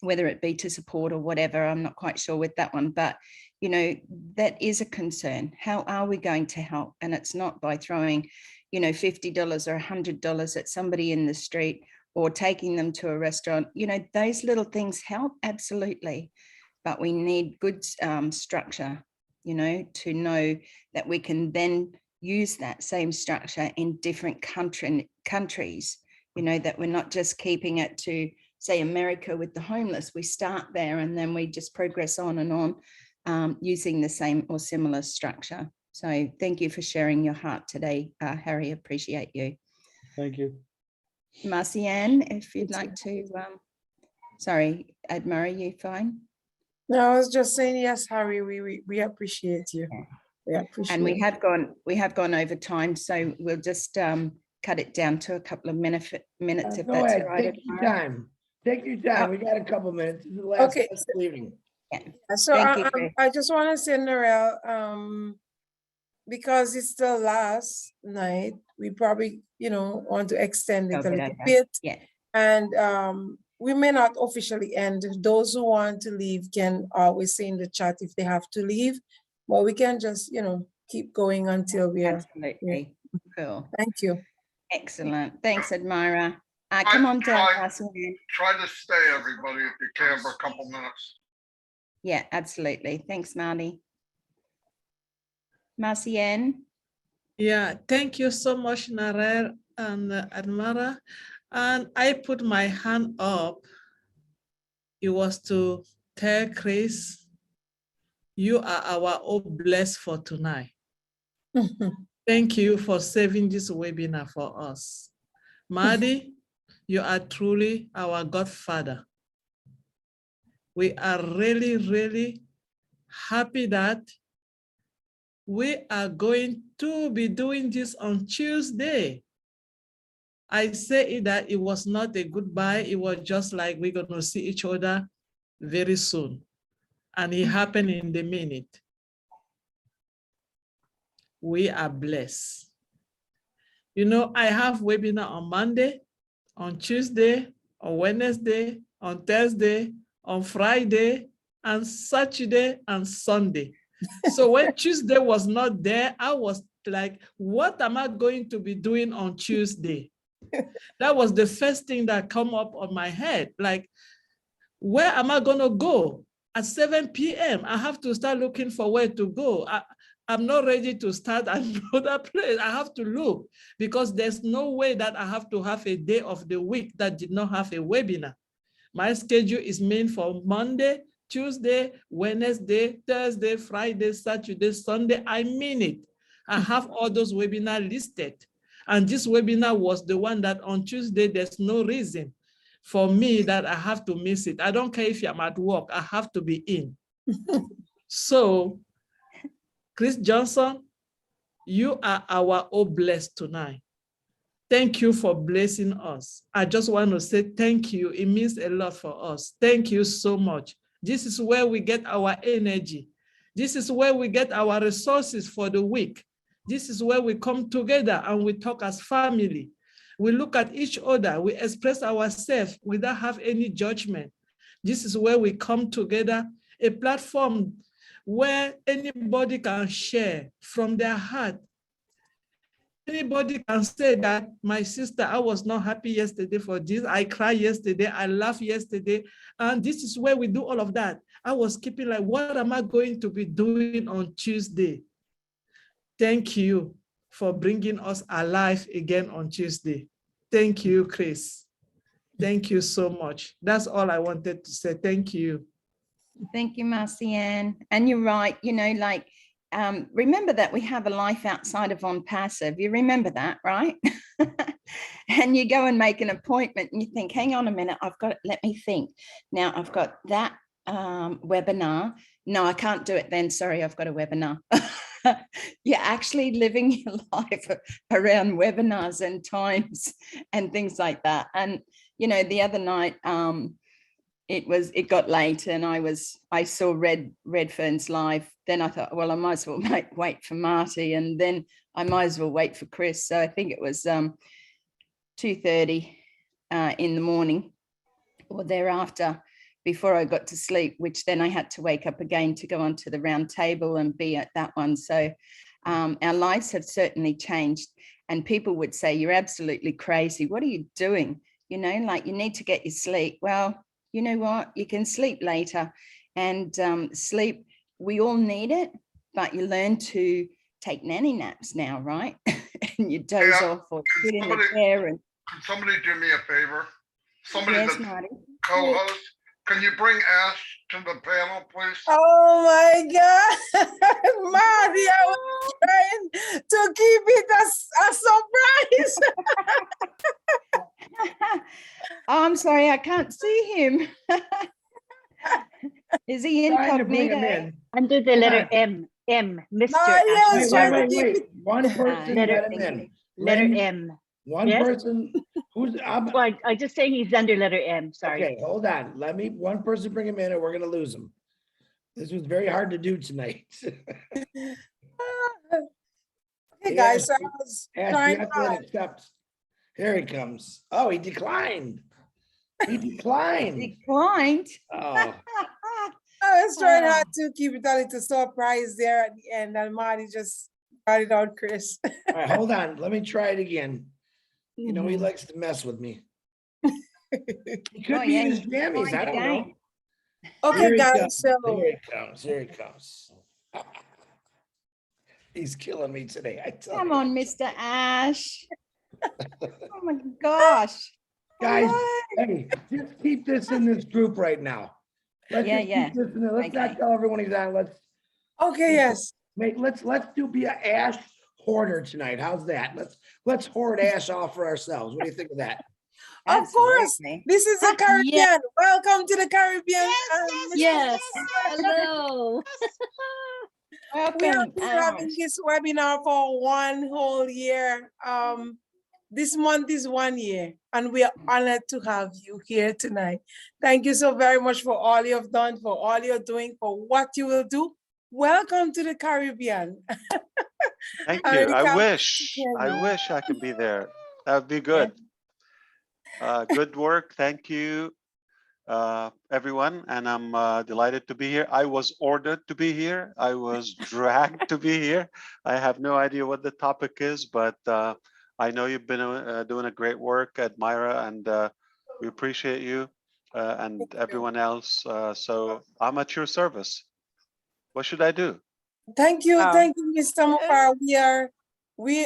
whether it be to support or whatever, I'm not quite sure with that one, but you know, that is a concern. How are we going to help? And it's not by throwing, you know, $50 or $100 at somebody in the street, or taking them to a restaurant. You know, those little things help, absolutely. But we need good structure, you know, to know that we can then use that same structure in different countries, you know, that we're not just keeping it to, say, America with the homeless. We start there and then we just progress on and on, using the same or similar structure. So thank you for sharing your heart today, Harry. Appreciate you. Thank you. Marcianne, if you'd like to, sorry, Admira, you fine? No, I was just saying, yes, Harry, we appreciate you. Yeah. We appreciate And we have gone over time, so we'll just cut it down to a couple of minutes if Go that's ahead. all right. Take your time. Take your time. We got a couple minutes. This is the last Okay. evening. Yeah. So Thank you, I just want to say, Narelle, because it's the last night, we probably, you know, want to extend it a little bit. Yeah. And we may not officially end. Those who want to leave can always say in the chat if they have to leave, but we can just, you know, keep going until we are. Absolutely. Cool. Thank you. Excellent. Thanks, Admira. Come on down, Marcy. Try to stay, everybody, if you can, for a couple minutes. Yeah, absolutely. Thanks, Marty. Marcienne. Yeah, thank you so much, Narelle and Admira. And I put my hand up. It was to tell Chris, you are our all blessed for tonight. Thank you for saving this webinar for us. Marty, you are truly our godfather. We are really, really happy that we are going to be doing this on Tuesday. I say that it was not a goodbye. It was just like we're going to see each other very soon. And it happened in the minute. We are blessed. You know, I have webinar on Monday, on Tuesday, on Wednesday, on Thursday, on Friday, and Saturday and Sunday. So when Tuesday was not there, I was like, what am I going to be doing on Tuesday? That was the first thing that come up on my head. Like, where am I going to go? At 7 p.m., I have to start looking for where to go. I'm not ready to start another place. I have to look because there's no way that I have to have a day of the week that did not have a webinar. My schedule is meant for Monday, Tuesday, Wednesday, Thursday, Friday, Saturday, Sunday. I mean it. I have all those webinars listed. And this webinar was the one that on Tuesday, there's no reason for me that I have to miss it. I don't care if I'm at work, I have to be in. So, Chris Johnson, you are our all blessed tonight. Thank you for blessing us. I just want to say thank you. It means a lot for us. Thank you so much. This is where we get our energy. This is where we get our resources for the week. This is where we come together and we talk as family. We look at each other. We express ourselves without have any judgment. This is where we come together, a platform where anybody can share from their heart. Anybody can say that, my sister, I was not happy yesterday for this. I cried yesterday. I laughed yesterday. And this is where we do all of that. I was keeping like, what am I going to be doing on Tuesday? Thank you for bringing us alive again on Tuesday. Thank you, Chris. Thank you so much. That's all I wanted to say. Thank you. Thank you, Marcienne. And you're right, you know, like, remember that we have a life outside of Onpassive. You remember that, right? And you go and make an appointment and you think, hang on a minute, let me think. Now I've got that webinar. No, I can't do it then. Sorry, I've got a webinar. You're actually living your life around webinars and times and things like that. And, you know, the other night, it got late and I saw Redfern's live. Then I thought, well, I might as well wait for Marty, and then I might as well wait for Chris. So I think it was 2:30 in the morning or thereafter before I got to sleep, which then I had to wake up again to go onto the round table and be at that one. So our lives have certainly changed, and people would say, you're absolutely crazy. What are you doing? You know, like, you need to get your sleep. Well, you know what? You can sleep later, and sleep, we all need it, but you learn to take nanny naps now, right? And you doze off or sit in the chair. And can somebody do me a favor? Somebody yes, that's Marty. co-host, can you bring Ash to the panel, please? Oh my God, Marty, I was trying to keep it a surprise. Oh, I'm sorry, I can't see him. Is he incognito? Under the letter M, Mr. Yes, Wait. One person let him in. Letter M. One Yes? person who's Well, I just saying he's under letter M, sorry. Okay, hold on. One person bring him in or we're gonna lose him. This was very hard to do tonight. Okay, guys, so I was Ash, trying you have to accept. Here he comes. Oh, he declined. He declined. Declined? Oh. I was trying hard to keep it a little surprise there at the end, and Marty just Got it out, Chris. All right, hold on. Let me try it again. You know, he Mhm. likes to mess with me. He Oh, could be yeah, in his he's jammies. trying I don't know. again. Okay, Here he guys. comes. So Here he comes. Here he comes. He's killing me today. I tell Come you. on, Mr. Ash. Oh my gosh. Guys, Hello. hey, just keep this in this group right now. Let's Yeah, just yeah. keep this in there. Let's not Okay. tell everyone he's on. okay, yes. Let's be an ash hoarder tonight. How's that? Let's hoard ash off for ourselves. What do you think of that? Of course. Absolutely. This is the Yeah. Caribbean. Welcome to the Caribbean. Yes. Hello. We have Welcome, been having Ash. this webinar for one whole year. This month is 1 year, and we are honored to have you here tonight. Thank you so very much for all you've done, for all you're doing, for what you will do. Welcome to the Caribbean. Thank I you. really I can't wait to wish, hear I you. wish I could be there. That would be Yeah. good. Good work. Thank you, everyone. And I'm delighted to be here. I was ordered to be here. I was dragged to be here. I have no idea what the topic is, but I know you've been doing a great work at Myra, and we appreciate you and everyone else. So I'm at your service. What should I do? Thank you, Mr. Mufar.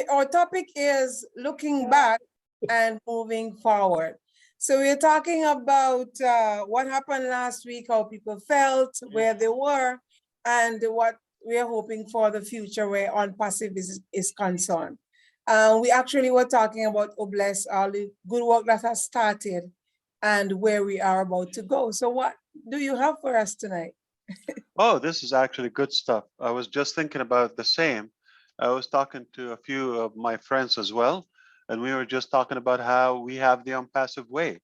Our topic is looking back and moving forward. So we're talking about what happened last week, how people felt, where they were, and what we're hoping for the future where Onpassive is concerned. We actually were talking about, oh bless, all the good work that has started and where we are about to go. So what do you have for us tonight? Oh, this is actually good stuff. I was just thinking about the same. I was talking to a few of my friends as well, and we were just talking about how we have the Onpassive way.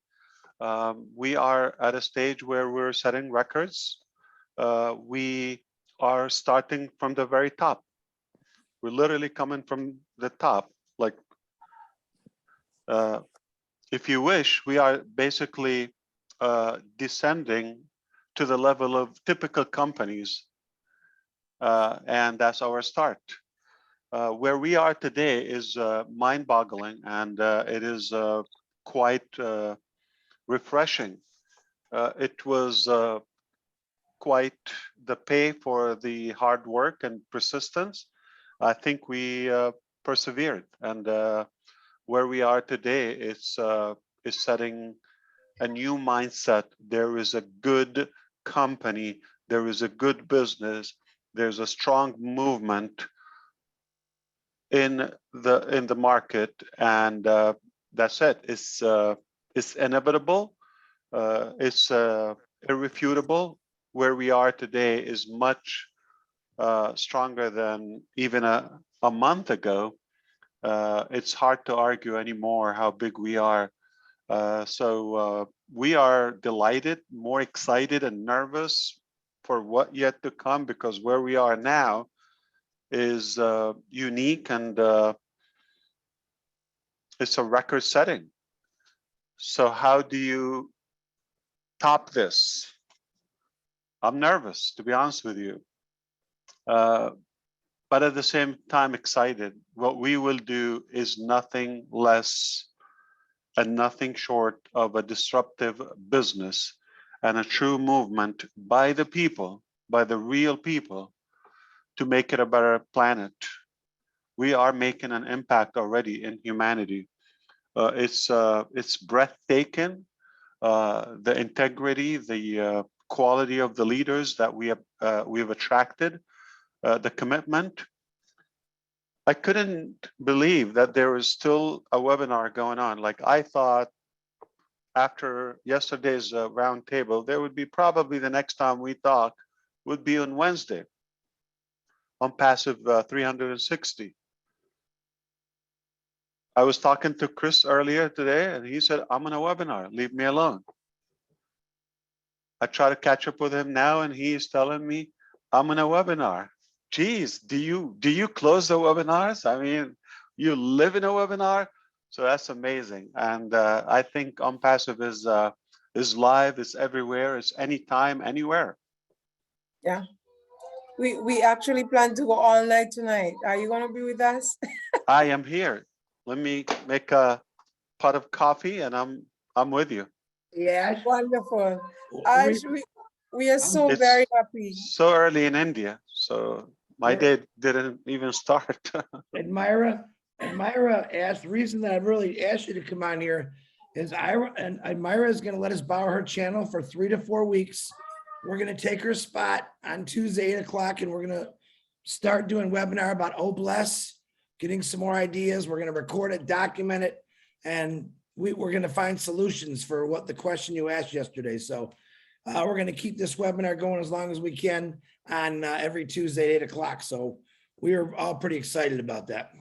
We are at a stage where we're setting records. We are starting from the very top. We're literally coming from the top. Like, if you wish, we are basically descending to the level of typical companies. And that's our start. Where we are today is mind-boggling, and it is quite refreshing. It was quite the pay for the hard work and persistence. I think we persevered, and where we are today is setting a new mindset. There is a good company, there is a good business, there's a strong movement in the market, and that's it. It's inevitable. It's irrefutable. Where we are today is much stronger than even a month ago. It's hard to argue anymore how big we are. So we are delighted, more excited and nervous for what yet to come, because where we are now is unique, and it's a record setting. So how do you top this? I'm nervous, to be honest with you, but at the same time excited. What we will do is nothing less and nothing short of a disruptive business and a true movement by the people, by the real people, to make it a better planet. We are making an impact already in humanity. It's breathtaking. The integrity, the quality of the leaders that we've attracted, the commitment. I couldn't believe that there was still a webinar going on. Like, I thought after yesterday's round table, there would be probably the next time we talk would be on Wednesday, Onpassive 360. I was talking to Chris earlier today, and he said, I'm on a webinar, leave me alone. I try to catch up with him now, and he's telling me I'm on a webinar. Geez, do you close the webinars? I mean, you live in a webinar, so that's amazing. And I think Onpassive is live, it's everywhere, it's anytime, anywhere. Yeah. We actually plan to go all night tonight. Are you gonna be with us? I am here. Let me make a pot of coffee and I'm with you. Yeah. Wonderful. Ash, we are so It's very happy. so early in India, so my day didn't even start. Myra asked, the reason that I really asked you to come on here is Myra is going to let us borrow her channel for 3 to 4 weeks. We're going to take her spot on Tuesday, 8 o'clock, and we're going to start doing webinar about Oh Bless, getting some more ideas. We're going to record it, document it, and we're going to find solutions for what the question you asked yesterday. So we're going to keep this webinar going as long as we can on every Tuesday, 8 o'clock. So we are all pretty excited about that.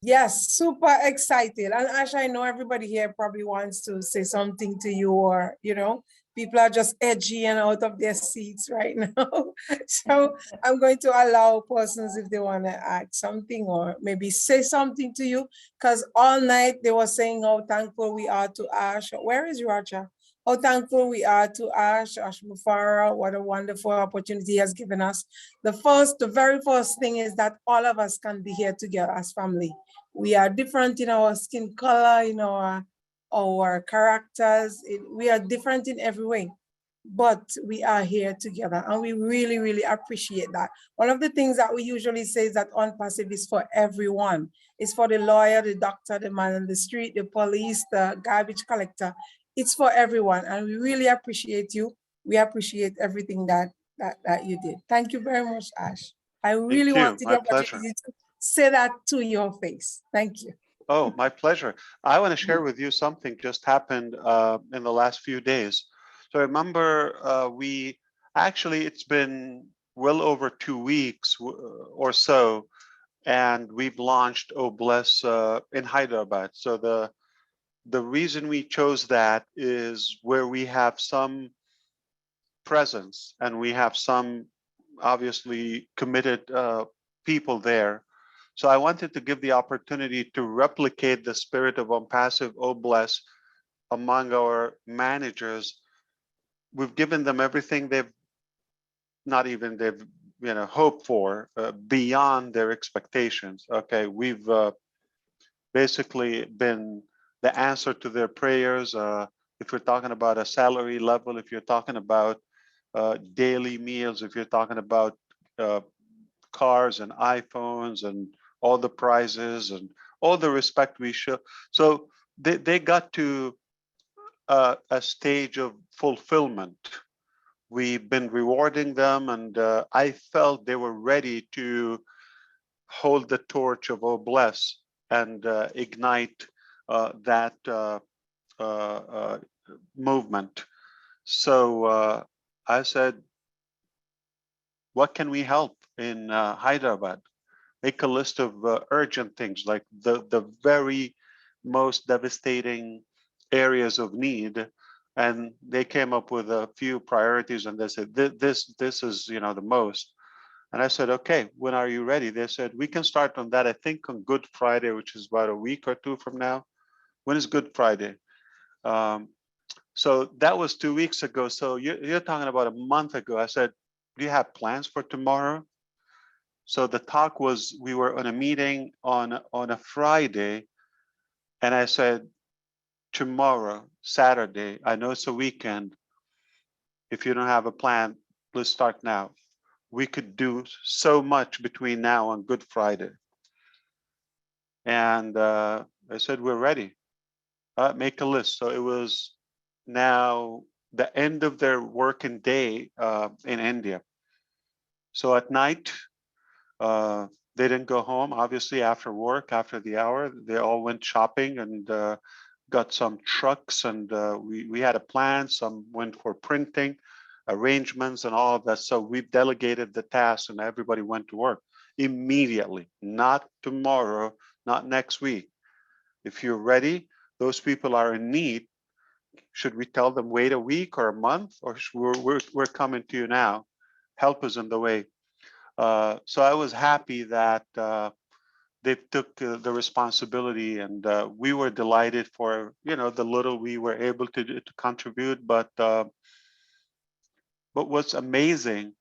Yes, super excited. And Ash, I know everybody here probably wants to say something to you, or, you know, people are just edgy and out of their seats right now. So I'm going to allow persons if they want to ask something or maybe say something to you, because all night they were saying how thankful we are to Ash. Where is Raja? How thankful we are to ASH MUFAREH. What a wonderful opportunity he has given us. The very first thing is that all of us can be here together as family. We are different in our skin color, in our characters. We are different in every way, but we are here together and we really, really appreciate that. One of the things that we usually say is that Onpassive is for everyone. It's for the lawyer, the doctor, the man on the street, the police, the garbage collector. It's for everyone, and we really appreciate you. We appreciate everything that you did. Thank you very much, Ash. I really wanted the opportunity to say that to your face. Thank you. Oh, my pleasure. I want to share with you something just happened in the last few days. So remember, it's been well over 2 weeks or so, and we've launched Oh Bless in Hyderabad. So the reason we chose that is where we have some presence and we have some obviously committed people there. So I wanted to give the opportunity to replicate the spirit of Onpassive, Oh Bless among our managers. We've given them everything they've hoped for beyond their expectations. Okay, we've basically been the answer to their prayers. If you're talking about a salary level, if you're talking about daily meals, if you're talking about cars and iPhones and all the prizes and all the respect we show. So they got to a stage of fulfillment. We've been rewarding them, and I felt they were ready to hold the torch of Oh Bless and ignite that movement. So I said, what can we help in Hyderabad? Make a list of urgent things, like the very most devastating areas of need. And they came up with a few priorities, and they said, this is, the most. And I said, okay, when are you ready? They said, we can start on that, I think on Good Friday, which is about a week or two from now. When is Good Friday? So that was 2 weeks ago. So you're talking about a month ago. I said, do you have plans for tomorrow? So the talk was, we were on a meeting on a Friday, and I said, tomorrow, Saturday, I know it's a weekend. If you don't have a plan, let's start now. We could do so much between now and Good Friday. And I said, we're ready. Make a list. So it was now the end of their working day in India. So at night, they didn't go home. Obviously, after work, after the hour, they all went shopping and got some trucks, and we had a plan. Some went for printing, arrangements, and all of that. So we delegated the task, and everybody went to work immediately. Not tomorrow, not next week. If you're ready, those people are in need. Should we tell them wait a week or a month, or we're coming to you now? Help us in the way. So I was happy that they took the responsibility, and we were delighted for the little we were able to contribute. But what's amazing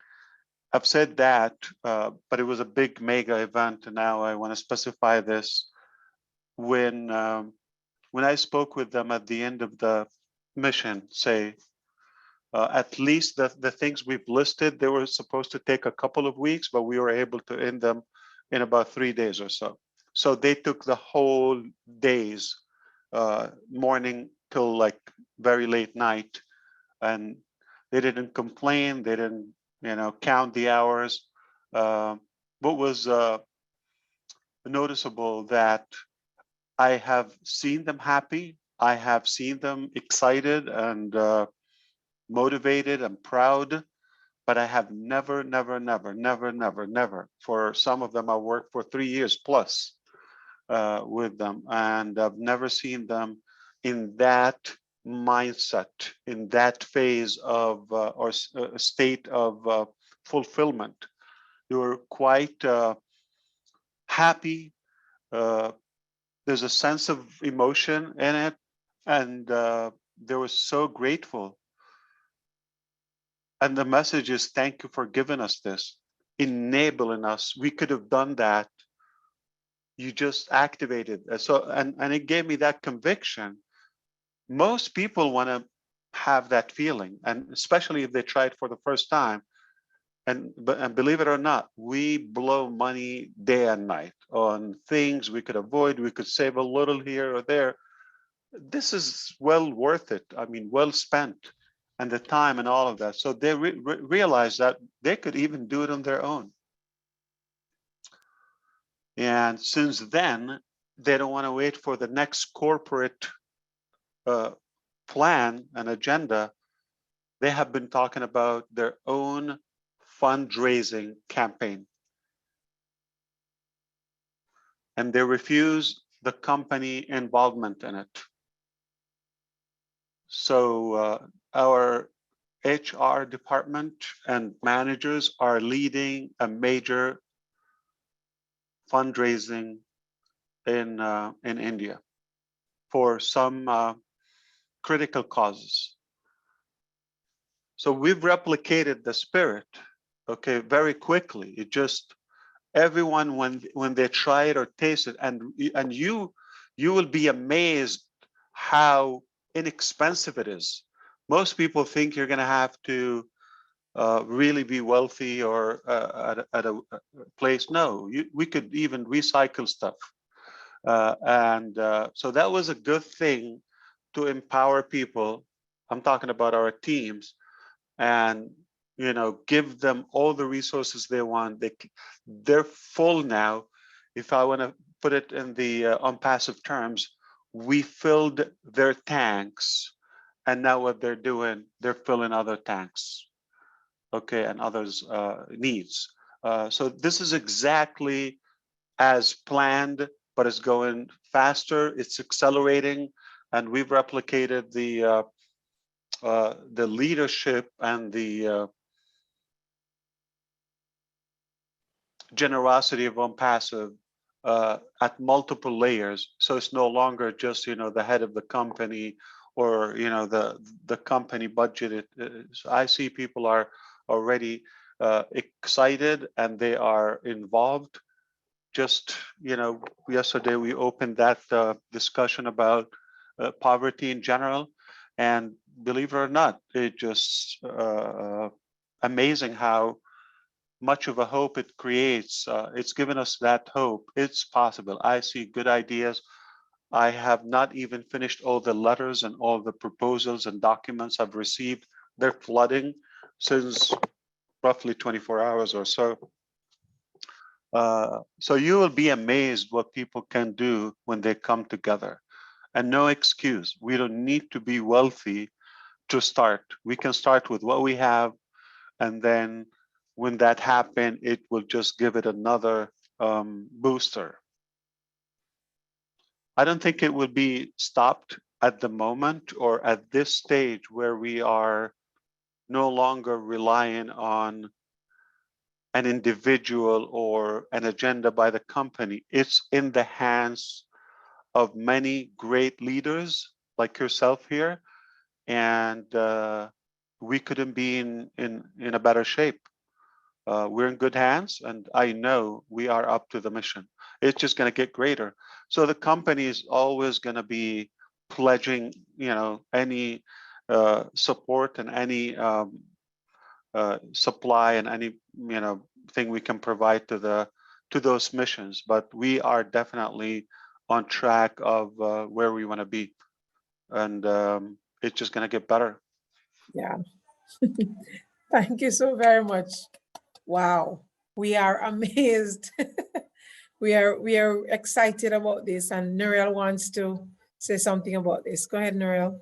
I've said that, but it was a big mega event, and now I want to specify this. When I spoke with them at the end of the mission, say, at least the things we've listed, they were supposed to take a couple of weeks, but we were able to end them in about 3 days or so. So they took the whole days, morning till like very late night, and they didn't complain. They didn't, count the hours. What was noticeable that I have seen them happy. I have seen them excited and motivated and proud, but I have never, for some of them, I worked for 3 years plus with them, and I've never seen them in that mindset, in that phase of or state of fulfillment. They were quite happy. There's a sense of emotion in it, and they were so grateful. And the message is, thank you for giving us this, enabling us. We could have done that. You just activated. So, and it gave me that conviction. Most people want to have that feeling, and especially if they try it for the first time. And believe it or not, we blow money day and night on things we could avoid. We could save a little here or there. This is well worth it. I mean, well spent, and the time and all of that. So they realized that they could even do it on their own. And since then, they don't want to wait for the next corporate plan and agenda. They have been talking about their own fundraising campaign. And they refuse the company involvement in it. So our HR department and managers are leading a major fundraising in India for some critical causes. So we've replicated the spirit, okay, very quickly. It just, everyone, when they try it or taste it, and you will be amazed how inexpensive it is. Most people think you're going to have to really be wealthy or at a place. No, we could even recycle stuff. So that was a good thing to empower people. I'm talking about our teams, and give them all the resources they want. They're full now. If I want to put it in the Onpassive terms, we filled their tanks, and now what they're doing, they're filling other tanks, okay, and others' needs. So this is exactly as planned, but it's going faster. It's accelerating, and we've replicated the leadership and the generosity of Onpassive at multiple layers. So it's no longer just the head of the company or the company budget. So I see people are already excited and they are involved. Just yesterday we opened that discussion about poverty in general, and believe it or not, it just amazing how much of a hope it creates. It's given us that hope. It's possible. I see good ideas. I have not even finished all the letters and all the proposals and documents I've received. They're flooding since roughly 24 hours or so. So you will be amazed what people can do when they come together. And no excuse. We don't need to be wealthy to start. We can start with what we have, and then when that happens, it will just give it another booster. I don't think it will be stopped at the moment or at this stage where we are no longer relying on an individual or an agenda by the company. It's in the hands of many great leaders like yourself here, and we couldn't be in a better shape. we're in good hands, and I know we are up to the mission. It's just going to get greater. So the company is always going to be pledging, any support and any supply and any thing we can provide to those missions. But we are definitely on track of where we want to be, and it's just going to get better. Yeah. Thank you so very much. Wow, we are amazed. we are excited about this, and Narelle wants to say something about this. Go ahead, Narelle.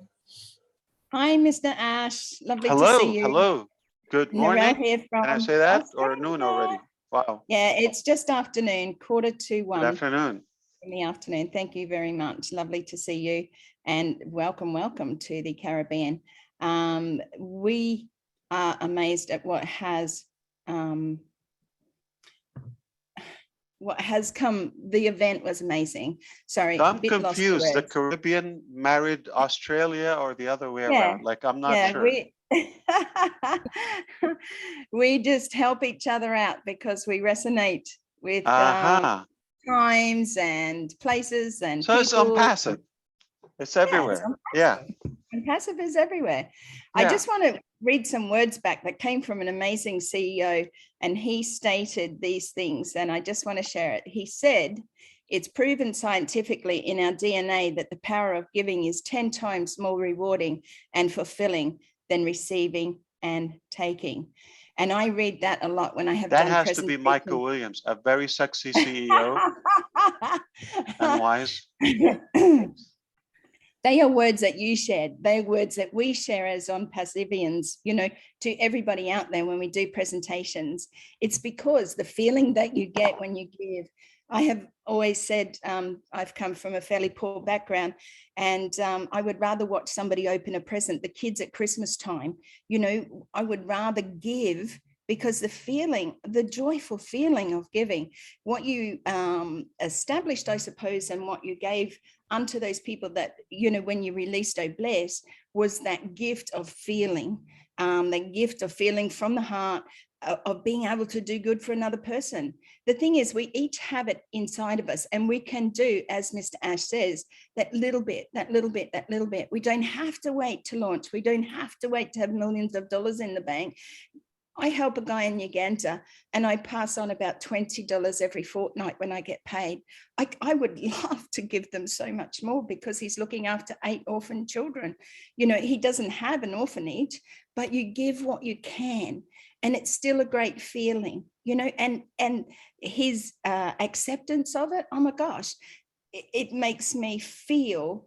Hi, Mr. Ash. Lovely to Hello, see you. hello. Good morning. Narelle here from Can I say that, or Australia. noon already? Wow. Yeah, it's just afternoon, 1:45. Good afternoon. In the afternoon. Thank you very much. Lovely to see you, and welcome to the Caribbean. We are amazed at what has come. The event was amazing. Sorry, So I'm a bit lost for confused. The words. Caribbean married Australia, or the other way around? Like, I'm not sure. We just help each other out because we resonate with times and places and so it's people. Onpassive. It's everywhere. Yeah. Onpassive is everywhere. I just want to read some words back that came from an amazing CEO, and he stated these things, and I just want to share it. He said, "It's proven scientifically in our DNA that the power of giving is 10 times more rewarding and fulfilling than receiving and taking." And I read that a lot when I have That done has to be Michael Williams, a very sexy CEO and wise. They are words that you shared. They are words that we share as Onpassivians, to everybody out there when we do presentations. It's because the feeling that you get when you give. I have always said, I've come from a fairly poor background, and I would rather watch somebody open a present, the kids at Christmas time, I would rather give, because the joyful feeling of giving, what you established, I suppose, and what you gave unto those people that, when you released Oh Bless, was that gift of feeling, that gift of feeling from the heart, of being able to do good for another person. The thing is, we each have it inside of us, and we can do, as Mr. Ash says, that little bit. We don't have to wait to launch. We don't have to wait to have millions of dollars in the bank. I help a guy in Uganda, and I pass on about $20 every fortnight when I get paid. I would love to give them so much more, because he's looking after 8 orphan children. He doesn't have an orphanage, but you give what you can, and it's still a great feeling, and his acceptance of it, oh my gosh, it makes me feel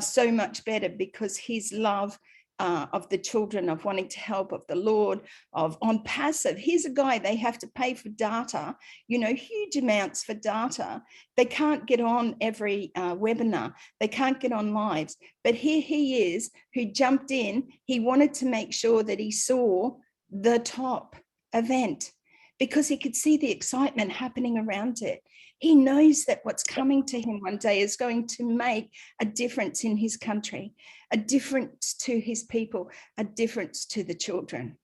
so much better, because his love of the children, of wanting to help, of the Lord, of Onpassive. He's a guy, they have to pay for data, huge amounts for data. They can't get on every webinar. They can't get on lives. But here he is, who jumped in. He wanted to make sure that he saw the top event, because he could see the excitement happening around it. He knows that what's coming to him one day is going to make a difference in his country, a difference to his people, a difference to the children.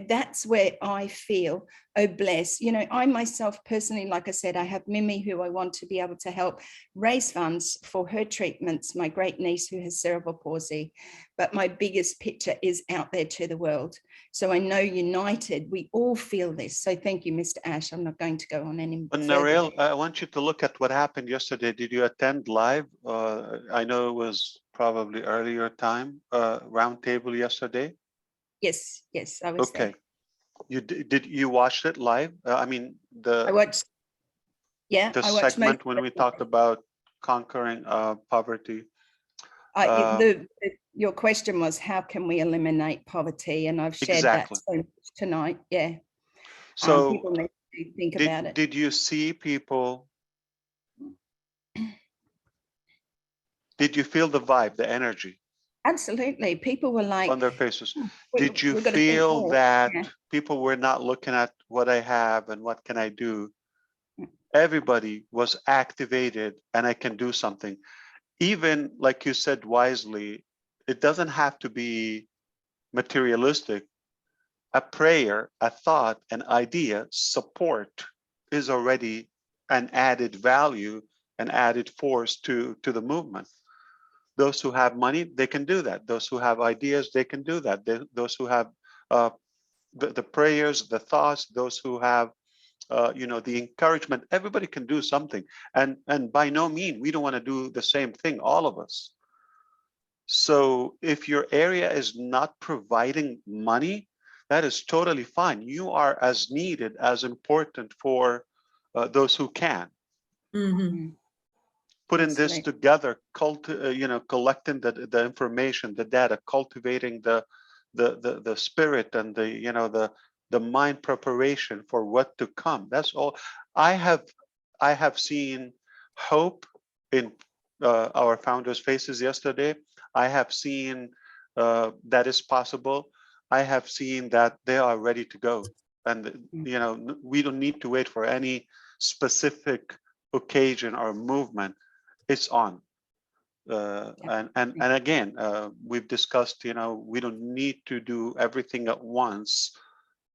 That's where I feel, oh bless. I myself personally, like I said, I have Mimi, who I want to be able to help raise funds for her treatments, my great niece who has cerebral palsy. But my biggest picture is out there to the world. So I know united, we all feel this. So thank you, Mr. Ash. I'm not going to go on any further. Narelle, I want you to look at what happened yesterday. Did you attend live? I know it was probably earlier time, roundtable yesterday. Yes, I was there. Okay. Did you watch it live? I watched. Yeah, the I watched segment when we talked about conquering poverty. Your question was, how can we eliminate poverty? And I've shared Exactly. that so much tonight. Yeah. So people need to think about it. Did you see people? Did you feel the vibe, the energy? Absolutely. People were like, on their faces. Did you feel that people were not looking at what I have and what can I do? Everybody was activated, and I can do something. Even like you said wisely, it doesn't have to be materialistic. a prayer, a thought, an idea, support is already an added value, an added force to the movement. Those who have money, they can do that. Those who have ideas, they can do that. Those who have the prayers, the thoughts, those who have the encouragement, everybody can do something. And by no means, we don't want to do the same thing, all of us. So if your area is not providing money, that is totally fine. You are as needed, as important for those who can. Putting this together, collecting the information, the data, cultivating the spirit and the mind preparation for what to come. That's all. I have seen hope in our founders' faces yesterday. I have seen that is possible. I have seen that they are ready to go, and we don't need to wait for any specific occasion or movement. It's on. And again, we've discussed, we don't need to do everything at once.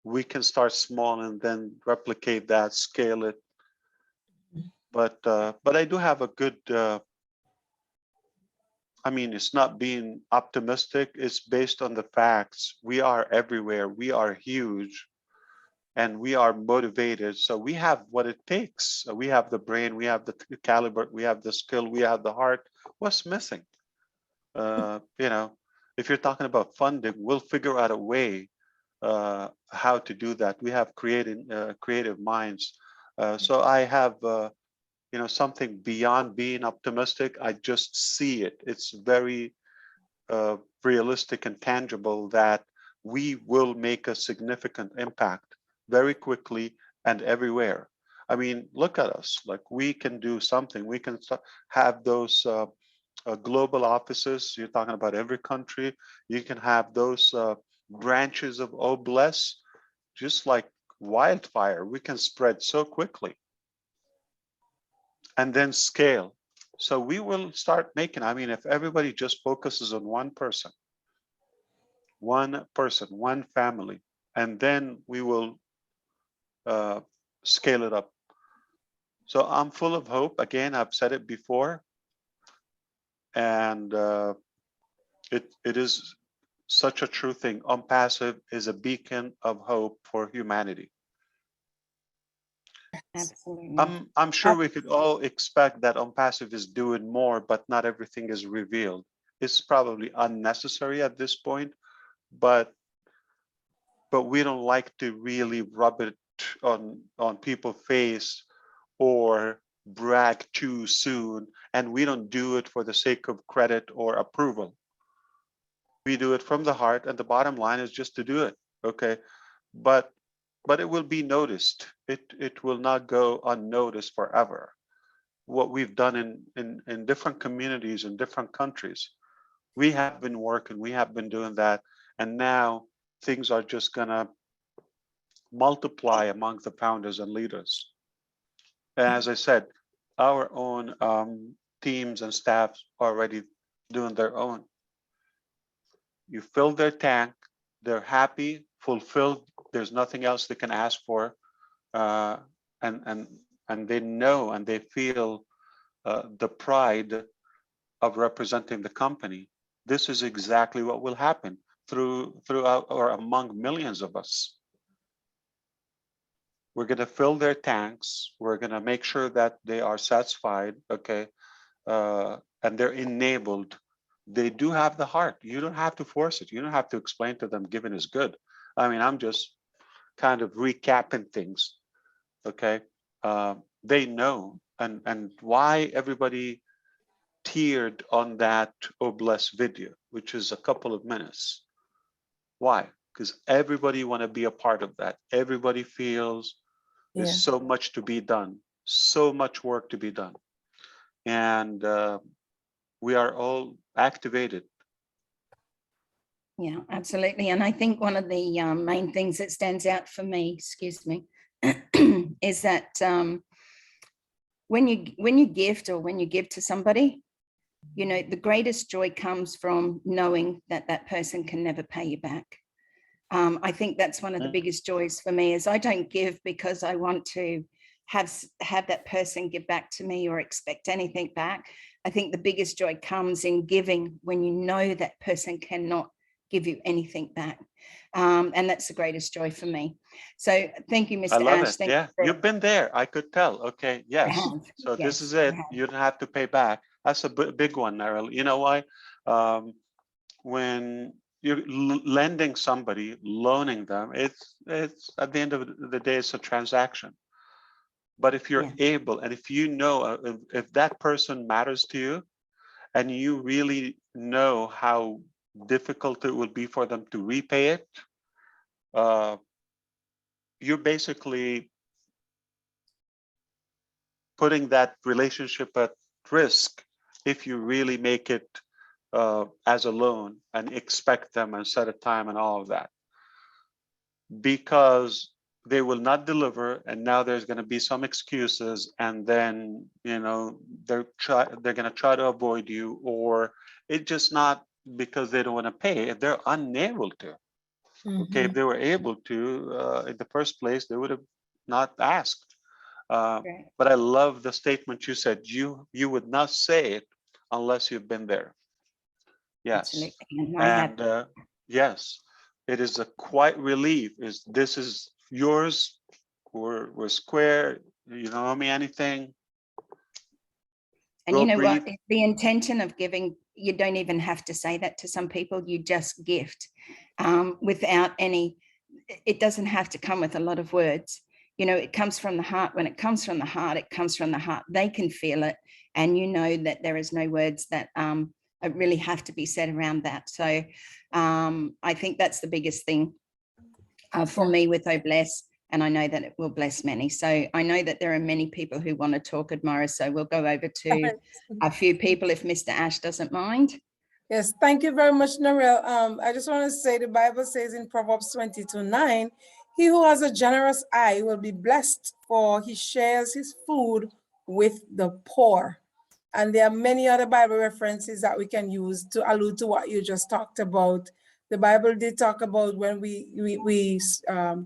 We can start small and then replicate that, scale it. But I do have a good, it's not being optimistic. It's based on the facts. We are everywhere. We are huge. And we are motivated. So we have what it takes. We have the brain, we have the caliber, we have the skill, we have the heart. What's missing? If you're talking about funding, we'll figure out a way how to do that. We have creative minds. So I have, something beyond being optimistic. I just see it. It's very realistic and tangible that we will make a significant impact very quickly and everywhere. Look at us. Like, we can do something. We can have those global offices. You're talking about every country. You can have those branches of Oh Bless, just like wildfire. We can spread so quickly and then scale. So we will start making, if everybody just focuses on one person, one family, and then we will scale it up. So I'm full of hope. Again, I've said it before, and it is such a true thing. Onpassive is a beacon of hope for humanity. Absolutely. I'm sure we could all expect that Onpassive is doing more, but not everything is revealed. It's probably unnecessary at this point, but we don't like to really rub it on people's face or brag too soon, and we don't do it for the sake of credit or approval. We do it from the heart, and the bottom line is just to do it, okay? But it will be noticed. It will not go unnoticed forever. What we've done in different communities in different countries, we have been working, we have been doing that, and now things are just gonna multiply among the founders and leaders. And as I said, our own teams and staffs are already doing their own. You fill their tank, they're happy, fulfilled. There's nothing else they can ask for, and they know and they feel the pride of representing the company. This is exactly what will happen throughout or among millions of us. We're going to fill their tanks. We're going to make sure that they are satisfied, okay, and they're enabled. They do have the heart. You don't have to force it. You don't have to explain to them giving is good. I'm just kind of recapping things, okay? They know, and why everybody teared on that Oh Bless video, which is a couple of minutes. Why? Because everybody want to be a part of that. Everybody feels there's so much to be done, so much work to be done. And we are all activated. Yeah, absolutely. And I think one of the main things that stands out for me, excuse me, is that when you gift or when you give to somebody, the greatest joy comes from knowing that that person can never pay you back. I think that's one of the biggest joys for me is I don't give because I want to have that person give back to me or expect anything back. I think the biggest joy comes in giving when you know that person cannot give you anything back. And that's the greatest joy for me. So thank you, Mr. I love Ash. it. Thank Yeah, you you've been there. I could tell. Okay, yes. So this is it. You don't have to pay back. That's a big one, Narelle. You know why? When you're lending somebody, loaning them, it's at the end of the day, it's a transaction. But if you're able, and if you know, if that person matters to you, and you really know how difficult it would be for them to repay it, you're basically putting that relationship at risk if you really make it as a loan and expect them and set a time and all of that, because they will not deliver, and now there's going to be some excuses, and then they're going to try to avoid you, or it's just not because they don't want to pay. If they're unable to, okay, if they were able to in the first place, they would have not asked. But I love the statement you said. You would not say it unless you've been there. Yes. Absolutely. And yes, it is a quite relief. This is yours. We're square. You don't owe me anything. And you know what? The intention of giving, you don't even have to say that to some people. You just gift without any. It doesn't have to come with a lot of words. It comes from the heart. When it comes from the heart, it comes from the heart. They can feel it, and you know that there is no words that really have to be said around that. So I think that's the biggest thing for me with Oh Bless, and I know that it will bless many. So I know that there are many people who want to talk, Admira, so we'll go over to a few people if Mr. Ash doesn't mind. Yes, thank you very much, Narelle. I just want to say the Bible says in Proverbs 22:9, he who has a generous eye will be blessed, for he shares his food with the poor. And there are many other Bible references that we can use to allude to what you just talked about. The Bible did talk about when we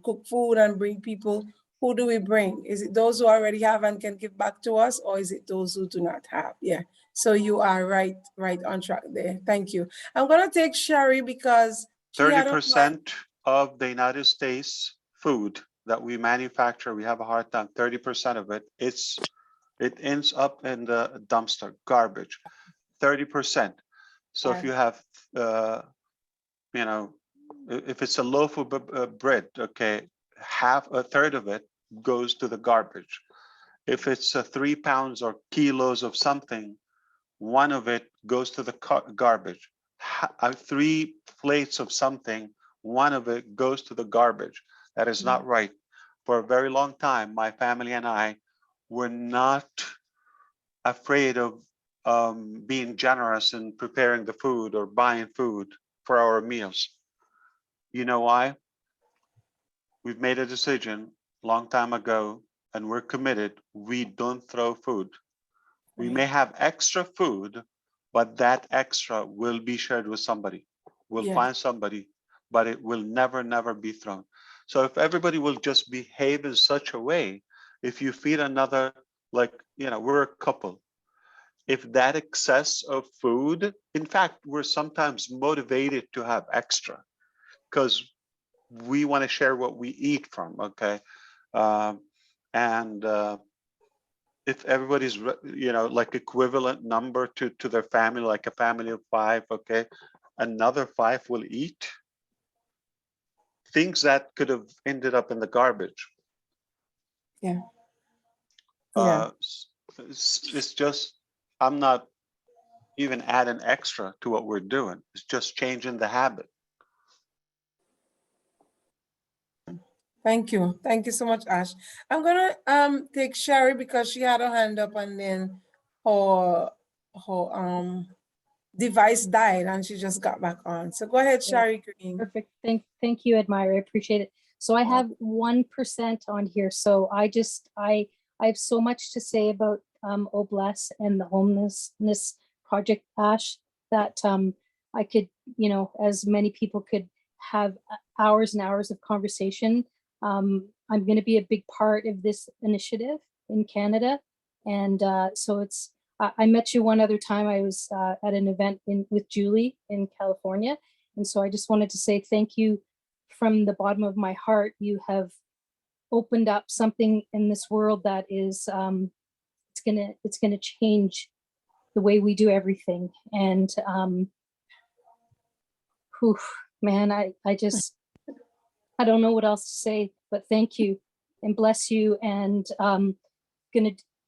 cook food and bring people, who do we bring? Is it those who already have and can give back to us, or is it those who do not have? Yeah. So you are right on track there. Thank you. I'm going to take Sherry because 30% of the United States food that we manufacture, we have a hard time. 30% of it, it ends up in the dumpster, garbage. 30%. So if you have, if it's a loaf of bread, okay, a third of it goes to the garbage. If it's 3 pounds or kilos of something, one of it goes to the garbage. 3 plates of something, one of it goes to the garbage. That is not right. For a very long time, my family and I were not afraid of being generous in preparing the food or buying food for our meals. You know why? We've made a decision a long time ago, and we're committed. We don't throw food. We may have extra food, but that extra will be shared with somebody. We'll find somebody, but it will never, never be thrown. So if everybody will just behave in such a way, if you feed another, we're a couple. If that excess of food, in fact, we're sometimes motivated to have extra because we want to share what we eat from, okay? If everybody's, like equivalent number to their family, like a family of 5, okay, another 5 will eat things that could have ended up in the garbage. Yeah. It's just, I'm not even adding extra to what we're doing. It's just changing the habit. Thank you. Thank you so much, Ash. I'm gonna take Sherry because she had her hand up and then her device died and she just got back on. So go ahead, Sherry Green. Perfect. Thank you, Admira. I appreciate it. So I have 1% on here. So I have so much to say about Oh Bless and the homelessness project, Ash, that I could, as many people could have hours and hours of conversation. I'm going to be a big part of this initiative in Canada. And so it's, I met you one other time. I was at an event with Julie in California. And so I just wanted to say thank you from the bottom of my heart. You have opened up something in this world that is, it's gonna change the way we do everything. And man, I don't know what else to say, but thank you and bless you, and gonna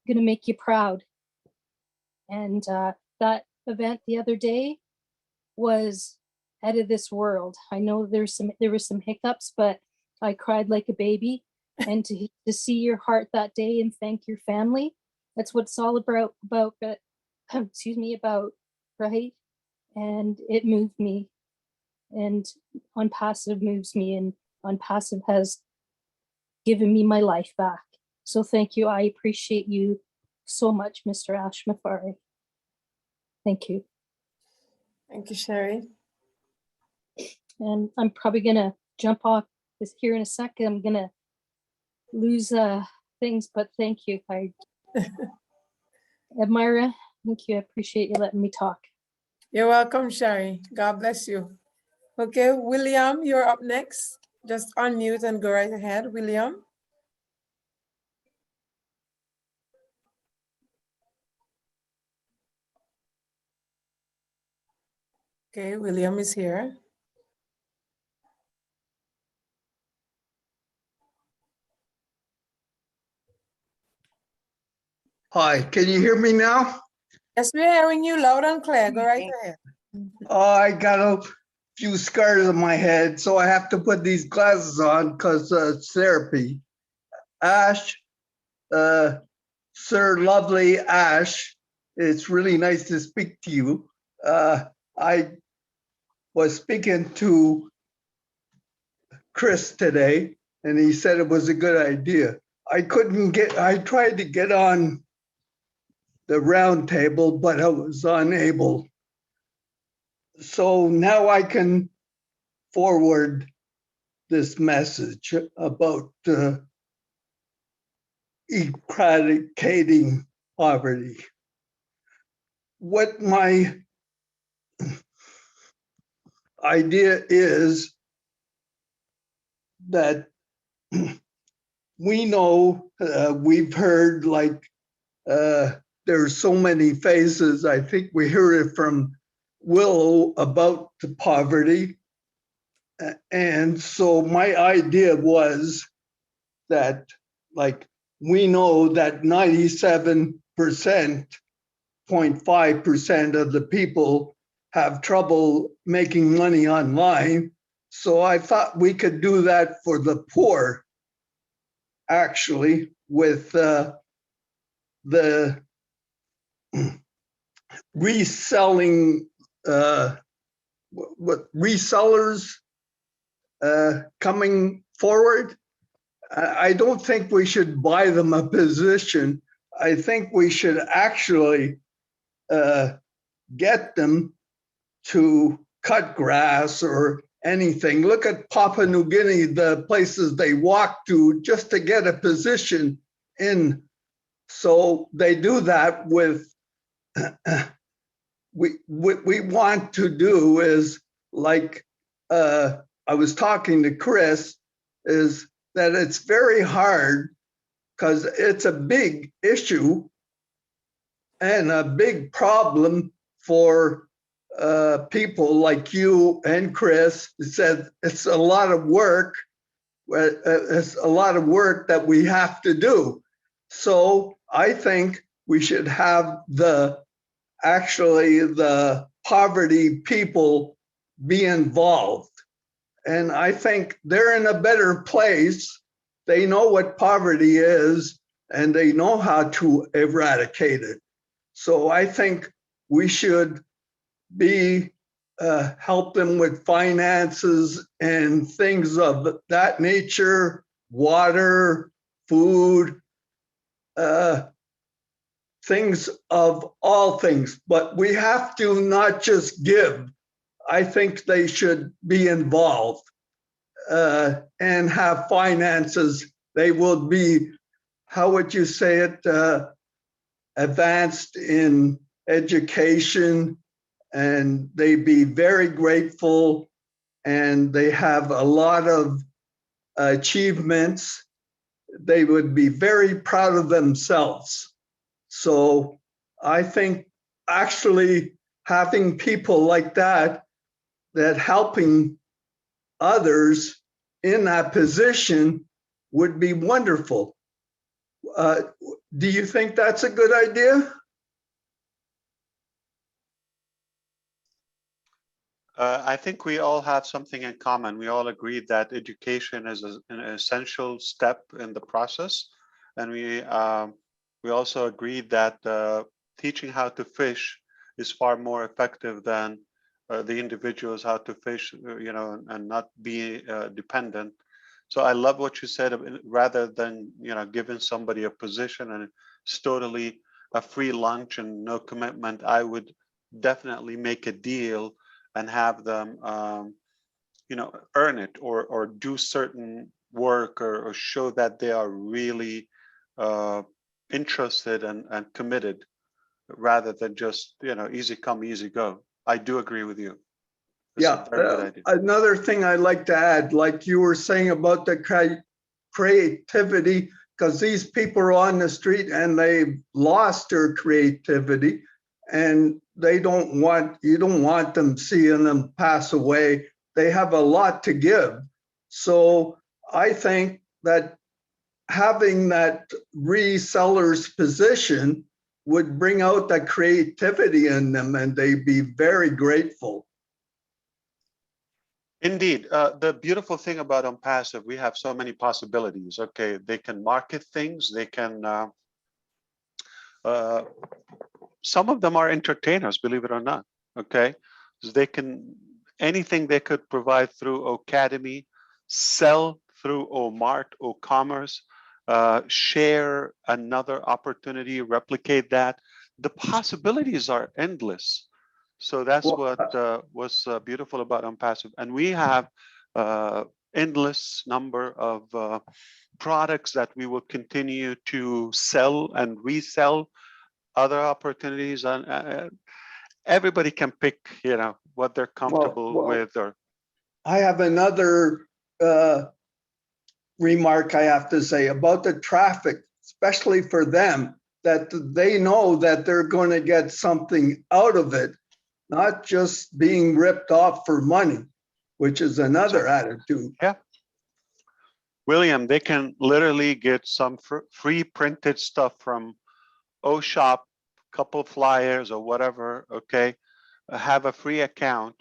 make you proud. And that event the other day was out of this world. I know there were some hiccups, but I cried like a baby. And to see your heart that day and thank your family, that's what it's all about, excuse me, about, right? And it moved me, and Onpassive moves me, and Onpassive has given me my life back. So thank you. I appreciate you so much, Mr. ASH MUFAREH. Thank you. Thank you, Sherry. And I'm probably gonna jump off this here in a second. I'm gonna lose things, but thank you. Myra, thank you. I appreciate you letting me talk. You're welcome, Sherry. God bless you. Okay, William, you're up next. Just unmute and go right ahead, William. Okay, William is here. Hi, can you hear me now? Yes, we're hearing you loud and clear. Go right ahead. Oh, I got a few scars on my head, so I have to put these glasses on because it's therapy. Ash, Sir Lovely Ash, it's really nice to speak to you. I was speaking to Chris today, and he said it was a good idea. I tried to get on the round table, but I was unable. So now I can forward this message about eradicating poverty. What my idea is that we know, we've heard like there's so many phases. I think we heard it from Willow about the poverty. And so my idea was that, like, we know that 97.5% of the people have trouble making money online. So I thought we could do that for the poor, actually, with the reselling, resellers coming forward. I don't think we should buy them a position. I think we should actually get them to cut grass or anything. Look at Papua New Guinea, the places they walk to just to get a position in. So they do that with, what we want to do is, like I was talking to Chris, is that it's very hard because it's a big issue and a big problem for people like you and Chris. Said it's a lot of work. It's a lot of work that we have to do. So I think we should have the poverty people be involved. And I think they're in a better place. They know what poverty is and they know how to eradicate it. So I think we should help them with finances and things of that nature, water, food, things of all things. But we have to not just give. I think they should be involved and have finances. They will be, how would you say it, advanced in education, and they be very grateful, and they have a lot of achievements. They would be very proud of themselves. So I think actually having people like that helping others in that position would be wonderful. Do you think that's a good idea? I think we all have something in common. We all agree that education is an essential step in the process, and we also agree that teaching how to fish is far more effective than the individuals how to fish, and not be dependent. So I love what you said. Rather than giving somebody a position and it's totally a free lunch and no commitment, I would definitely make a deal and have them, earn it or do certain work or show that they are really interested and committed, rather than just easy come, easy go. I do agree with you. It's a very good idea. Another thing I'd like to add, like you were saying about the creativity, because these people are on the street and they've lost their creativity, and you don't want them seeing them pass away. They have a lot to give. So I think that having that reseller's position would bring out the creativity in them, and they'd be very grateful. Indeed. The beautiful thing about Onpassive, we have so many possibilities. Okay, they can market things. They can, some of them are entertainers, believe it or not. Okay, so they can, anything they could provide through Academy, sell through Omart, O-commerce, share another opportunity, replicate that. The possibilities are endless. So that's what was beautiful about Onpassive. And we have endless number of products that we will continue to sell and resell, other opportunities, and everybody can pick, what they're comfortable with. Or I have another remark I have to say about the traffic, especially for them, that they know that they're going to get something out of it, not just being ripped off for money, which is another attitude. Yeah. William, they can literally get some free printed stuff from OShop, couple flyers or whatever, okay? Have a free account,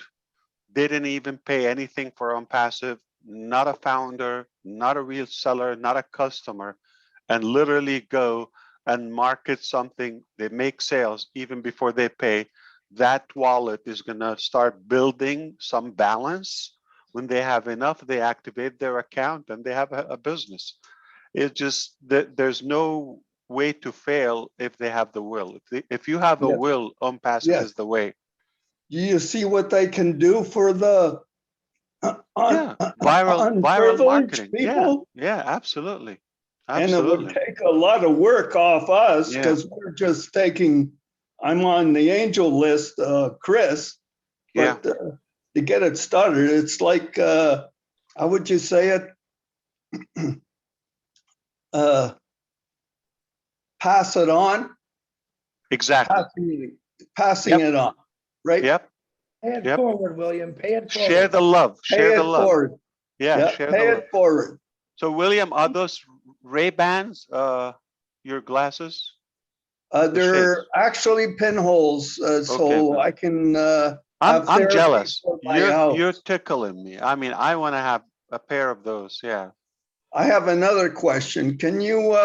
didn't even pay anything for Onpassive, not a founder, not a real seller, not a customer, and literally go and market something. They make sales even before they pay. That wallet is gonna start building some balance. When they have enough, they activate their account and they have a business. It's just that there's no way to fail if they have the will. If you have a will, Onpassive is the way. You see what they can do for the viral marketing. People? Yeah, absolutely. And it would take a lot of work off us, because we're just taking, I'm on the angel list, Chris, but to get it started, it's like, how would you say it? Pass it on. Exactly. Passing it on, right? Yep. Pay it forward, William. Pay it forward. Share the love. Share the love. Forward. Yeah, share pay the it love. forward. So William, are those Ray-Bans, your glasses? They're actually pinholes, so I can I'm jealous. You're tickling me. I mean, I want to have a pair of those. Yeah. I have another question. Can you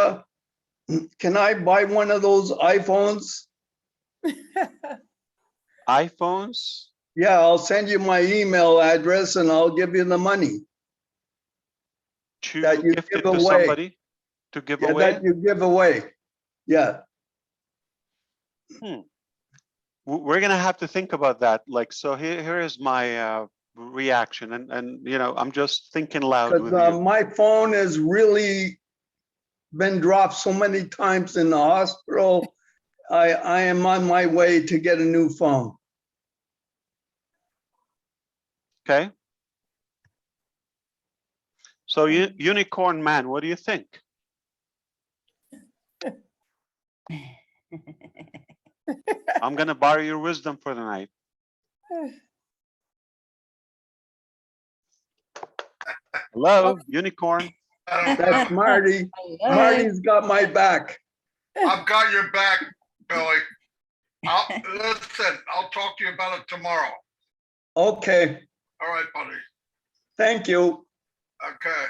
can I buy one of those iPhones? iPhones? Yeah, I'll send you my email address and I'll give you the money. That you gift give it to somebody? To give away? That you give away. Yeah. we're gonna have to think about that. Like, so here is my reaction, and you know, I'm just thinking loud with you. My phone has really been dropped so many times in the hospital. I am on my way to get a new phone. Okay. So Unicorn Man, what do you think? I'm gonna borrow your wisdom for the night. Hello, Unicorn. That's Marty. Marty's got my back. I've got your back, Billy. Listen, I'll talk to you about it tomorrow. Okay. All right, buddy. Thank you. Okay.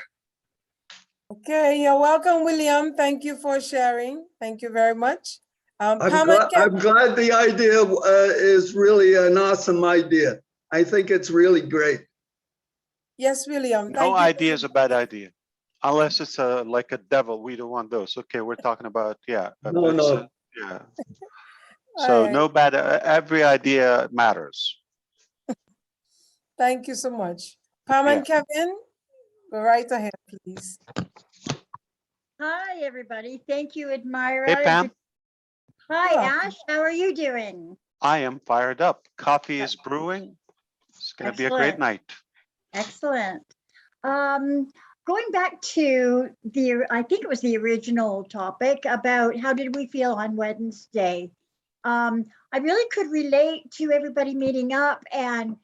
Okay, you're welcome, William. Thank you for sharing. Thank you very much. I'm glad the idea is really an awesome idea. I think it's really great. Yes, William. No idea is a bad idea, unless it's like a devil. We don't want those. Okay, we're talking about yeah. No. Yeah. So right. no bad. Every idea matters. Thank you so much, Pam and Kevin. Go right ahead, please. Hi, everybody. Thank you, Admira. Hey, Pam. Hi, Ash. How are you doing? I am fired up. Coffee is brewing. It's going to be a great night. Excellent. Going back to I think it was the original topic about how did we feel on Wednesday. I really could relate to everybody meeting up and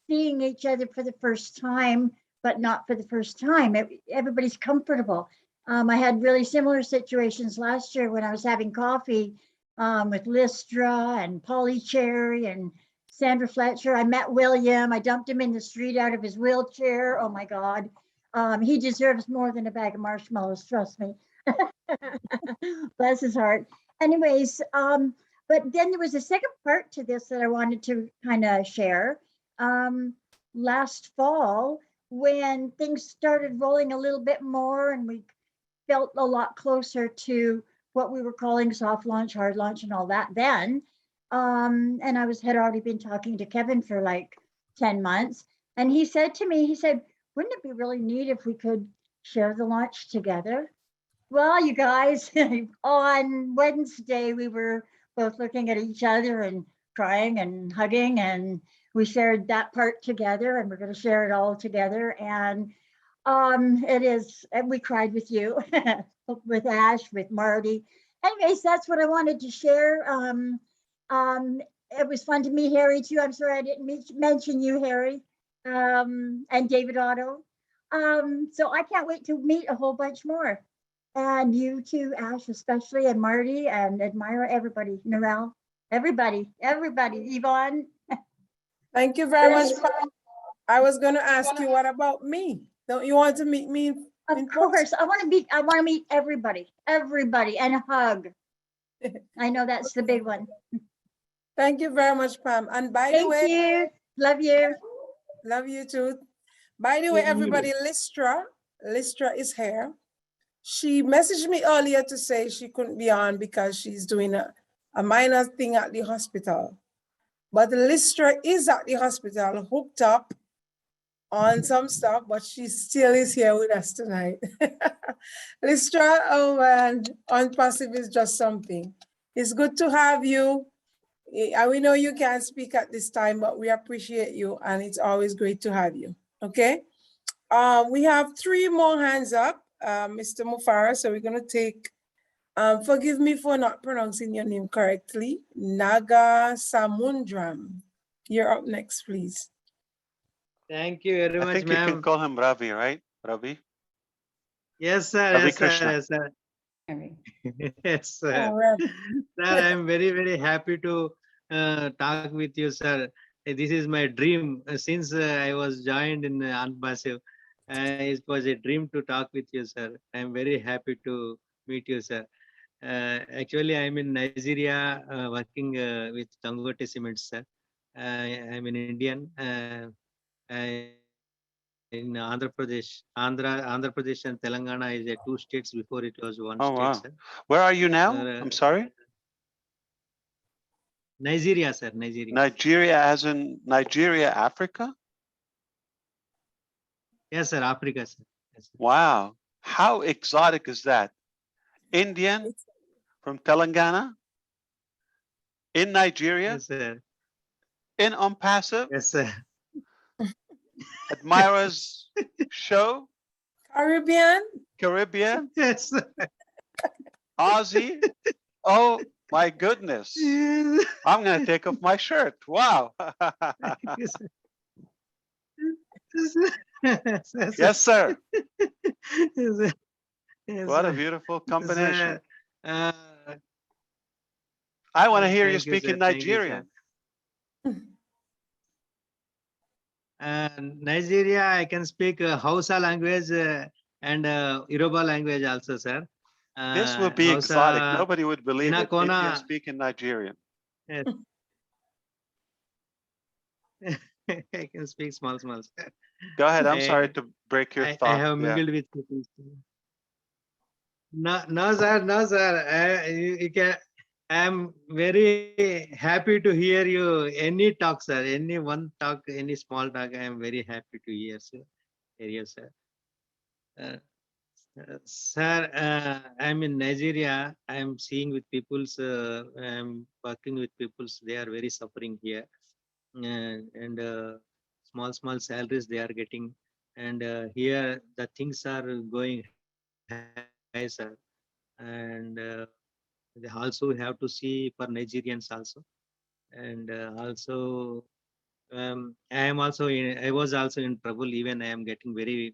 seeing each other for the first time, but not for the first time. Everybody's comfortable. I had really similar situations last year when I was having coffee with Lystra and Polly Cherry and Sandra Fletcher. I met William. I dumped him in the street out of his wheelchair. Oh my God. He deserves more than a bag of marshmallows, trust me. Bless his heart. Anyways, but then there was a second part to this that I wanted to kind of share. Last fall, when things started rolling a little bit more and we felt a lot closer to what we were calling soft launch, hard launch, and all that then. And I had already been talking to Kevin for like 10 months. And he said to me, he said, wouldn't it be really neat if we could share the launch together? Well, you guys, on Wednesday, we were both looking at each other and crying and hugging, and we shared that part together, and we're going to share it all together. And we cried with you, with Ash, with Marty. Anyways, that's what I wanted to share. It was fun to meet Harry too. I'm sorry I didn't mention you, Harry, and David Otto. So I can't wait to meet a whole bunch more. And you too, Ash, especially, and Marty, and Admira, everybody, Narelle, everybody, Yvonne. Thank you very much. I was going to ask you, what about me? Don't you want to meet me? Of course, I want to meet everybody, and a hug. I know that's the big one. Thank you very much, Pam. And by the way, thank you. Love you. Love you too. By the way, everybody, Lystra is here. She messaged me earlier to say she couldn't be on because she's doing a minor thing at the hospital. But Lystra is at the hospital, hooked up on some stuff, but she still is here with us tonight. Lystra, oh man, Onpassive is just something. It's good to have you. We know you can't speak at this time, but we appreciate you, and it's always great to have you. Okay. We have 3 more hands up, Mr. Mufareh. So we're going to take, forgive me for not pronouncing your name correctly, Naga Samundram. You're up next, please. Thank you very much, I think you can call him Ravi, right? Ravi? Yes, sir. Ravi Yes, sir. Krishna. Yes, sir. Yes, sir. Right. Sir, I'm very, very happy to talk with you, sir. This is my dream. Since I was joined in Onpassive, it was a dream to talk with you, sir. I'm very happy to meet you, sir. Actually, I'm in Nigeria working with Dangote Cement, sir. I'm an Indian. In Andhra Pradesh and Telangana is 2 states. Before it was 1 state. Wow. Sir. Where are you now? I'm sorry. Nigeria, sir. Nigeria. Nigeria as in Nigeria, Africa? Yes, sir. Africa, sir. Yes, sir. Wow. How exotic is that? Indian from Telangana? In Nigeria? Yes, sir. In Onpassive? Yes, sir. At Myra's show? Caribbean? Caribbean? Yes, sir. Aussie? Oh my goodness. I'm going to take off my shirt. Wow. Yes, sir. Yes, sir. Yes, sir. Yes, What a sir. beautiful combination. Sir, I want to hear you thank you, speak sir. in Thank you, sir. Nigerian. Nigeria, I can speak Hausa language and Yoruba language also, sir. This will be exotic. Hausa, Nobody would believe it if you Inakona. speak in Nigerian. Yes. I can speak small, small. Sir. Go ahead. I'm sorry to break your I thought. have Yeah. mingled with people. No, no, sir, no, sir. You can. I'm very happy to hear you. Any talk, sir. Any one talk, any small talk. I am very happy to hear, sir. Hear you, sir. Sir, I'm in Nigeria. I'm seeing with people's. I'm working with people's. They are very suffering here, and small salaries they are getting, and here the things are going high, sir, and they also have to see for Nigerians also, and also I was also in trouble. Even I am getting very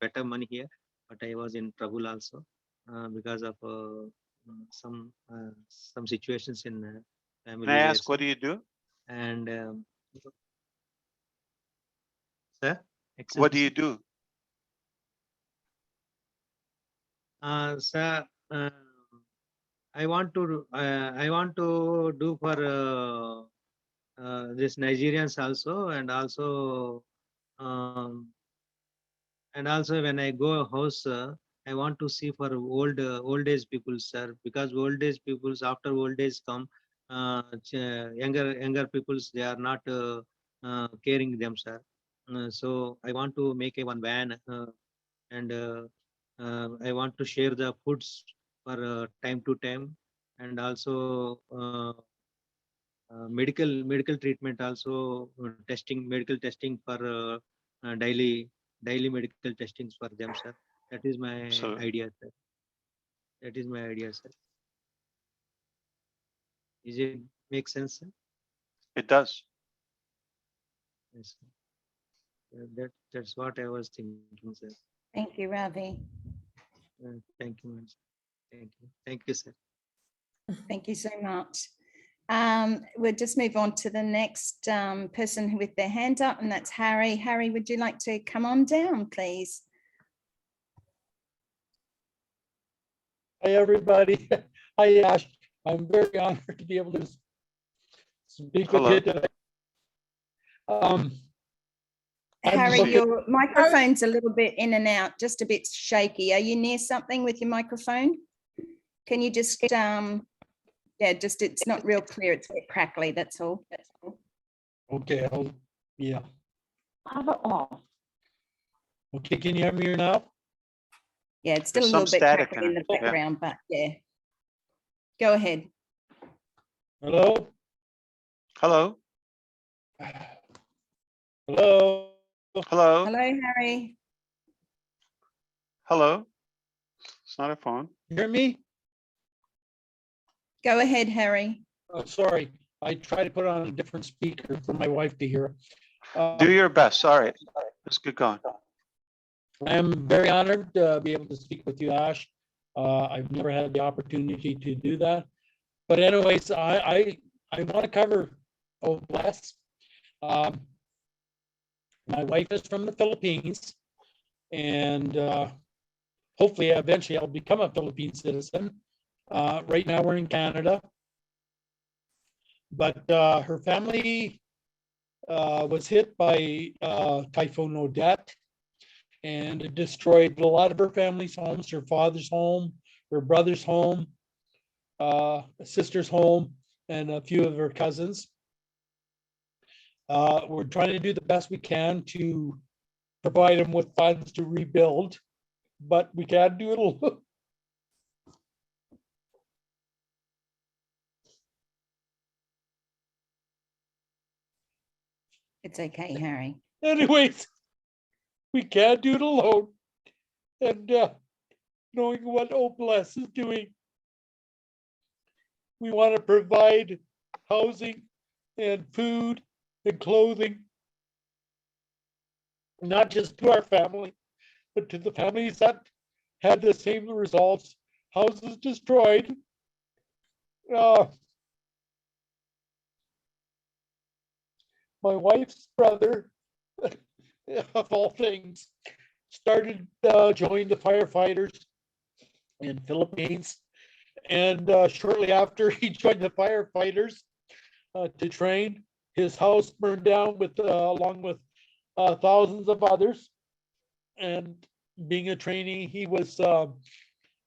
better money here, but I was in trouble also because of some situations in family. Can I here, ask, what sir. do you do? And sir, excuse What me, do you sir. do? Sir, I want to do for this Nigerians also, and also when I go house, I want to see for old age people, sir, because old age peoples after old age come, younger peoples they are not caring them, sir. So I want to make a one van, and I want to share the foods for time to time, and also medical treatment also, medical testing for daily medical testings for them, sir. That is my Absolutely. idea, sir. That is my idea, sir. Is it make sense, sir? It does. Yes, sir. That's what I was thinking, sir. Thank you, Ravi. Thank you, ma'am. Thank you, sir. Thank you so much. We'll just move on to the next person with their hand up, and that's Harry. Harry, would you like to come on down, please? Hi, everybody. Hi, Ash. I'm very honored to be able to speak with you today. Harry, your microphone's a little bit in and out, just a bit shaky. Are you near something with your microphone? Can you just, yeah, just it's not real clear. It's a bit crackly, that's all. Okay, yeah. Have it off. Okay, can you hear me now? Yeah, it's still There's a little some bit static crackly in the in it, yeah. background, but yeah. Go ahead. Hello? Hello? Hello? Hello? Hello, Harry. Hello? It's not a phone. You hear me? Go ahead, Harry. Oh, sorry. I tried to put on a different speaker for my wife to hear. Do your best. Sorry. Let's get going. I'm very honored to be able to speak with you, Ash. I've never had the opportunity to do that. But anyways, I want to cover less. My wife is from the Philippines, and hopefully eventually I'll become a Philippine citizen. Right now we're in Canada. But her family was hit by Typhoon Odette, and it destroyed a lot of her family's homes, her father's home, her brother's home, sister's home, and a few of her cousins. We're trying to do the best we can to provide them with funds to rebuild, but we can't do it alone. It's okay, Harry. Anyways, we can't do it alone. And knowing what OPLS is doing, we want to provide housing and food and clothing, not just to our family, but to the families that had the same results. Houses destroyed. My wife's brother, of all things, started joining the firefighters in Philippines. And shortly after he joined the firefighters to train, his house burned down with along with thousands of others. And being a trainee, he was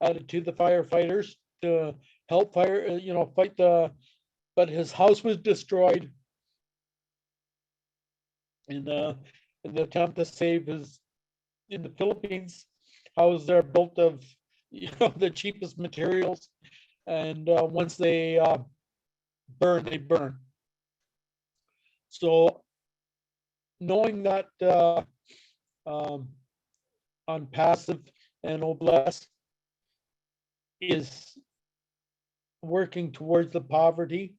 added to the firefighters to help fight but his house was destroyed in the attempt to save his, in the Philippines, houses are built of the cheapest materials, and once they burn, they burn. So knowing that Onpassive and OPLS is working towards the poverty,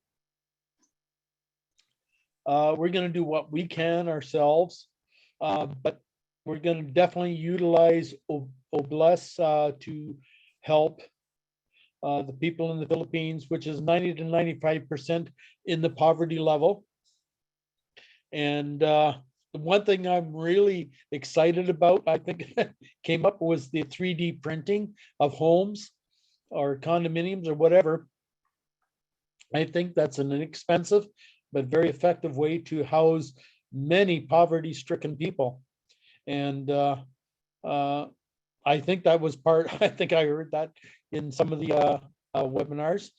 we're going to do what we can ourselves, but we're going to definitely utilize OPLS to help the people in the Philippines, which is 90 to 95% in the poverty level. And the one thing I'm really excited about, I think came up, was the 3D printing of homes or condominiums or whatever. I think that's an inexpensive but very effective way to house many poverty-stricken people. And I think that was part, I think I heard that in some of the webinars.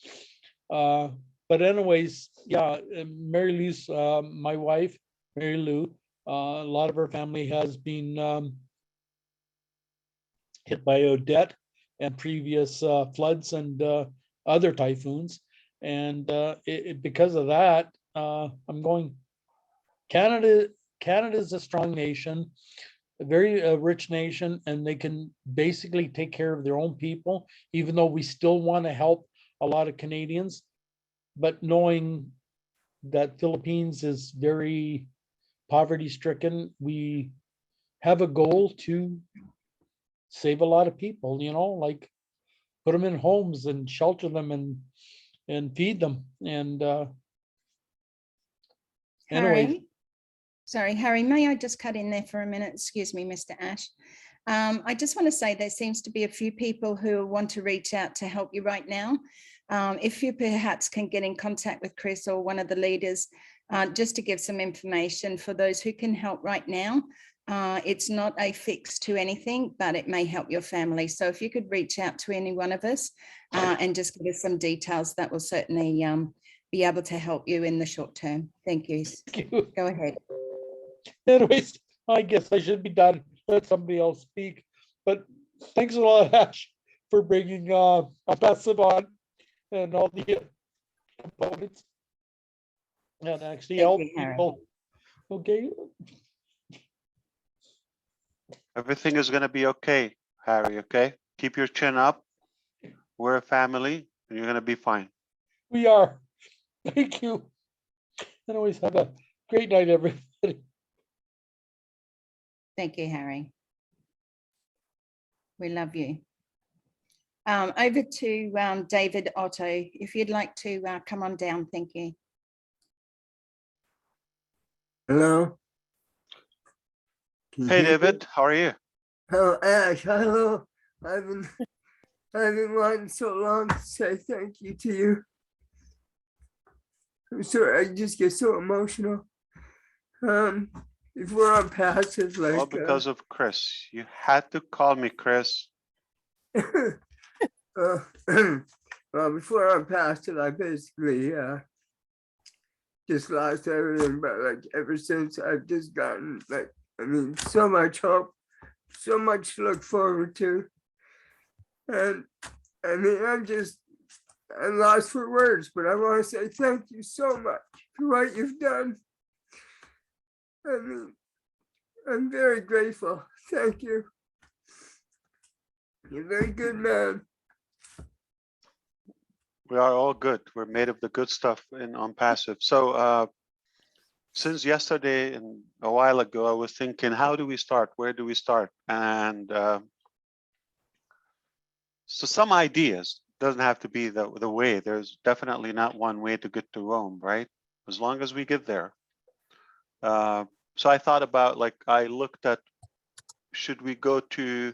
But anyways, yeah, Mary Lou's, my wife, Mary Lou, a lot of her family has been hit by Odette and previous floods and other typhoons. And because of that, I'm going, Canada is a strong nation, a very rich nation, and they can basically take care of their own people, even though we still want to help a lot of Canadians. But knowing that Philippines is very poverty stricken, we have a goal to save a lot of people, like put them in homes and shelter them and feed them. And anyway. Harry, may I just cut in there for a minute? Excuse me, Mr. Ash. I just want to say there seems to be a few people who want to reach out to help you right now. If you perhaps can get in contact with Chris or one of the leaders, just to give some information for those who can help right now. It's not a fix to anything, but it may help your family. So if you could reach out to any one of us and just give us some details, that will certainly be able to help you in the short term. Thank you. Go ahead. Anyways, I guess I should be done. Let somebody else speak. But thanks a lot, Ash, for bringing Onpassive on and all the components and actually help people. Okay. Everything is going to be okay, Harry, okay? Keep your chin up. We're a family and you're going to be fine. We are. Thank you. And always have a great night, everybody. Thank you, Harry. We love you. Over to David Otto, if you'd like to come on down. Thank you. Hello. Hey, David, how are you? Hello, Ash. Hello. I've been wanting so long to say thank you to you. I'm sorry, I just get so emotional. If we're Onpassive, like All because of Chris. You had to call me, Chris. well, before Onpassive, I basically just lost everything, but like ever since I've just gotten like, I mean, so much hope, so much to look forward to. And I mean, I'm lost for words, but I want to say thank you so much for what you've done. I mean, I'm very grateful. Thank you. You're a very good man. We are all good. We're made of the good stuff in Onpassive. So since yesterday and a while ago, I was thinking, how do we start? Where do we start? And so some ideas, doesn't have to be the way. There's definitely not one way to get to Rome, right? As long as we get there. So I thought about, like, I looked at, should we go to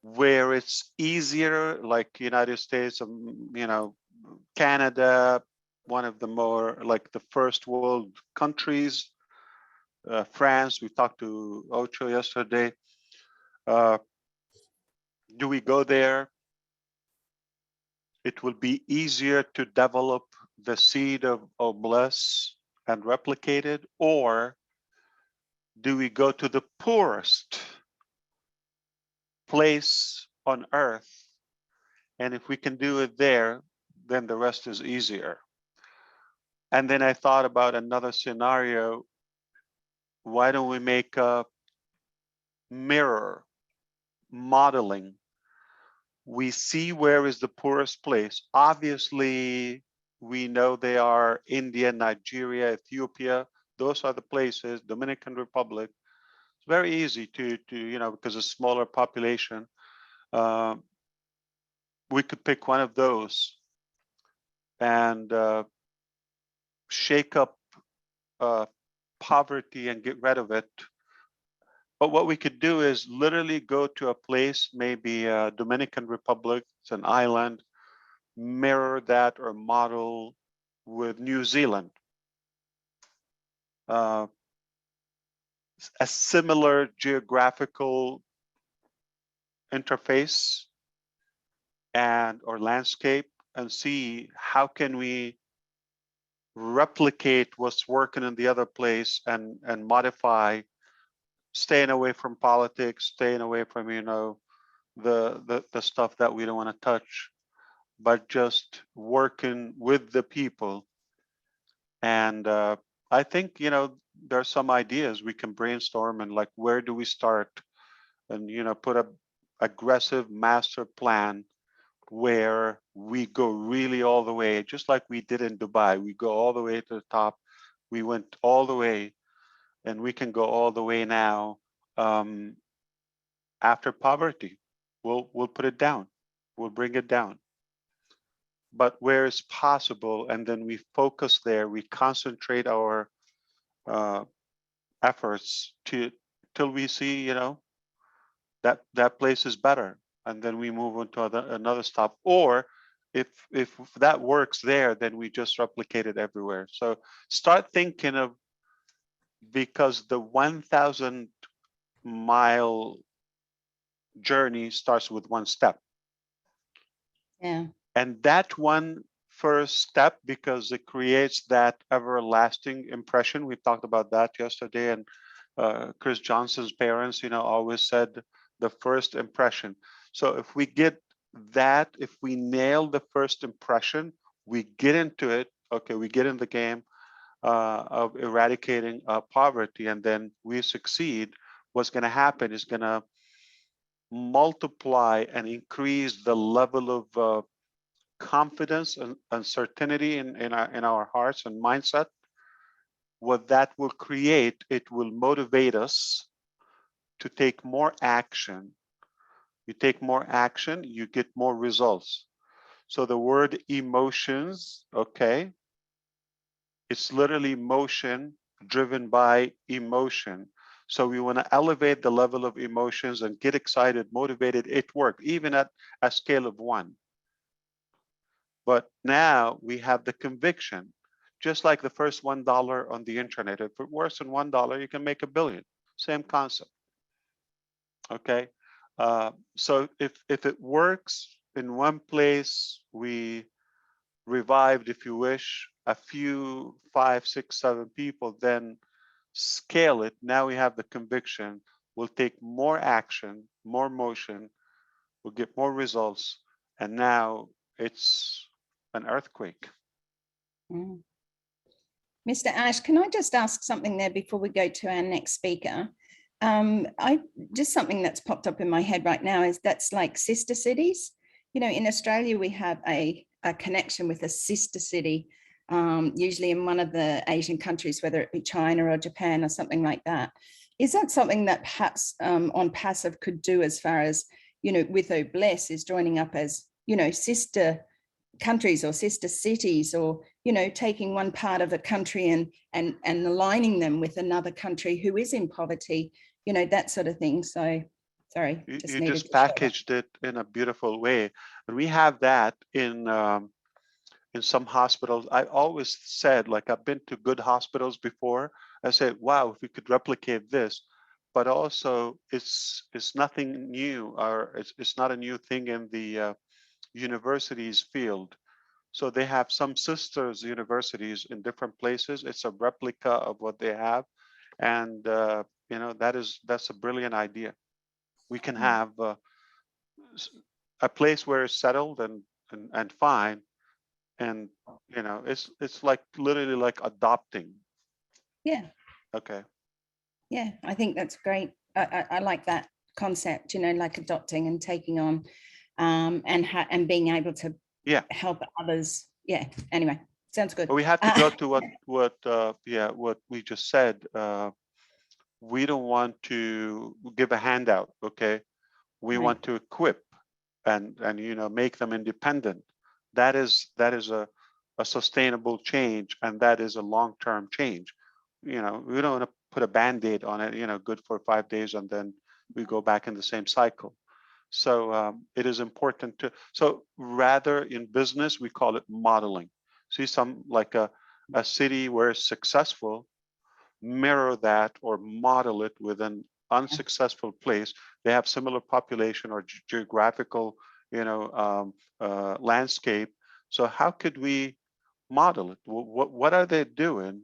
where it's easier, like United States, you know, Canada, one of the more like the first world countries, France, we talked to Ocho yesterday. Do we go there? It will be easier to develop the seed of bliss and replicate it, or do we go to the poorest place on earth, and if we can do it there, then the rest is easier? And then I thought about another scenario. Why don't we make a mirror modeling? We see where is the poorest place. Obviously, we know they are India, Nigeria, Ethiopia. Those are the places. Dominican Republic. It's very easy to you know, because a smaller population. We could pick one of those and shake up poverty and get rid of it. But what we could do is literally go to a place, maybe Dominican Republic, it's an island, mirror that or model with New Zealand. A similar geographical interface and or landscape, and see how can we replicate what's working in the other place and modify, staying away from politics, staying away from, you know, the stuff that we don't want to touch, but just working with the people. And I think, you know, there's some ideas we can brainstorm, and like, where do we start? And, you know, put a aggressive master plan where we go really all the way, just like we did in Dubai. We go all the way to the top. We went all the way, and we can go all the way now. After poverty, we'll put it down. We'll bring it down. But where is possible, and then we focus there. We concentrate our efforts till we see, you know, that place is better, and then we move on to another stop. Or if that works there, then we just replicate it everywhere. So start thinking of, because the 1,000 mile journey starts with one step. Yeah. And that one first step, because it creates that everlasting impression. We talked about that yesterday, and Chris Johnson's parents, you know, always said the first impression. So if we get that, if we nail the first impression, we get into it. Okay, we get in the game of eradicating poverty, and then we succeed. What's going to happen is going to multiply and increase the level of confidence and certainty in our hearts and mindset. What that will create, it will motivate us to take more action. You take more action, you get more results. So the word emotions, okay, it's literally motion driven by emotion. So we want to elevate the level of emotions and get excited, motivated. It worked, even at a scale of 1. But now we have the conviction, just like the first $1 on the internet. If it works in $1, you can make $1 billion. Same concept. Okay. So if it works in one place, we revived, if you wish, a few, 5, 6, 7 people, then scale it. Now we have the conviction. We'll take more action, more motion. We'll get more results. And now it's an earthquake. Mr. Ash, can I just ask something there before we go to our next speaker? Just something that's popped up in my head right now is that's like sister cities. You know, in Australia, we have a connection with a sister city, usually in one of the Asian countries, whether it be China or Japan or something like that. Is that something that perhaps Onpassive could do as far as, you know, with Obless is joining up as, you know, sister countries or sister cities, or, you know, taking one part of a country and aligning them with another country who is in poverty, you know, that sort of thing. So sorry, You needed just to share that. packaged it in a beautiful way. And we have that in some hospitals. I always said, like, I've been to good hospitals before. I said, wow, if we could replicate this, but also it's nothing new, or it's not a new thing in the universities field. So they have some sisters universities in different places. It's a replica of what they have. And, you know, that's a brilliant idea. We can have a place where it's settled and fine. And, you know, it's like literally like adopting. Yeah. Okay. Yeah, I think that's great. I like that concept, you know, like adopting and taking on and being able to help others. Yeah, anyway, sounds good. But we have to go to what we just said. We don't want to give a handout, okay? We want to equip and you know, make them independent. That is a sustainable change, and that is a long-term change. You know, we don't want to put a band-aid on it, you know, good for 5 days and then we go back in the same cycle. So it is important to, so rather in business, we call it modeling. See some like a city where it's successful, mirror that or model it with an unsuccessful place. They have similar population or geographical, you know, landscape. So how could we model it? What are they doing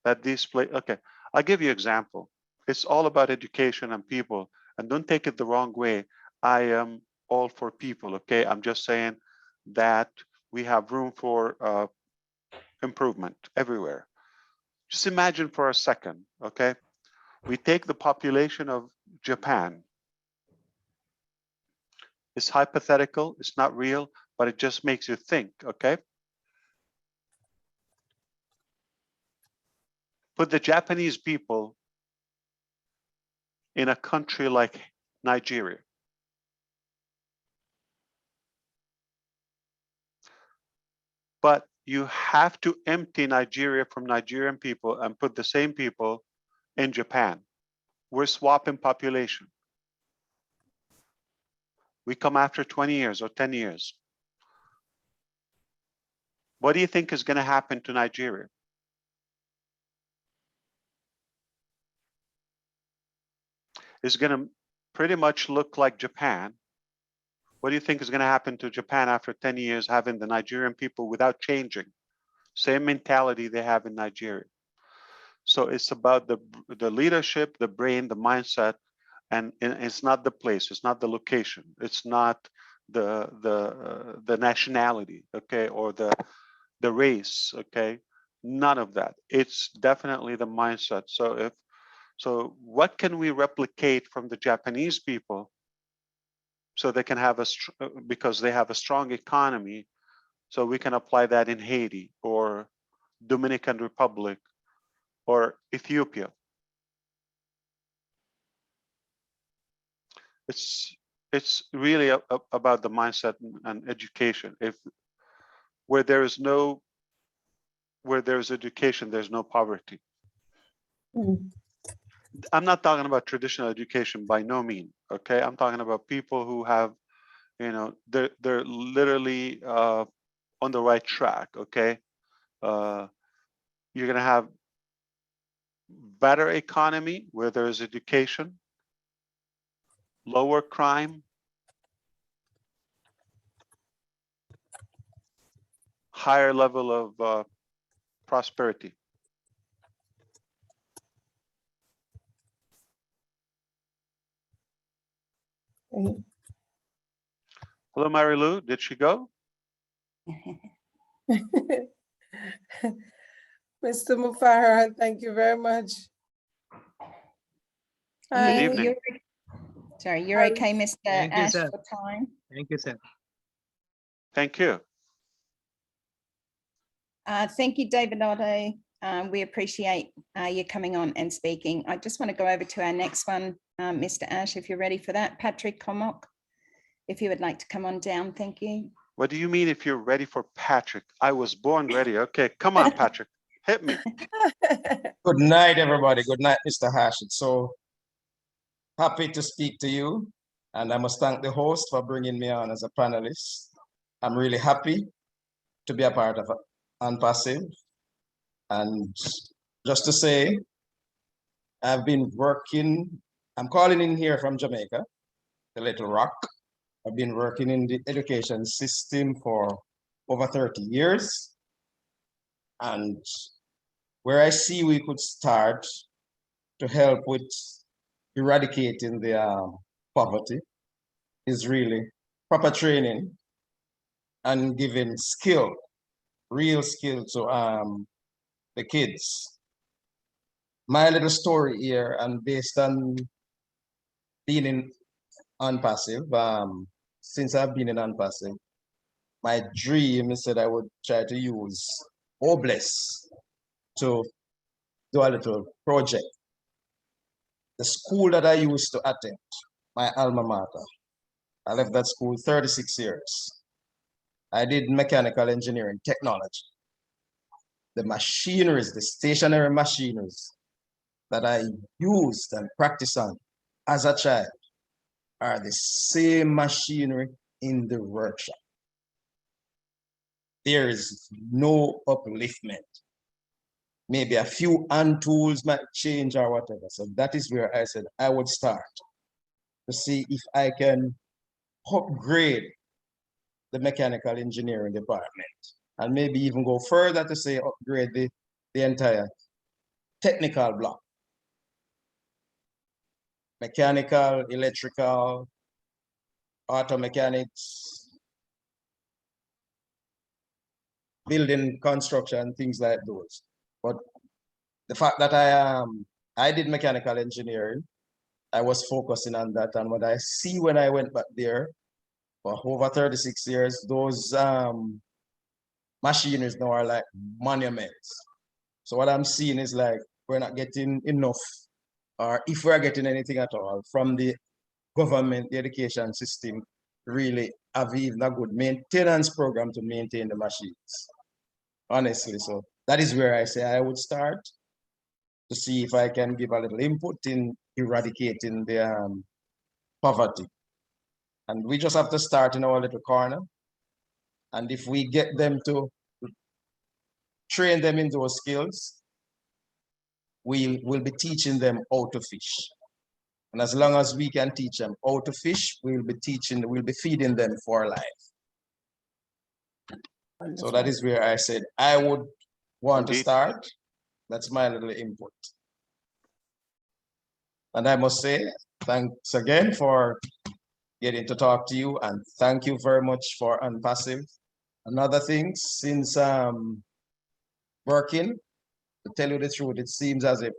that these okay, I'll give you an example. It's all about education and people, and don't take it the wrong way. I am all for people, okay? I'm just saying that we have room for improvement everywhere. Just imagine for a second, okay? We take the population of Japan. It's hypothetical, it's not real, but it just makes you think, okay? Put the Japanese people in a country like Nigeria. But you have to empty Nigeria from Nigerian people and put the same people in Japan. We're swapping population. We come after 20 years or 10 years. What do you think is going to happen to Nigeria? It's going to pretty much look like Japan. What do you think is going to happen to Japan after 10 years having the Nigerian people without changing? Same mentality they have in Nigeria. So it's about the leadership, the brain, the mindset, and it's not the place, it's not the location, it's not the nationality, okay, or the race, okay, none of that. It's definitely the mindset. So what can we replicate from the Japanese people so they can have because they have a strong economy, so we can apply that in Haiti or Dominican Republic or Ethiopia. It's really about the mindset and education. Where there's education, there's no poverty. I'm not talking about traditional education by no means, okay? I'm talking about people who have, you know, they're literally on the right track, okay? You're gonna have better economy where there is education, lower crime, higher level of prosperity. Hello, Mary Lou. Did she go? Mr. MUFAREH, thank you very much. You're okay, Mr. Thank you, Ash, sir. for time. Thank you, sir. Thank you. Thank you, David Otto. We appreciate you coming on and speaking. I just want to go over to our next one, Mr. Ash, if you're ready for that. Patrick Comock, if you would like to come on down, thank you. What do you mean if you're ready for Patrick? I was born ready. Okay, come on, Patrick. Hit me. Good night, everybody. Good night, Mr. Hash. It's so happy to speak to you. And I must thank the host for bringing me on as a panelist. I'm really happy to be a part of Onpassive. And just to say, I've been working, I'm calling in here from Jamaica, the Little Rock. I've been working in the education system for over 30 years. And where I see we could start to help with eradicating the poverty is really proper training and giving skill, real skill to the kids. My little story here, and based on being in Onpassive, since I've been in Onpassive, my dream is that I would try to use Obless to do a little project. The school that I used to attend, my alma mater, I left that school 36 years. I did mechanical engineering technology. The machineries, the stationary machineries that I used and practiced on as a child are the same machinery in the workshop. There is no upliftment. Maybe a few hand tools might change or whatever. So that is where I said I would start to see if I can upgrade the mechanical engineering department and maybe even go further to say upgrade the entire technical block. Mechanical, electrical, auto mechanics, building construction, things like those. But the fact that I did mechanical engineering, I was focusing on that. And what I see when I went back there for over 36 years, those machineries now are like monuments. So what I'm seeing is like, we're not getting enough, or if we're getting anything at all from the government, the education system, really have even a good maintenance program to maintain the machines. Honestly, so that is where I say I would start to see if I can give a little input in eradicating the poverty. And we just have to start in our little corner. And if we get them to train them in those skills, we'll be teaching them how to fish. And as long as we can teach them how to fish, we'll be feeding them for life. So that is where I said I would want to start. That's my little input. And I must say, thanks again for getting to talk to you, and thank you very much for Onpassive. Another thing, since working, to tell you the truth, it seems as if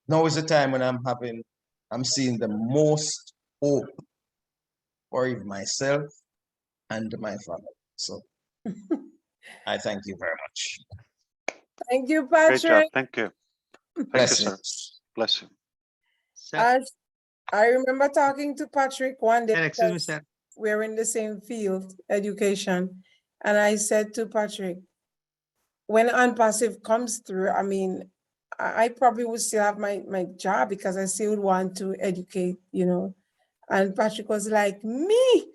now is the time when I'm seeing the most hope for even myself and my family. So I thank you very much. Thank you, Great job. Patrick. Thank you. Thank Bless you, sir. Bless you. I remember talking to Patrick one day. Excuse me, sir. We're in the same field, education. And I said to Patrick, when Onpassive comes through, I mean, I probably would still have my job because I still would want to educate, you know. And Patrick was like, me?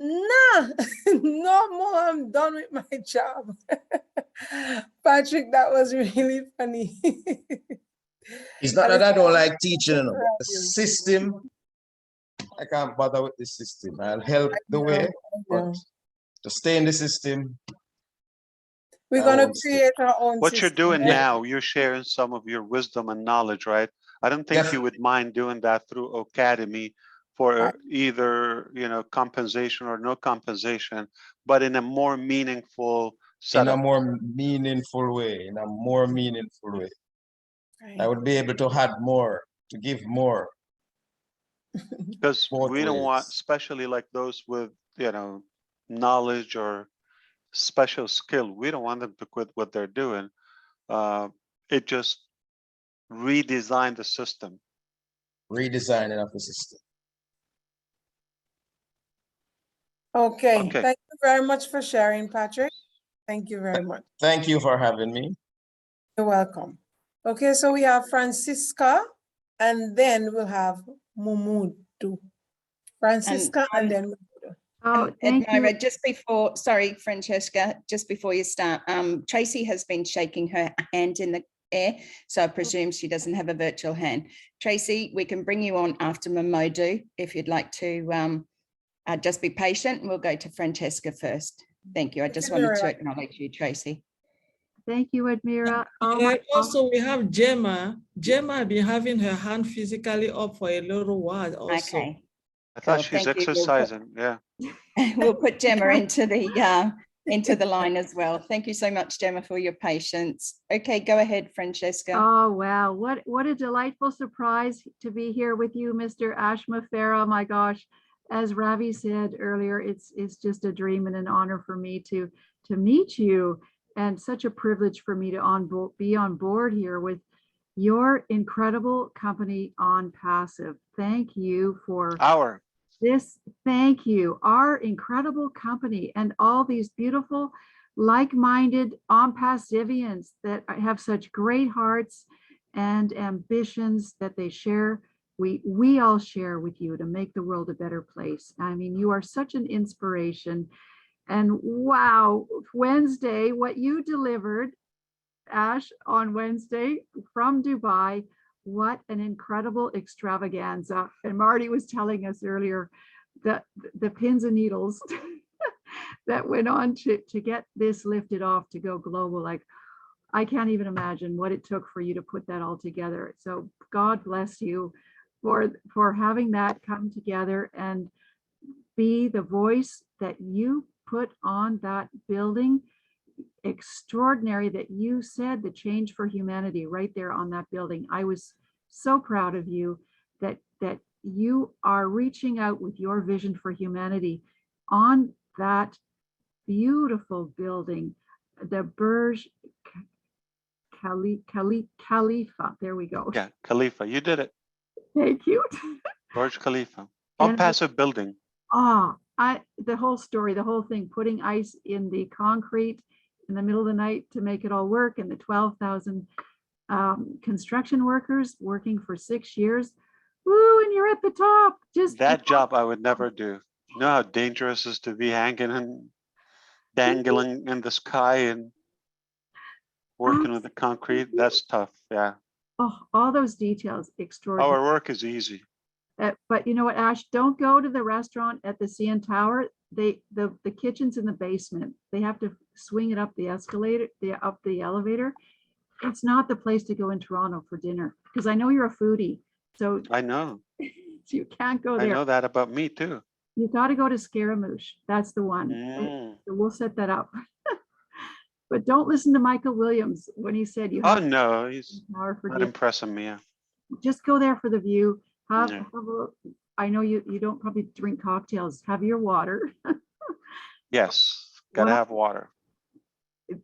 Nah, no more, I'm done with my job. Patrick, that was really funny. It's not that I don't like teaching, you know, but the system, I can't bother with the system. I'll help the way, but to stay in the system, We're our gonna own system. create our own What you're system. doing Yeah. now, you're sharing some of your wisdom and knowledge, right? I don't think Def- you would mind doing that through Academy for either, compensation or no compensation, but in a more meaningful in a setup. more meaningful way, in a more meaningful way. I would be able to add more, to give more. Because Both we don't want, ways. especially like those with, knowledge or special skill, we don't want them to quit what they're doing. It just redesign the system. Redesigning of the system. Okay, Okay. thank you very much for sharing, Patrick. Thank you very much. Thank you for having me. You're welcome. Okay, so we have Francisca, and then we'll have Mumudu. Francisca, and then Mumudu. Oh, thank you. Admira, just before, sorry, Francesca, just before you start, Tracy has been shaking her hand in the air, so I presume she doesn't have a virtual hand. Tracy, we can bring you on after Momodu if you'd like to just be patient, and we'll go to Francesca first. Thank you. I just wanted to acknowledge you, Tracy. Thank you, Admira. And also we have Gemma. Gemma has been having her hand physically up for a little while also. Okay. I thought Cool, she's thank you. exercising. Yeah. We'll put Gemma into the line as well. Thank you so much, Gemma, for your patience. Okay, go ahead, Francesca. Oh, wow. What a delightful surprise to be here with you, Mr. ASH MUFAREH. Oh my gosh. As Ravi said earlier, it's just a dream and an honor for me to meet you, and such a privilege for me to be on board here with your incredible company, Onpassive. Thank you for this. Thank you. Our incredible company and all these beautiful, like-minded Onpassivians that have such great hearts and ambitions that they share. We all share with you to make the world a better place. I mean, you are such an inspiration. And wow, Wednesday, what you delivered, Ash, on Wednesday from Dubai, what an incredible extravaganza. And Marty was telling us earlier that the pins and needles that went on to get this lifted off to go global. Like, I can't even imagine what it took for you to put that all together. So God bless you for having that come together and be the voice that you put on that building. Extraordinary that you said the change for humanity right there on that building. I was so proud of you that you are reaching out with your vision for humanity on that beautiful building, the Burj Khalifa. There we go. Yeah, Khalifa, you did it. Thank you. Burj Khalifa. Onpassive building. The whole story, the whole thing, putting ice in the concrete in the middle of the night to make it all work, and the 12,000 construction workers working for 6 years. Woo, and you're at the top. Just that job I would never do. You know how dangerous it is to be hanging and dangling in the sky and working with the concrete. That's tough. Yeah. Oh, all those details, extraordinary. Our work is easy. But you know what, Ash, don't go to the restaurant at the CN Tower. The kitchen's in the basement. They have to swing it up the escalator, up the elevator. It's not the place to go in Toronto for dinner, because I know you're a foodie. So I know. So you can't go there. I know that about me too. You got to go to Scaramouche. That's the one. So we'll set that up. But don't listen to Michael Williams when he said you have. Oh no, he's not impressing me. Just go there for the view. I know you don't probably drink cocktails. Have your water. Yes, gotta have water.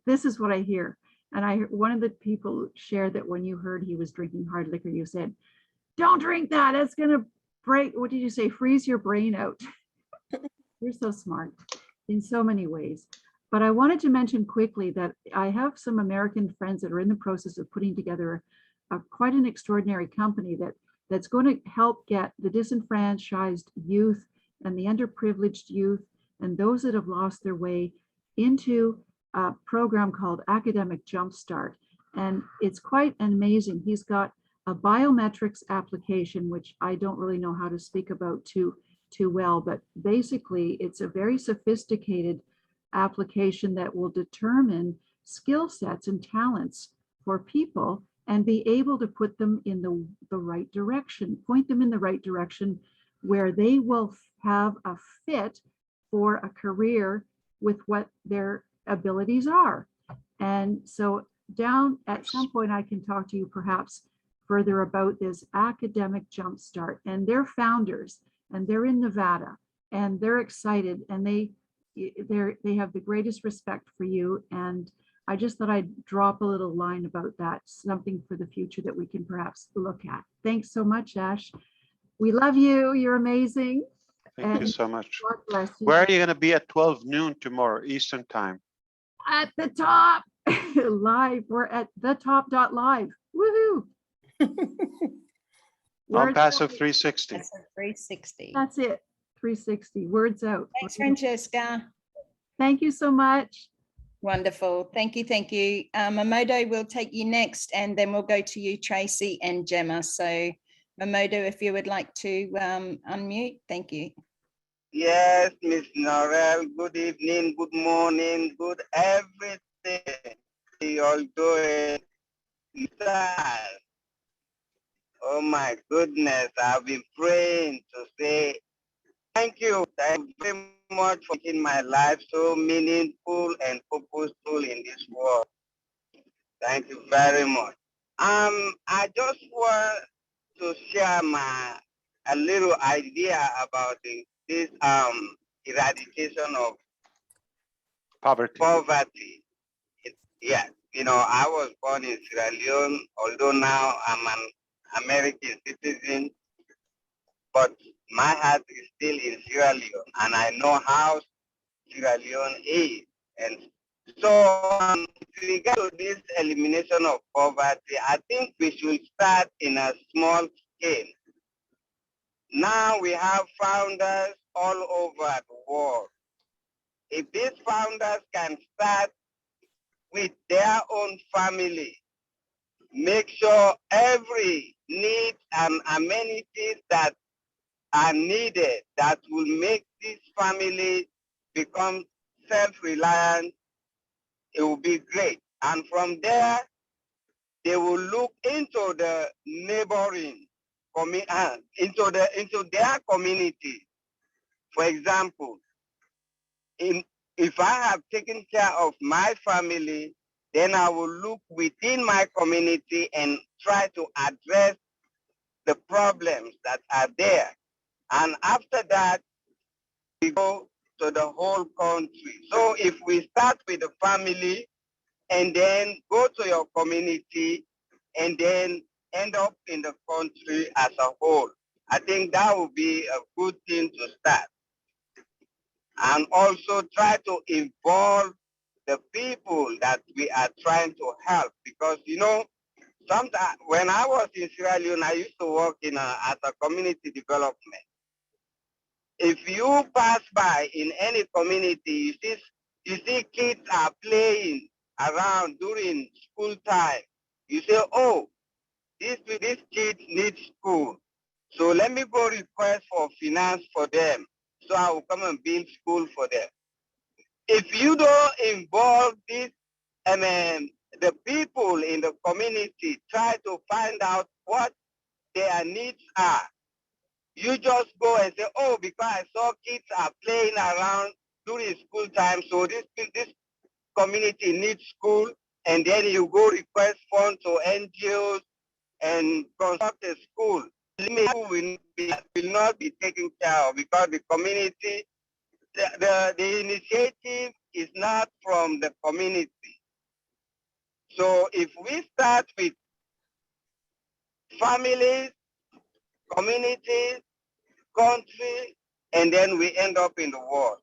This is what I hear. And one of the people shared that when you heard he was drinking hard liquor, you said, "Don't drink that. It's gonna break." What did you say? Freeze your brain out. You're so smart in so many ways. But I wanted to mention quickly that I have some American friends that are in the process of putting together quite an extraordinary company that's going to help get the disenfranchised youth and the underprivileged youth and those that have lost their way into a program called Academic Jumpstart. And it's quite amazing. He's got a biometrics application, which I don't really know how to speak about too well, but basically it's a very sophisticated application that will determine skill sets and talents for people and be able to put them in the right direction, point them in the right direction where they will have a fit for a career with what their abilities are. And so down at some point, I can talk to you perhaps further about this academic jumpstart, and they're founders and they're in Nevada and they're excited and they have the greatest respect for you. And I just thought I'd drop a little line about that, something for the future that we can perhaps look at. Thanks so much, Ash. We love you. You're amazing. Thank you so much. God bless you. Where are you going to be at 12 noon tomorrow, Eastern time? At the top, live. We're at thetop.live. Woohoo. Onpassive 360. That's a 360. That's it. 360. Words out. Thanks, Francesca. Thank you so much. Wonderful. Thank you. Thank you. Momodo will take you next, and then we'll go to you, Tracy and Gemma. So Momodo, if you would like to unmute. Thank you. Yes, Miss Narelle, good evening, good morning, good everything you all doing. Oh my goodness, I've been praying to say thank you very much for making my life so meaningful and purposeful in this world. Thank you very much. I just want to share a little idea about this eradication of poverty. Yeah, you know, I was born in Sierra Leone, although now I'm an American citizen, but my heart is still in Sierra Leone, and I know how Sierra Leone is. And so, with regard to this elimination of poverty, I think we should start in a small scale. Now we have founders all over the world. If these founders can start with their own family, make sure every need and amenities that are needed that will make this family become self-reliant, it will be great. And from there, they will look into the neighboring, into their community. For example, if I have taken care of my family, then I will look within my community and try to address the problems that are there. And after that, we go to the whole country. So if we start with the family and then go to your community and then end up in the country as a whole, I think that would be a good thing to start. And also try to involve the people that we are trying to help, because, you know, sometimes when I was in Sierra Leone, I used to work as a community development. If you pass by in any community, you see kids are playing around during school time. You say, oh, these kids need school. So let me go request for finance for them. So I will come and build school for them. If you don't involve this, the people in the community, try to find out what their needs are. You just go and say, oh, because I saw kids are playing around during school time, so this community needs school, and then you go request funds to NGOs and construct a school. Will not be taken care of because the community, the initiative is not from the community. So if we start with families, communities, country, and then we end up in the world,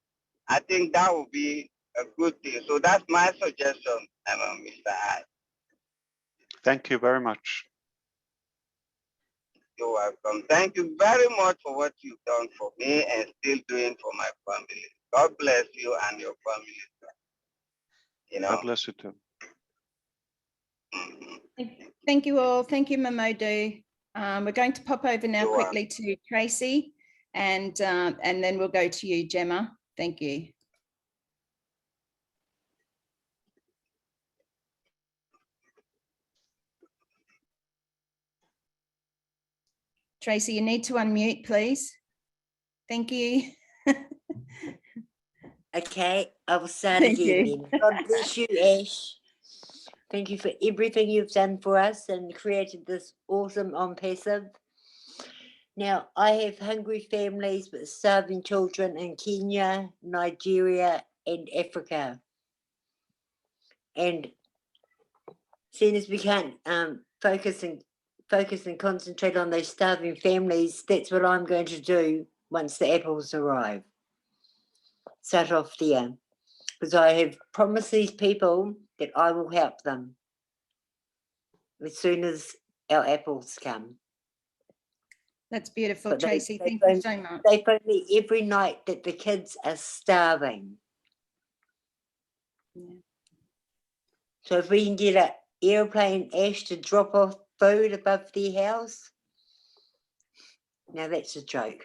I think that would be a good thing. So that's my suggestion, Mr. I. Thank you very much. You're welcome. Thank you very much for what you've done for me and still doing for my family. God bless you and your family. You know. God bless you too. Thank you all. Thank you, Momodo. We're going to pop over now quickly to Tracy, and then we'll go to you, Gemma. Thank you. Tracy, you need to unmute, please. Thank you. Okay, I will start Thank again you. then. God bless you, Ash. Thank you for everything you've done for us and created this awesome Onpassive. Now, I have hungry families with starving children in Kenya, Nigeria, and Africa. And seeing as we can't focus and concentrate on those starving families, that's what I'm going to do once the apples arrive. Start off there. Because I have promised these people that I will help them as soon as our apples come. That's beautiful, But Tracy. they Thank phone, you so much. they phone me every night that the kids are starving. Yeah. So if we can get an airplane, Ash, to drop off food above their house, now that's a joke.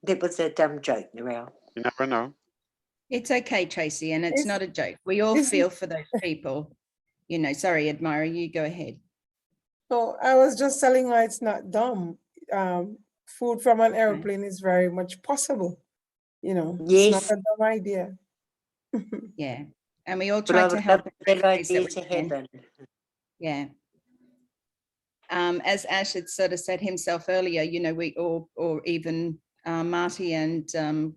That was a dumb joke, Narelle. You never know. It's okay, Tracy, and it's not a joke. We all feel for those people. You know, sorry, Admira, you go ahead. So I was just telling her it's not dumb. Food from an airplane is very much possible. You know, yes. It's not a dumb idea. Yeah, and we all But I try to would help. love that idea to happen. Yeah. As Ash had sort of said himself earlier, you know, we all, or even Marty and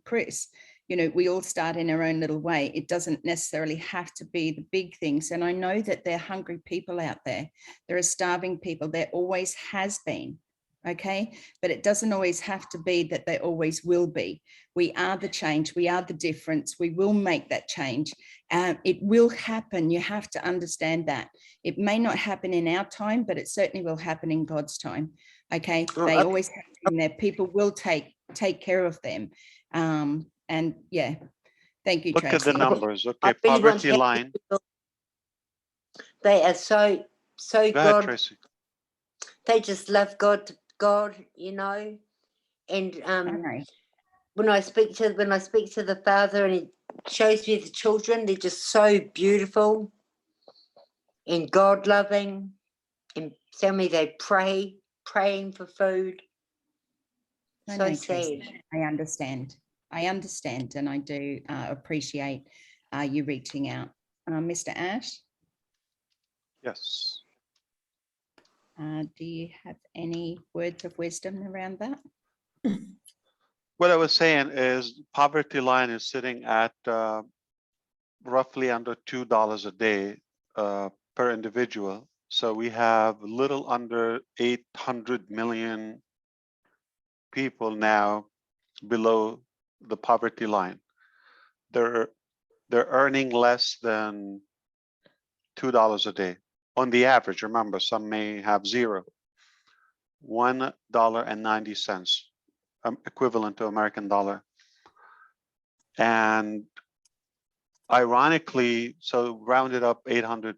Chris, you know, we all start in our own little way. It doesn't necessarily have to be the big things. And I know that there are hungry people out there. There are starving people. There always has been. Okay, but it doesn't always have to be that they always will be. We are the change. We are the difference. We will make that change. It will happen. You have to understand that. It may not happen in our time, but it certainly will happen in God's time. Okay, they always have been there. People will take care of them. And yeah, thank you, Look Tracy. at the numbers. Okay, really poverty line. They are so Go ahead, God. Tracy. They just love God, you know. And when I speak to the Father and He shows me the children, they're just so beautiful and God loving, and tell me they praying for food. I So know, sad. Tracy. I understand, and I do appreciate you reaching out. Mr. Ash? Yes. Do you have any words of wisdom around that? What I was saying is poverty line is sitting at roughly under $2 a day per individual. So we have a little under 800 million people now below the poverty line. They're earning less than $2 a day on the average. Remember, some may have zero. $1.90 equivalent to American dollar. And ironically, so rounded up 800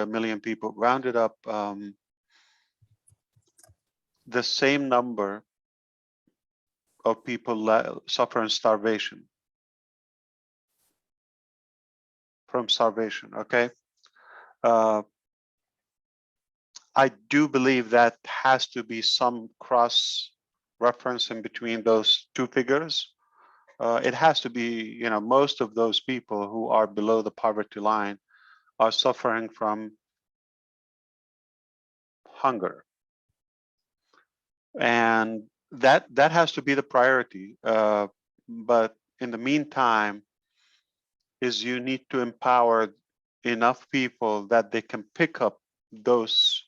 million people, rounded up the same number of people suffering starvation. From starvation, okay? I do believe that has to be some cross reference in between those two figures. It has to be, you know, most of those people who are below the poverty line are suffering from hunger. And that has to be the priority. But in the meantime, is you need to empower enough people that they can pick up those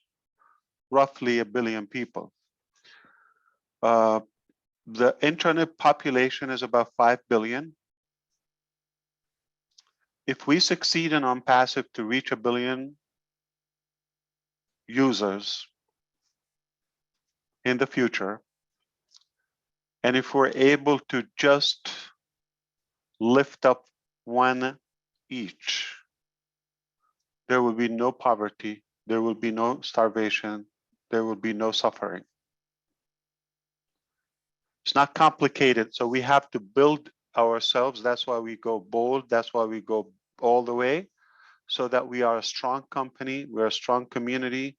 roughly 1 billion people. The internet population is about 5 billion. If we succeed in Onpassive to reach 1 billion users in the future, and if we're able to just lift up one each, there will be no poverty, there will be no starvation, there will be no suffering. It's not complicated, so we have to build ourselves. That's why we go bold, that's why we go all the way, so that we are a strong company, we're a strong community,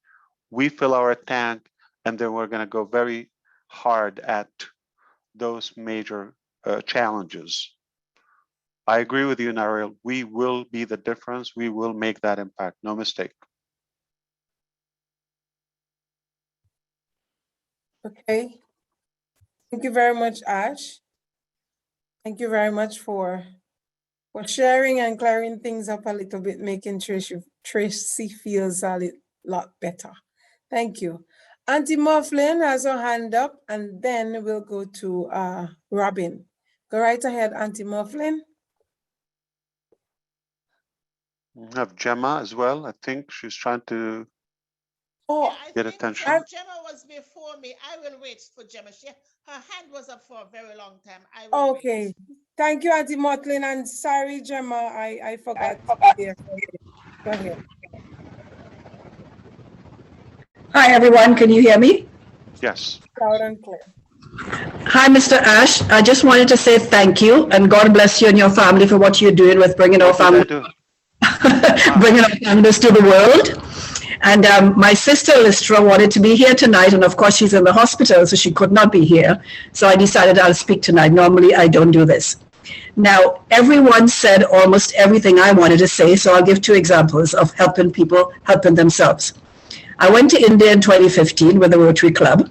we fill our tank, And then we're going to go very hard at those major challenges. I agree with you, Narelle. We will be the difference. We will make that impact. No mistake. Okay. Thank you very much, Ash. Thank you very much for sharing and clearing things up a little bit, making Tracy feels a lot better. Thank you. Auntie Mufflin has her hand up, and then we'll go to Robin. Go right ahead, Auntie Mufflin. We have Gemma as well. I think she's trying to get attention. Gemma was before me. I will wait for Gemma. Her hand was up for a very long time. I will wait. Thank you, Auntie Mufflin. And sorry, Gemma, I forgot. Go ahead. Hi, everyone. Can you hear me? Yes. Loud and clear. Hi, Mr. Ash. I just wanted to say thank you and God bless you and your family for what you're doing with bringing our family, bringing our families to the world. And my sister Listra wanted to be here tonight, and of course she's in the hospital, so she could not be here. So I decided I'll speak tonight. Normally I don't do this. Now, everyone said almost everything I wanted to say, so I'll give two examples of helping people, helping themselves. I went to India in 2015 with the Rotary Club,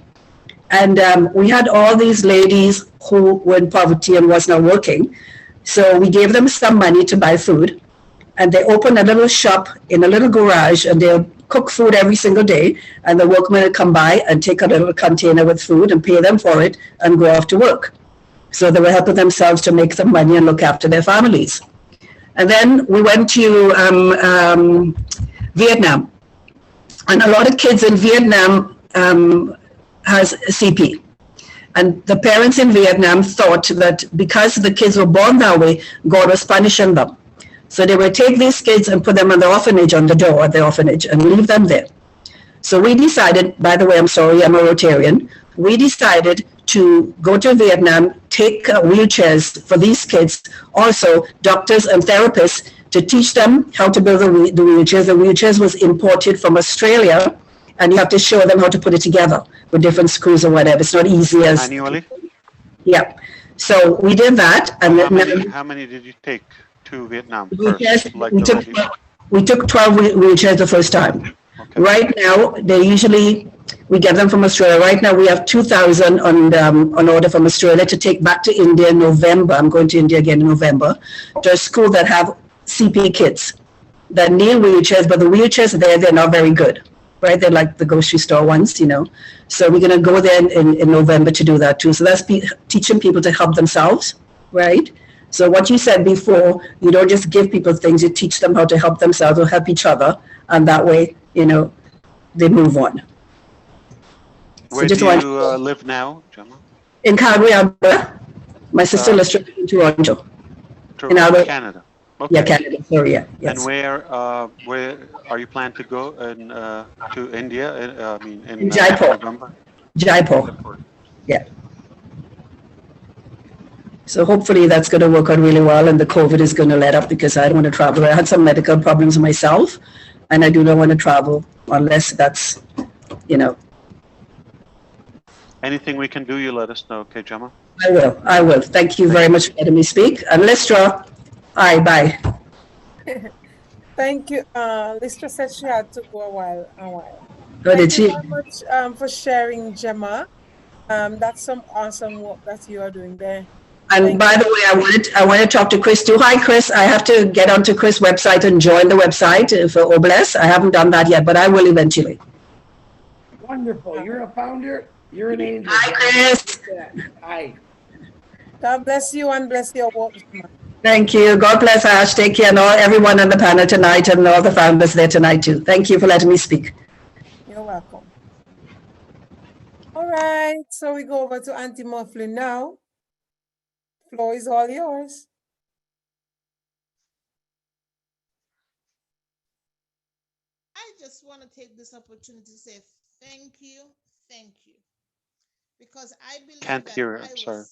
and we had all these ladies who were in poverty and was not working. So we gave them some money to buy food, and they opened a little shop in a little garage, and they'll cook food every single day, and the workmen will come by and take a little container with food and pay them for it and go off to work. So they were helping themselves to make some money and look after their families. And then we went to Vietnam, and a lot of kids in Vietnam has CP. And the parents in Vietnam thought that because the kids were born that way, God was punishing them. So they would take these kids and put them in the orphanage, on the door of the orphanage, and leave them there. So we decided, by the way, I'm sorry, I'm a Rotarian. We decided to go to Vietnam, take wheelchairs for these kids, also doctors and therapists, to teach them how to build the wheelchairs. The wheelchairs was imported from Australia, and you have to show them how to put it together with different screws or whatever. It's not easy as... Annually? Yeah. So we did that. And how many did you take to Vietnam first? Like we took 12 wheelchairs the first time. Okay. Right now, we get them from Australia. Right now, we have 2,000 on order from Australia to take back to India in November. I'm going to India again in November, to a school that have CP kids that need wheelchairs, but the wheelchairs there, they're not very good, right? They're like the grocery store ones, you know. So we're going to go there in November to do that too. So that's teaching people to help themselves, right? So what you said before, you don't just give people things, you teach them how to help themselves or help each other, and that way, you know, they move on. Where do you live now, Gemma? In Calgary, Alberta. My sister lives in Toronto. In Alberta, Canada. Okay. Yeah, Canada. Sorry, yeah. Yes. And where are you planning to go? To India? I mean, in Jaipur. November. Jaipur. Yeah. So hopefully that's going to work out really well, and the COVID is going to let up because I don't want to travel. I had some medical problems myself, and I do not want to travel unless that's, you know. Anything we can do, you let us know, okay, Gemma? I will. Thank you very much for letting me speak. And Listra, bye. Thank you. Listra said she had to go a while. Thank you very much for sharing, Gemma. That's some awesome work that you are doing there. And by the way, I want to talk to Chris too. Hi, Chris. I have to get onto Chris' website and join the website for Obless. I haven't done that yet, but I will eventually. Wonderful. You're a founder. You're an angel. Hi, Chris. Hi. God bless you and bless your work. Thank you. God bless Ash. Take care, and everyone on the panel tonight and all the founders there tonight too. Thank you for letting me speak. You're welcome. All right. So we go over to Auntie Mufflin now. Floor is all yours. I just want to take this opportunity to say thank you, because I believe Can't hear it. I'm sorry.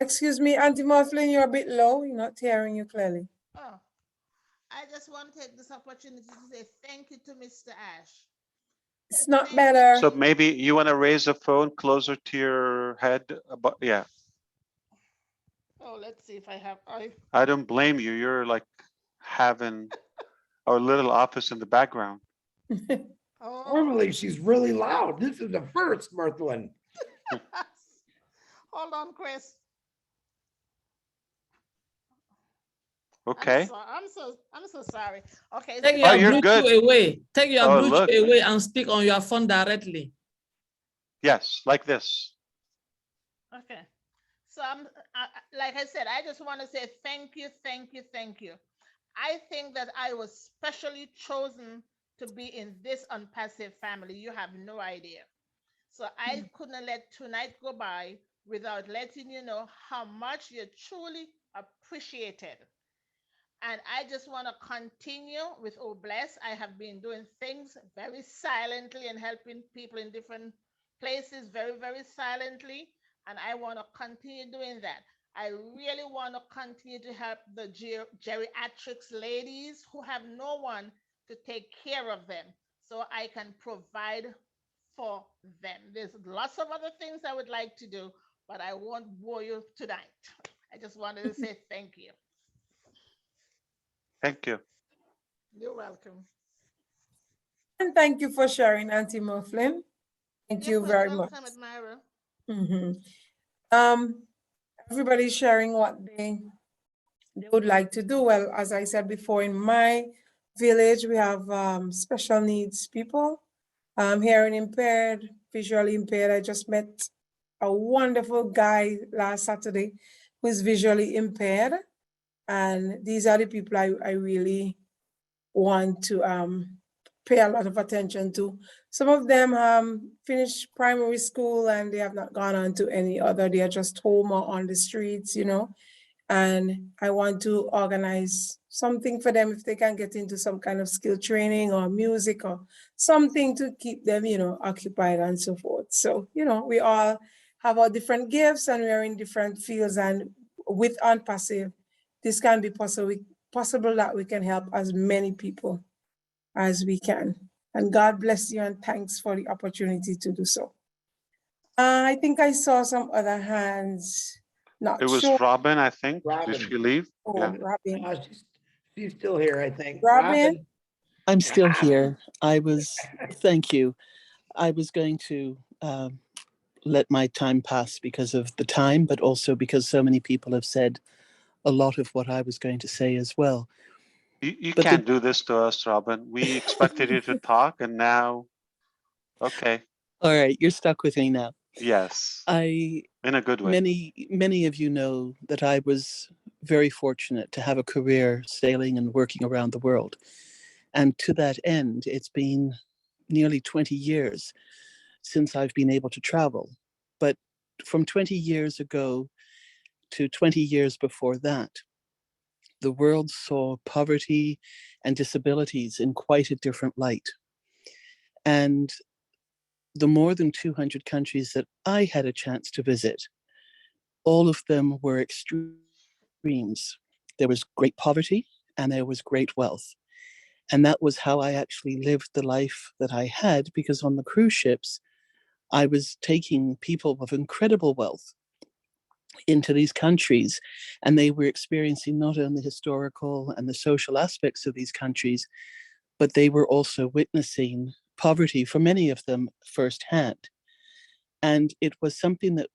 Excuse me, Auntie Mufflin, you're a bit low. You're not hearing you clearly. I just want to take this opportunity to say thank you to Mr. Ash, It's not better. So maybe you want to raise the phone closer to your head. Yeah, Oh, let's see if I have. I don't blame you. You're like having our little office in the background. Oh, Normally she's really loud. This is the first, Mirthlin. hold on, Chris. Okay. I'm so sorry. Okay. Take Oh, your you're good. Bluetooth away. Take your Oh, Bluetooth look. away and speak on your phone directly. Yes, like this. Okay. So like I said, I just want to say thank you, thank you, thank you. I think that I was specially chosen to be in this Onpassive family. You have no idea. So I couldn't let tonight go by without letting you know how much you're truly appreciated. And I just want to continue with Oh Bless. I have been doing things very silently and helping people in different places very, very silently. And I want to continue doing that. I really want to continue to help the geriatrics ladies who have no one to take care of them so I can provide for them. There's lots of other things I would like to do, but I won't bore you tonight. I just wanted to say thank you. Thank you. You're welcome. And thank you for sharing, Auntie Mifflin. Thank you very much. Welcome, Admiral. Everybody's sharing what they would like to do. Well, as I said before, in my village, we have special needs people, hearing impaired, visually impaired. I just met a wonderful guy last Saturday who's visually impaired. And these are the people I really want to pay a lot of attention to. Some of them finished primary school and they have not gone on to any other. They are just home or on the streets, you know. And I want to organize something for them if they can get into some kind of skill training or music or something to keep them, you know, occupied and so forth. So, you know, we all have our different gifts and we are in different fields, and with Onpassive, this can be possible that we can help as many people as we can. And God bless you and thanks for the opportunity to do so. I think I saw some other hands. Not It was sure. Robin, I think. Robin. Did she leave? Oh, Yeah. Robin. She's still here, I think. Robin? I'm still here. Thank you. I was going to let my time pass because of the time, but also because so many people have said a lot of what I was going to say as well. You can't do this to us, Robin. We expected you to talk and now, okay. All right, you're stuck with me now. Yes. In a good way. Many of you know that I was very fortunate to have a career sailing and working around the world. And to that end, it's been nearly 20 years since I've been able to travel. But from 20 years ago to 20 years before that, the world saw poverty and disabilities in quite a different light. And the more than 200 countries that I had a chance to visit, all of them were extremes. There was great poverty and there was great wealth. And that was how I actually lived the life that I had, because on the cruise ships, I was taking people of incredible wealth into these countries, and they were experiencing not only the historical and the social aspects of these countries, but they were also witnessing poverty for many of them firsthand. And it was something that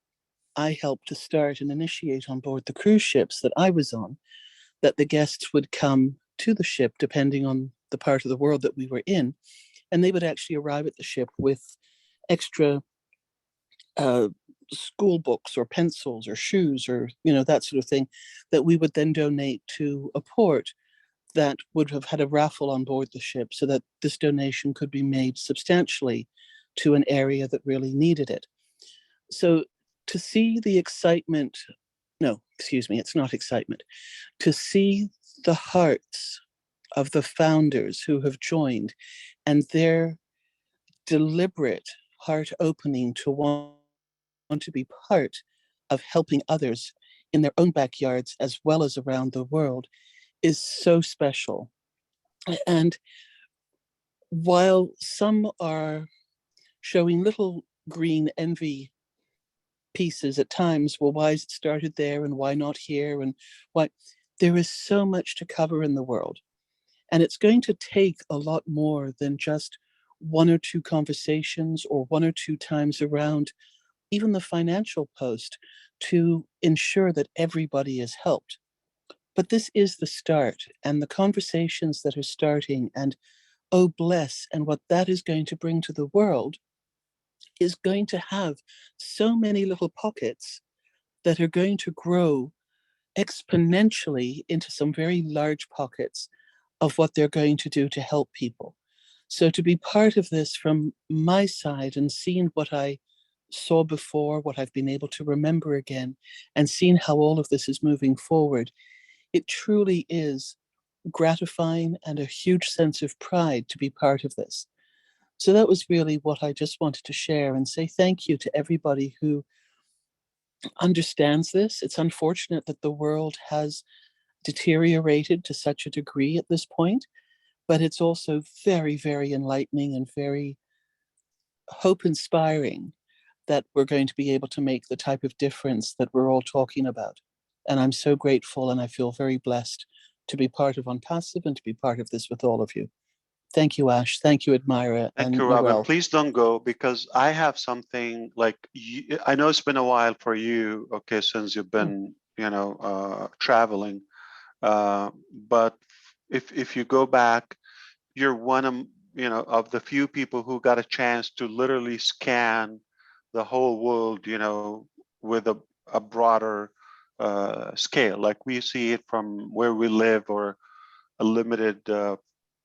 I helped to start and initiate on board the cruise ships that I was on, that the guests would come to the ship depending on the part of the world that we were in, and they would actually arrive at the ship with extra school books or pencils or shoes or, you know, that sort of thing, that we would then donate to a port that would have had a raffle on board the ship so that this donation could be made substantially to an area that really needed it. So to see the excitement, no, excuse me, it's not excitement, to see the hearts of the founders who have joined and their deliberate heart opening to want to be part of helping others in their own backyards as well as around the world is so special. And while some are showing little green envy pieces at times. Well, why is it started there and why not here? And why? There is so much to cover in the world. And it's going to take a lot more than just one or two conversations or one or two times around even the financial post to ensure that everybody is helped. But this is the start, and the conversations that are starting, and oh bless, and what that is going to bring to the world is going to have so many little pockets that are going to grow exponentially into some very large pockets of what they're going to do to help people. So to be part of this from my side and seeing what I saw before, what I've been able to remember again, and seeing how all of this is moving forward, it truly is gratifying and a huge sense of pride to be part of this. So that was really what I just wanted to share and say thank you to everybody who understands this. It's unfortunate that the world has deteriorated to such a degree at this point, but it's also very, very enlightening and very hope-inspiring that we're going to be able to make the type of difference that we're all talking about. And I'm so grateful and I feel very blessed to be part of Onpassive and to be part of this with all of you. Thank you, Ash. Thank you, Admira. Thank and you, Robin. Narelle. Please don't go because I have something like, I know it's been a while for you, okay, since you've been, traveling. But if you go back, you're one of the few people who got a chance to literally scan the whole world, with a broader scale. Like we see it from where we live or a limited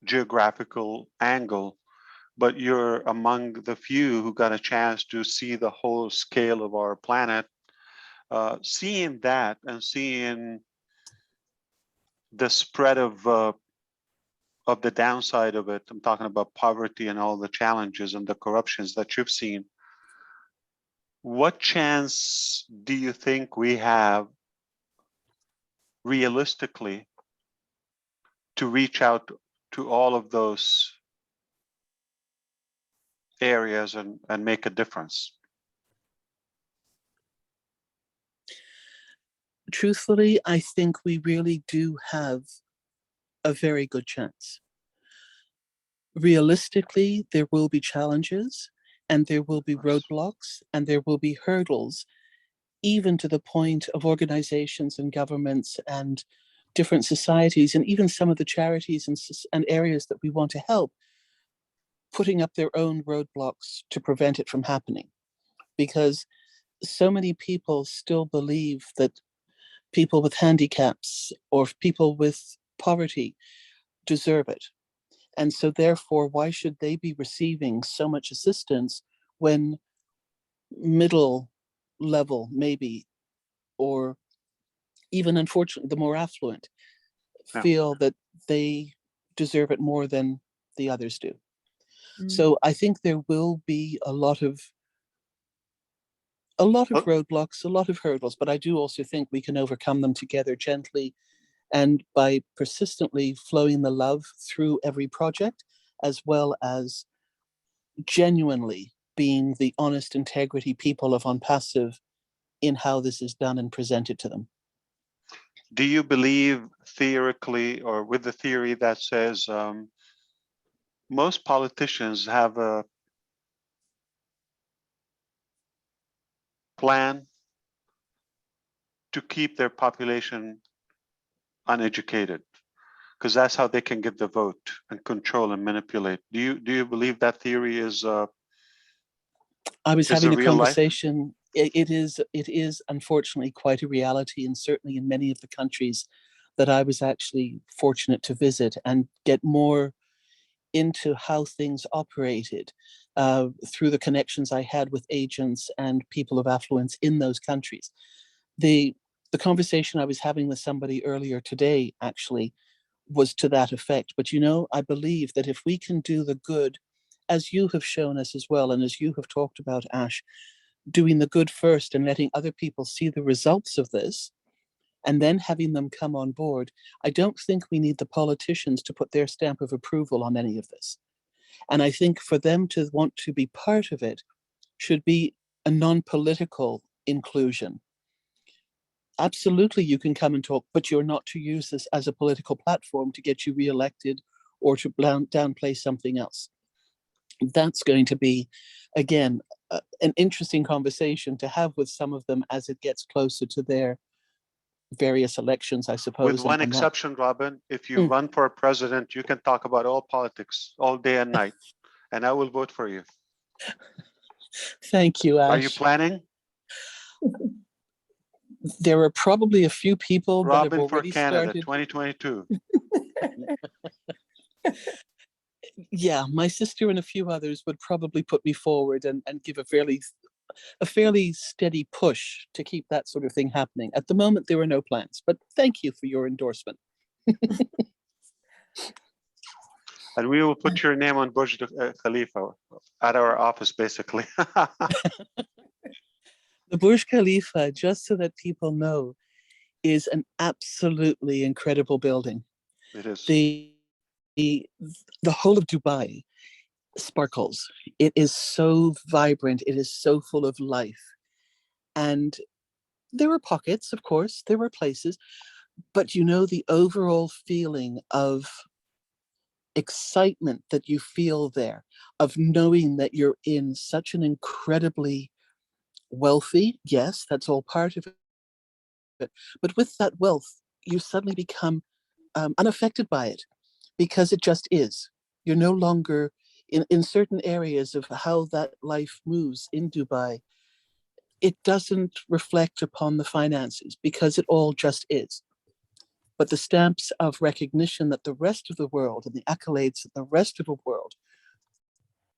geographical angle, but you're among the few who got a chance to see the whole scale of our planet. Seeing that and seeing the spread of the downside of it, I'm talking about poverty and all the challenges and the corruptions that you've seen. What chance do you think we have realistically to reach out to all of those areas and make a difference? Truthfully, I think we really do have a very good chance. Realistically, there will be challenges and there will be roadblocks and there will be hurdles, even to the point of organizations and governments and different societies and even some of the charities and areas that we want to help putting up their own roadblocks to prevent it from happening. Because so many people still believe that people with handicaps or people with poverty deserve it. And so therefore, why should they be receiving so much assistance when middle level maybe, or even unfortunately the more affluent, feel that they deserve it more than the others do. So I think there will be a lot of roadblocks, a lot of hurdles, but I do also think we can overcome them together gently and by persistently flowing the love through every project, as well as genuinely being the honest integrity people of Onpassive in how this is done and presented to them. Do you believe theoretically or with the theory that says most politicians have a plan to keep their population uneducated because that's how they can get the vote and control and manipulate? Do you believe that theory is I was having a real life? conversation. It is unfortunately quite a reality, and certainly in many of the countries that I was actually fortunate to visit and get more into how things operated through the connections I had with agents and people of affluence in those countries. The conversation I was having with somebody earlier today actually was to that effect. But I believe that if we can do the good, as you have shown us as well, and as you have talked about, Ash, doing the good first and letting other people see the results of this, and then having them come on board, I don't think we need the politicians to put their stamp of approval on any of this. And I think for them to want to be part of it should be a non-political inclusion. Absolutely, you can come and talk, but you're not to use this as a political platform to get you reelected or to downplay something else. That's going to be, again, an interesting conversation to have with some of them as it gets closer to their various elections, I suppose. With one exception, Robin, if you run for president, you can talk about all politics all day and night, and I will vote for you. Thank you, Ash. Are you planning? There are probably a few people that have Robin for already Canada, started. 2022. Yeah, my sister and a few others would probably put me forward and give a fairly steady push to keep that sort of thing happening. At the moment, there are no plans, but thank you for your endorsement. And we will put your name on Burj Khalifa at our office, basically. The Burj Khalifa, just so that people know, is an absolutely incredible building. It is. The whole of Dubai sparkles. It is so vibrant. It is so full of life. And there are pockets, of course, there are places, but you know, the overall feeling of excitement that you feel there, of knowing that you're in such an incredibly wealthy, yes, that's all part of it, but with that wealth, you suddenly become unaffected by it because it just is. You're no longer in certain areas of how that life moves in Dubai. It doesn't reflect upon the finances because it all just is. But the stamps of recognition that the rest of the world and the accolades that the rest of the world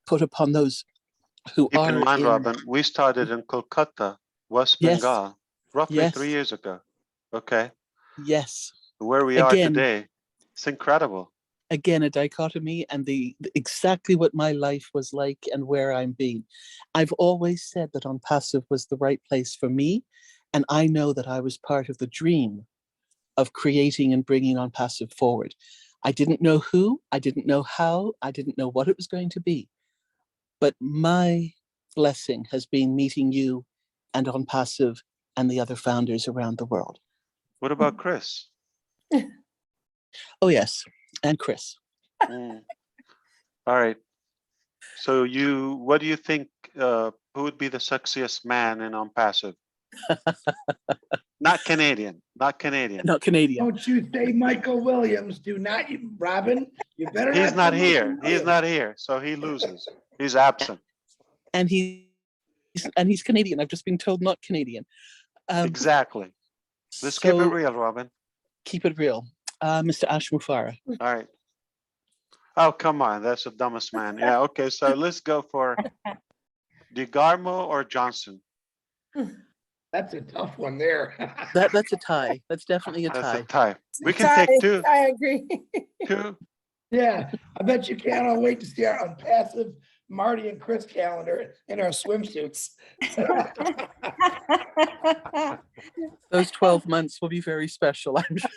put upon those who Keep are in mind, Robin, we started in Kolkata, West Yes. Bengal, roughly Yes. 3 years ago. Okay. Yes. Where we are today, it's incredible. Again, a dichotomy and the exactly what my life was like and where I'm being. I've always said that Onpassive was the right place for me, and I know that I was part of the dream of creating and bringing Onpassive forward. I didn't know who, I didn't know how, I didn't know what it was going to be, but my blessing has been meeting you and Onpassive and the other founders around the world. What about Chris? Oh yes, and Chris. Mm. All right. So what do you think, who would be the sexiest man in Onpassive? Not Canadian, not Canadian. Not Canadian. Don't you say Michael Williams. Do not, Robin. You better He's not say here. Michael He's Williams. not here. So he loses. He's absent. And he's Canadian. I've just been told not Canadian. Exactly. Let's keep it real, Robin. Keep it real. Mr. Ash MUFAREH. All right. Oh, come on. That's the dumbest man. Yeah, okay. So let's go for DeGarmo or Johnson. That's a tough one there. That's a tie. That's definitely a tie. That's a tie. We can take two. I agree. Two. Yeah, I bet you can't all wait to see our Onpassive Marty and Chris calendar in our swimsuits. Those 12 months will be very special, I'm sure.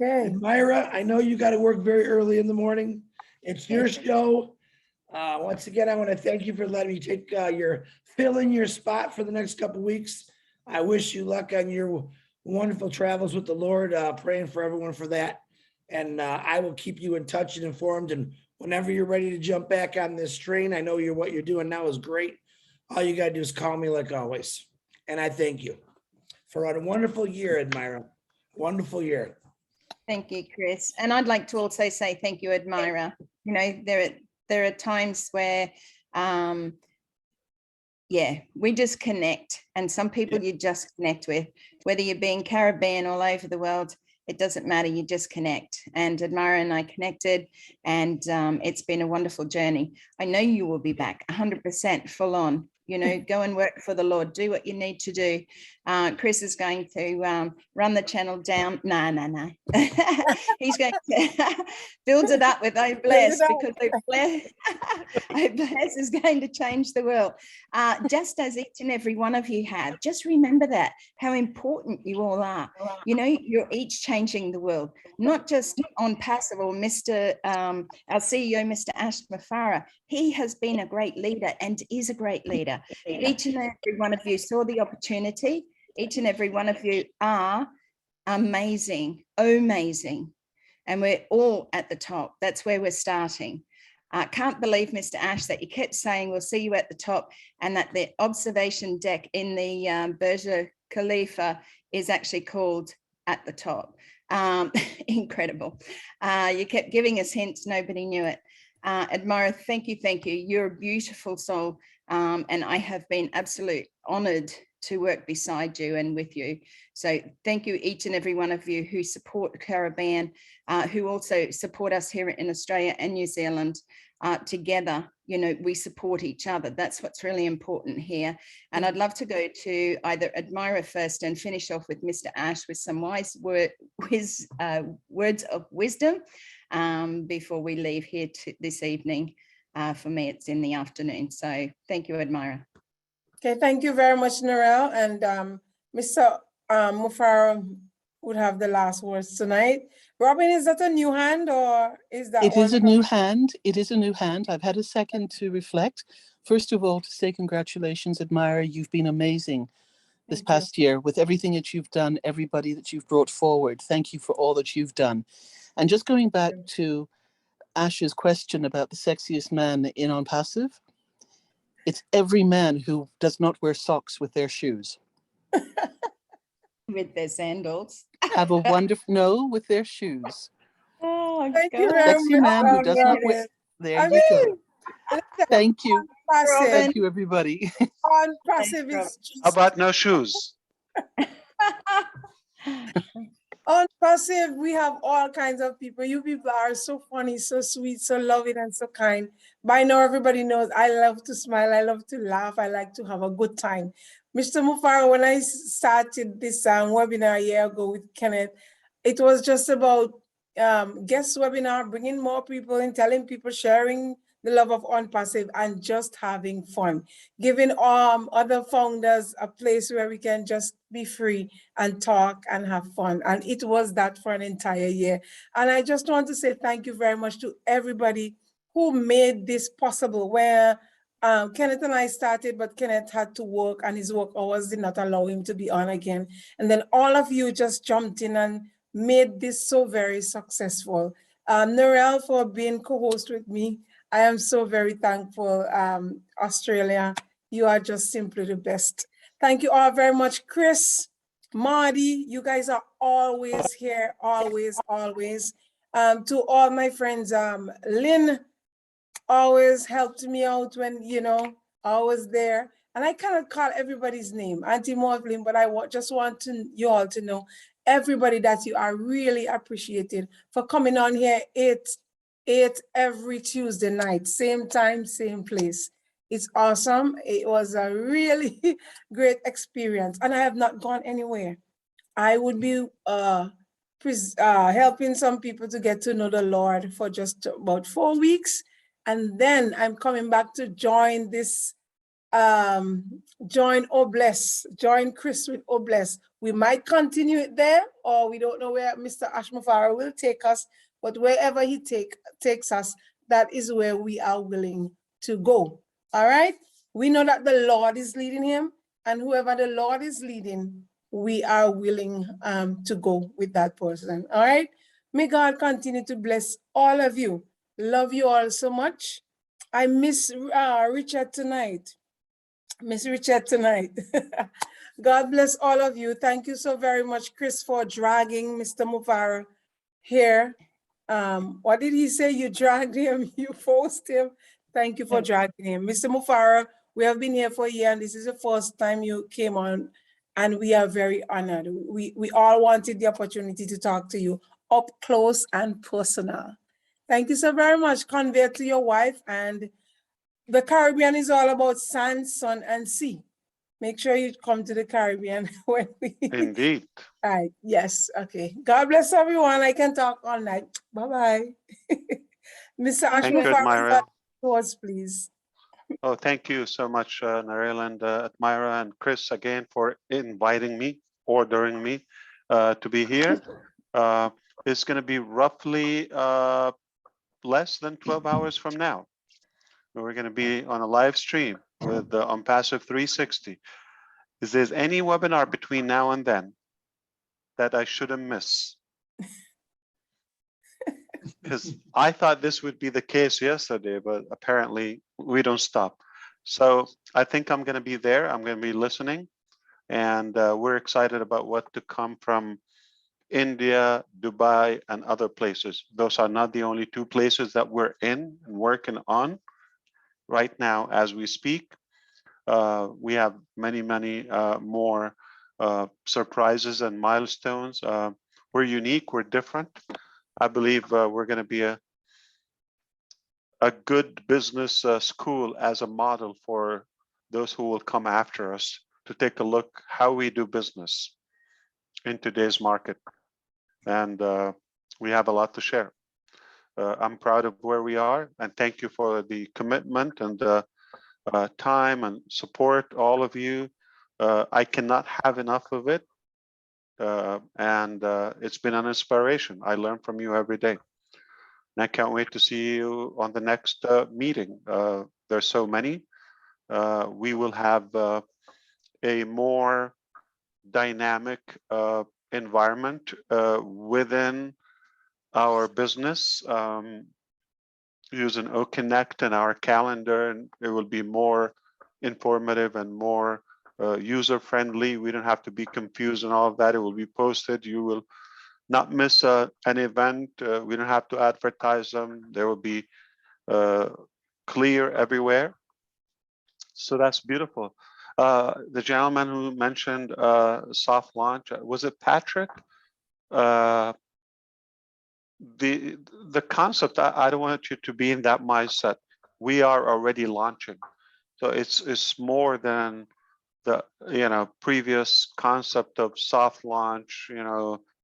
Okay. Myra, I know you got to work very early in the morning. It's your show. Once again, I want to thank you for letting me take fill in your spot for the next couple of weeks. I wish you luck on your wonderful travels with the Lord, praying for everyone for that. And I will keep you in touch and informed. And whenever you're ready to jump back on this train, I know what you're doing now is great. All you got to do is call me like always. And I thank you for a wonderful year, Admira. Wonderful year. Thank you, Chris. And I'd like to also say thank you, Admira. You know, there are times where, we just connect. And some people you just connect with, whether you're being Caribbean all over the world, it doesn't matter, you just connect. And Admira and I connected, and it's been a wonderful journey. I know you will be back 100% full on go and work for the Lord, do what you need to do. Chris is going to run the channel down. No. He's going to build it up with Oh Bless, because Oh Bless is going to change the world. Just as each and every one of you have. Just remember that, how important you all are. You're each changing the world, not just Onpassive or our CEO, Mr. ASH MUFAREH. He has been a great leader and is a great leader. Each and every one of you saw the opportunity. Each and every one of you are amazing, amazing. And we're all at the top. That's where we're starting. I can't believe, Mr. Ash, that you kept saying we'll see you at the top, and that the observation deck in the Burj Khalifa is actually called at the top. Incredible. You kept giving us hints, nobody knew it. Admira, thank you. You're a beautiful soul, and I have been absolutely honored to work beside you and with you. So thank you, each and every one of you who support the Caribbean, who also support us here in Australia and New Zealand. Together, we support each other. That's what's really important here. And I'd love to go to either Admira first and finish off with Mr. Ash with some wise words of wisdom before we leave here this evening. For me, it's in the afternoon. So thank you, Admira. Okay, thank you very much, Narelle. And Mr. MUFAREH would have the last words tonight. Robin, is that a new hand, or is that It is a new hand. It is a new hand. I've had a second to reflect. First of all, to say congratulations, Admira. You've been amazing this past year with everything that you've done, everybody that you've brought forward. Thank you for all that you've done. And just going back to Ash's question about the sexiest man in Onpassive, it's every man who does not wear socks with their shoes. With their sandals. Have a wonderful, with their shoes. Oh, thank you very Sexy man who does not wear. There you go. Thank you. Thank you, everybody. Onpassive is just... How about no shoes? Onpassive, we have all kinds of people. You people are so funny, so sweet, so loving, and so kind. By now, everybody knows I love to smile, I love to laugh, I like to have a good time. Mr. MUFAREH, when I started this webinar a year ago with Kenneth, it was just about guest webinar, bringing more people in, telling people, sharing the love of Onpassive, and just having fun, giving other founders a place where we can just be free and talk and have fun. And it was that for an entire year. And I just want to say thank you very much to everybody who made this possible, where Kenneth and I started, but Kenneth had to work and his work hours did not allow him to be on again. And then all of you just jumped in and made this so very successful. Narelle, for being co-host with me. I am so very thankful. Australia, you are just simply the best. Thank you all very much. Chris, Marty, you guys are always here, always. To all my friends, Lynn always helped me out when, I was there. And I cannot call everybody's name, Auntie Morlin, but I just want you all to know, everybody, that you are really appreciated for coming on here 8 every Tuesday night, same time, same place. It's awesome. It was a really great experience, and I have not gone anywhere. I would be helping some people to get to know the Lord for just about 4 weeks, and then I'm coming back to join this, join Oh Bless, join Chris with Oh Bless. We might continue it there, or we don't know where Mr. ASH MUFAREH will take us. But wherever he takes us, that is where we are willing to go. All right? We know that the Lord is leading him, and whoever the Lord is leading, we are willing to go with that person. All right? May God continue to bless all of you. Love you all so much. I miss Richard tonight. Miss Richard tonight. God bless all of you. Thank you so very much, Chris, for dragging Mr. MUFAREH here. What did he say? You dragged him, you forced him. Thank you for dragging him. Mr. MUFAREH, we have been here for a year, and this is the first time you came on, and we are very honored. We all wanted the opportunity to talk to you up close and personal. Thank you so very much. Convey it to your wife, and the Caribbean is all about sand, sun, and sea. Make sure you come to the Caribbean when we. Indeed. All right. Yes. Okay. God bless everyone. I can talk all night. Bye-bye. Mr. Ash Thank you, MUFAREH, Admira. please. Oh, thank you so much, Narelle and Admira and Chris again for inviting me, ordering me to be here. It's going to be roughly less than 12 hours from now. We're going to be on a live stream with the Onpassive 360. Is there any webinar between now and then that I shouldn't miss? Because I thought this would be the case yesterday, but apparently we don't stop. So I think I'm going to be there. I'm going to be listening, and we're excited about what to come from India, Dubai, and other places. Those are not the only two places that we're in and working on right now as we speak. We have many more surprises and milestones. We're unique, we're different. I believe we're going to be a good business school as a model for those who will come after us to take a look how we do business in today's market. And we have a lot to share. I'm proud of where we are, and thank you for the commitment and time and support, all of you. I cannot have enough of it. And it's been an inspiration. I learn from you every day. And I can't wait to see you on the next meeting. There's so many. We will have a more dynamic environment within our business, using OConnect and our calendar, and it will be more informative and more user-friendly. We don't have to be confused and all of that. It will be posted. You will not miss an event. We don't have to advertise them. They will be clear everywhere. So that's beautiful. The gentleman who mentioned soft launch, was it Patrick? The concept, I don't want you to be in that mindset. We are already launching. So it's more than the previous concept of soft launch,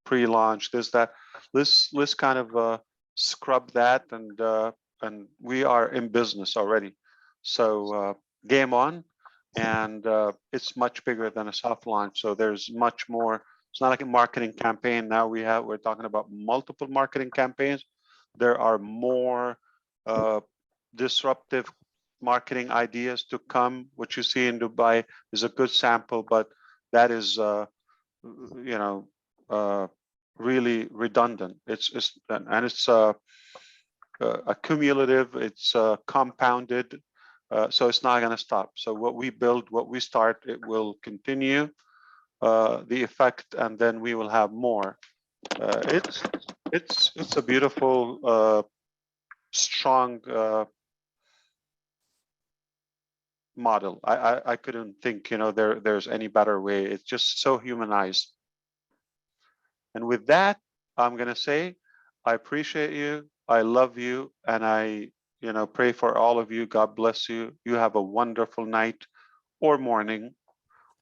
pre-launch, this, that. Let's kind of scrub that, and we are in business already. So game on, and it's much bigger than a soft launch. So there's much more. It's not like a marketing campaign. Now we're talking about multiple marketing campaigns. There are more disruptive marketing ideas to come. What you see in Dubai is a good sample, but that is, really redundant. It's accumulative. It's compounded. So it's not going to stop. So what we build, what we start, it will continue. The effect, and then we will have more. It's a beautiful, strong model. I couldn't think there's any better way. It's just so humanized. And with that, I'm gonna say I appreciate you, I love you, and I pray for all of you. God bless you. You have a wonderful night or morning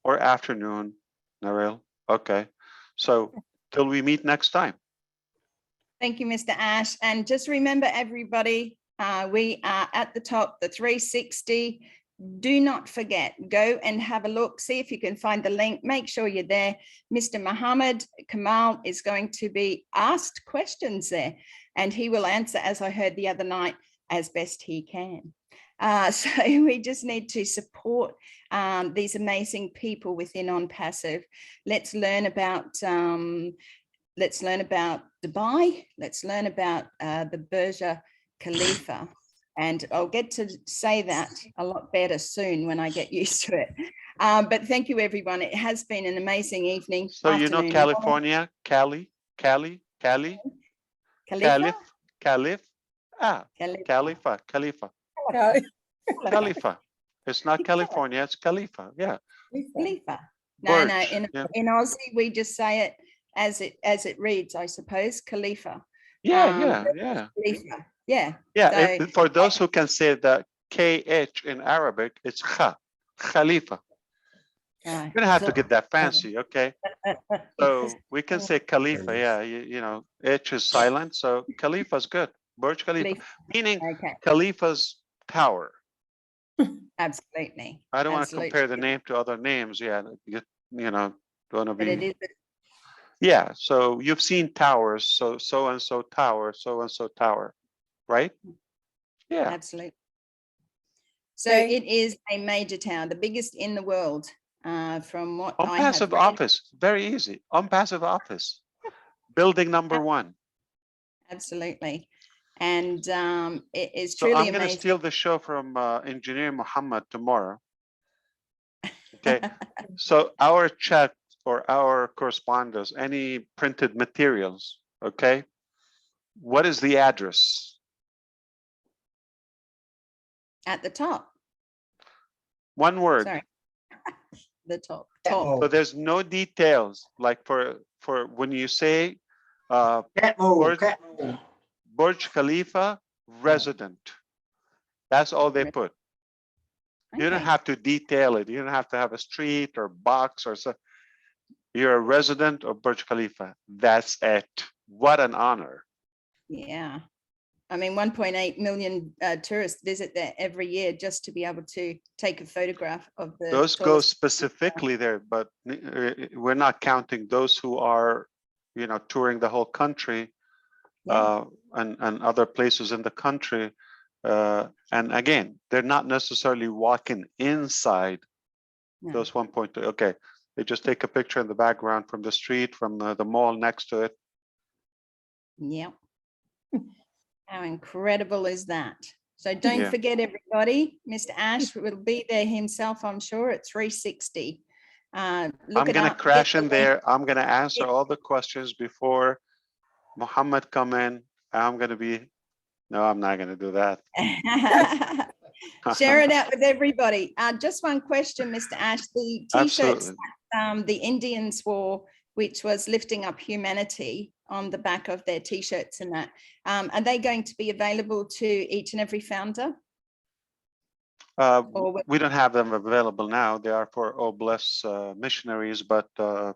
or afternoon. Narelle. Okay. So till we meet next time. Thank you, Mr. Ash. And just remember, everybody, we are at the top, the 360. Do not forget, go and have a look, see if you can find the link, make sure you're there. Mr. Muhammad Kamal is going to be asked questions there, and he will answer, as I heard the other night, as best he can. So we just need to support these amazing people within Onpassive. Let's learn about Dubai. Let's learn about the Burj Khalifa. And I'll get to say that a lot better soon when I get used to it. But thank you, everyone. It has been an amazing evening. So afternoon. California, Cali, Khalifa. Khalifa. It's not California, it's Khalifa. Yeah. Khalifa. No, in Aussie we just say it as it reads, I suppose. Khalifa. Yeah. Khalifa. Yeah. Yeah. So, for those who can say that KH in Arabic, it's Kha, Khalifa. Right. You're gonna have to get that fancy, okay? So we can say Khalifa, yeah, you know, H is silent, so Khalifa's good. Burj Khalifa, meaning Khalifa's tower. Absolutely. I don't want to Absolutely. compare the name to other names, yeah, you know, don't want to But it be, is yeah, so you've seen towers, so and so tower, so and so tower, right? Yeah. absolutely. So it is a major tower, the biggest in the world, from what I have Onpassive read. office, very easy. Onpassive office, building number 1. Absolutely. And it is So truly I'm going to amazing. steal the show from Engineer Muhammad tomorrow. Okay. So our chat or our correspondence, any printed materials, okay? What is the address? At the top. One word. Sorry. The top. So there's no details like for when you say Burj Khalifa resident. That's all they put. You don't Okay. have to detail it. You don't have to have a street or box or so. You're a resident of Burj Khalifa. That's it. What an honor. Yeah. I mean, 1.8 million tourists visit there every year just to be able to take a photograph of the Those go tallest- specifically there, but we're not counting those who are, you know, touring the whole country and other places in the country. And again, they're not necessarily walking inside those 1.2. Okay, they just take a picture in the background from the street, from the mall next to it. Yep. How incredible is that? So don't Yeah. forget, everybody, Mr. Ash will be there himself, I'm sure, at 360. Look I'm it going to up, crash get the in there. link. I'm going to answer all the questions before Muhammad come in. I'm going to be, no, I'm not going to do that. Share it out with everybody. Just one question, Mr. Ash. The t-shirts Absolutely. the Indians wore, which was lifting up humanity on the back of their t-shirts and that, are they going to be available to each and every founder? We don't have them available now. They are for O Bless missionaries, but you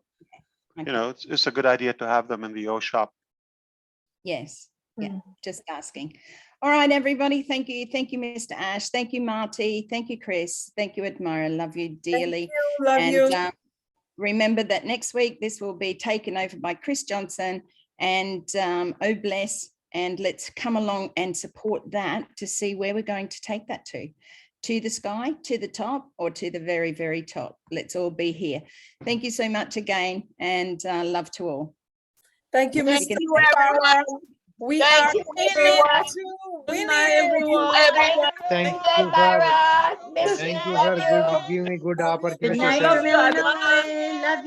know, it's a good idea to have them in the O shop. Yes. Yeah, just asking. All right, everybody. Thank you. Thank you, Mr. Ash. Thank you, Marty. Thank you, Chris. Thank you, Admira. Love you dearly. Love you. Remember that next week, this will be taken over by Chris Johnson and Oh Bless. And let's come along and support that to see where we're going to take that to the sky, to the top, or to the very, very top. Let's all be here. Thank you so much again, and love to all. Thank you, Ms. Thank you, Farah. We are in it to win it. Thank you for giving me good opportunity. Good night from Illinois. Love you.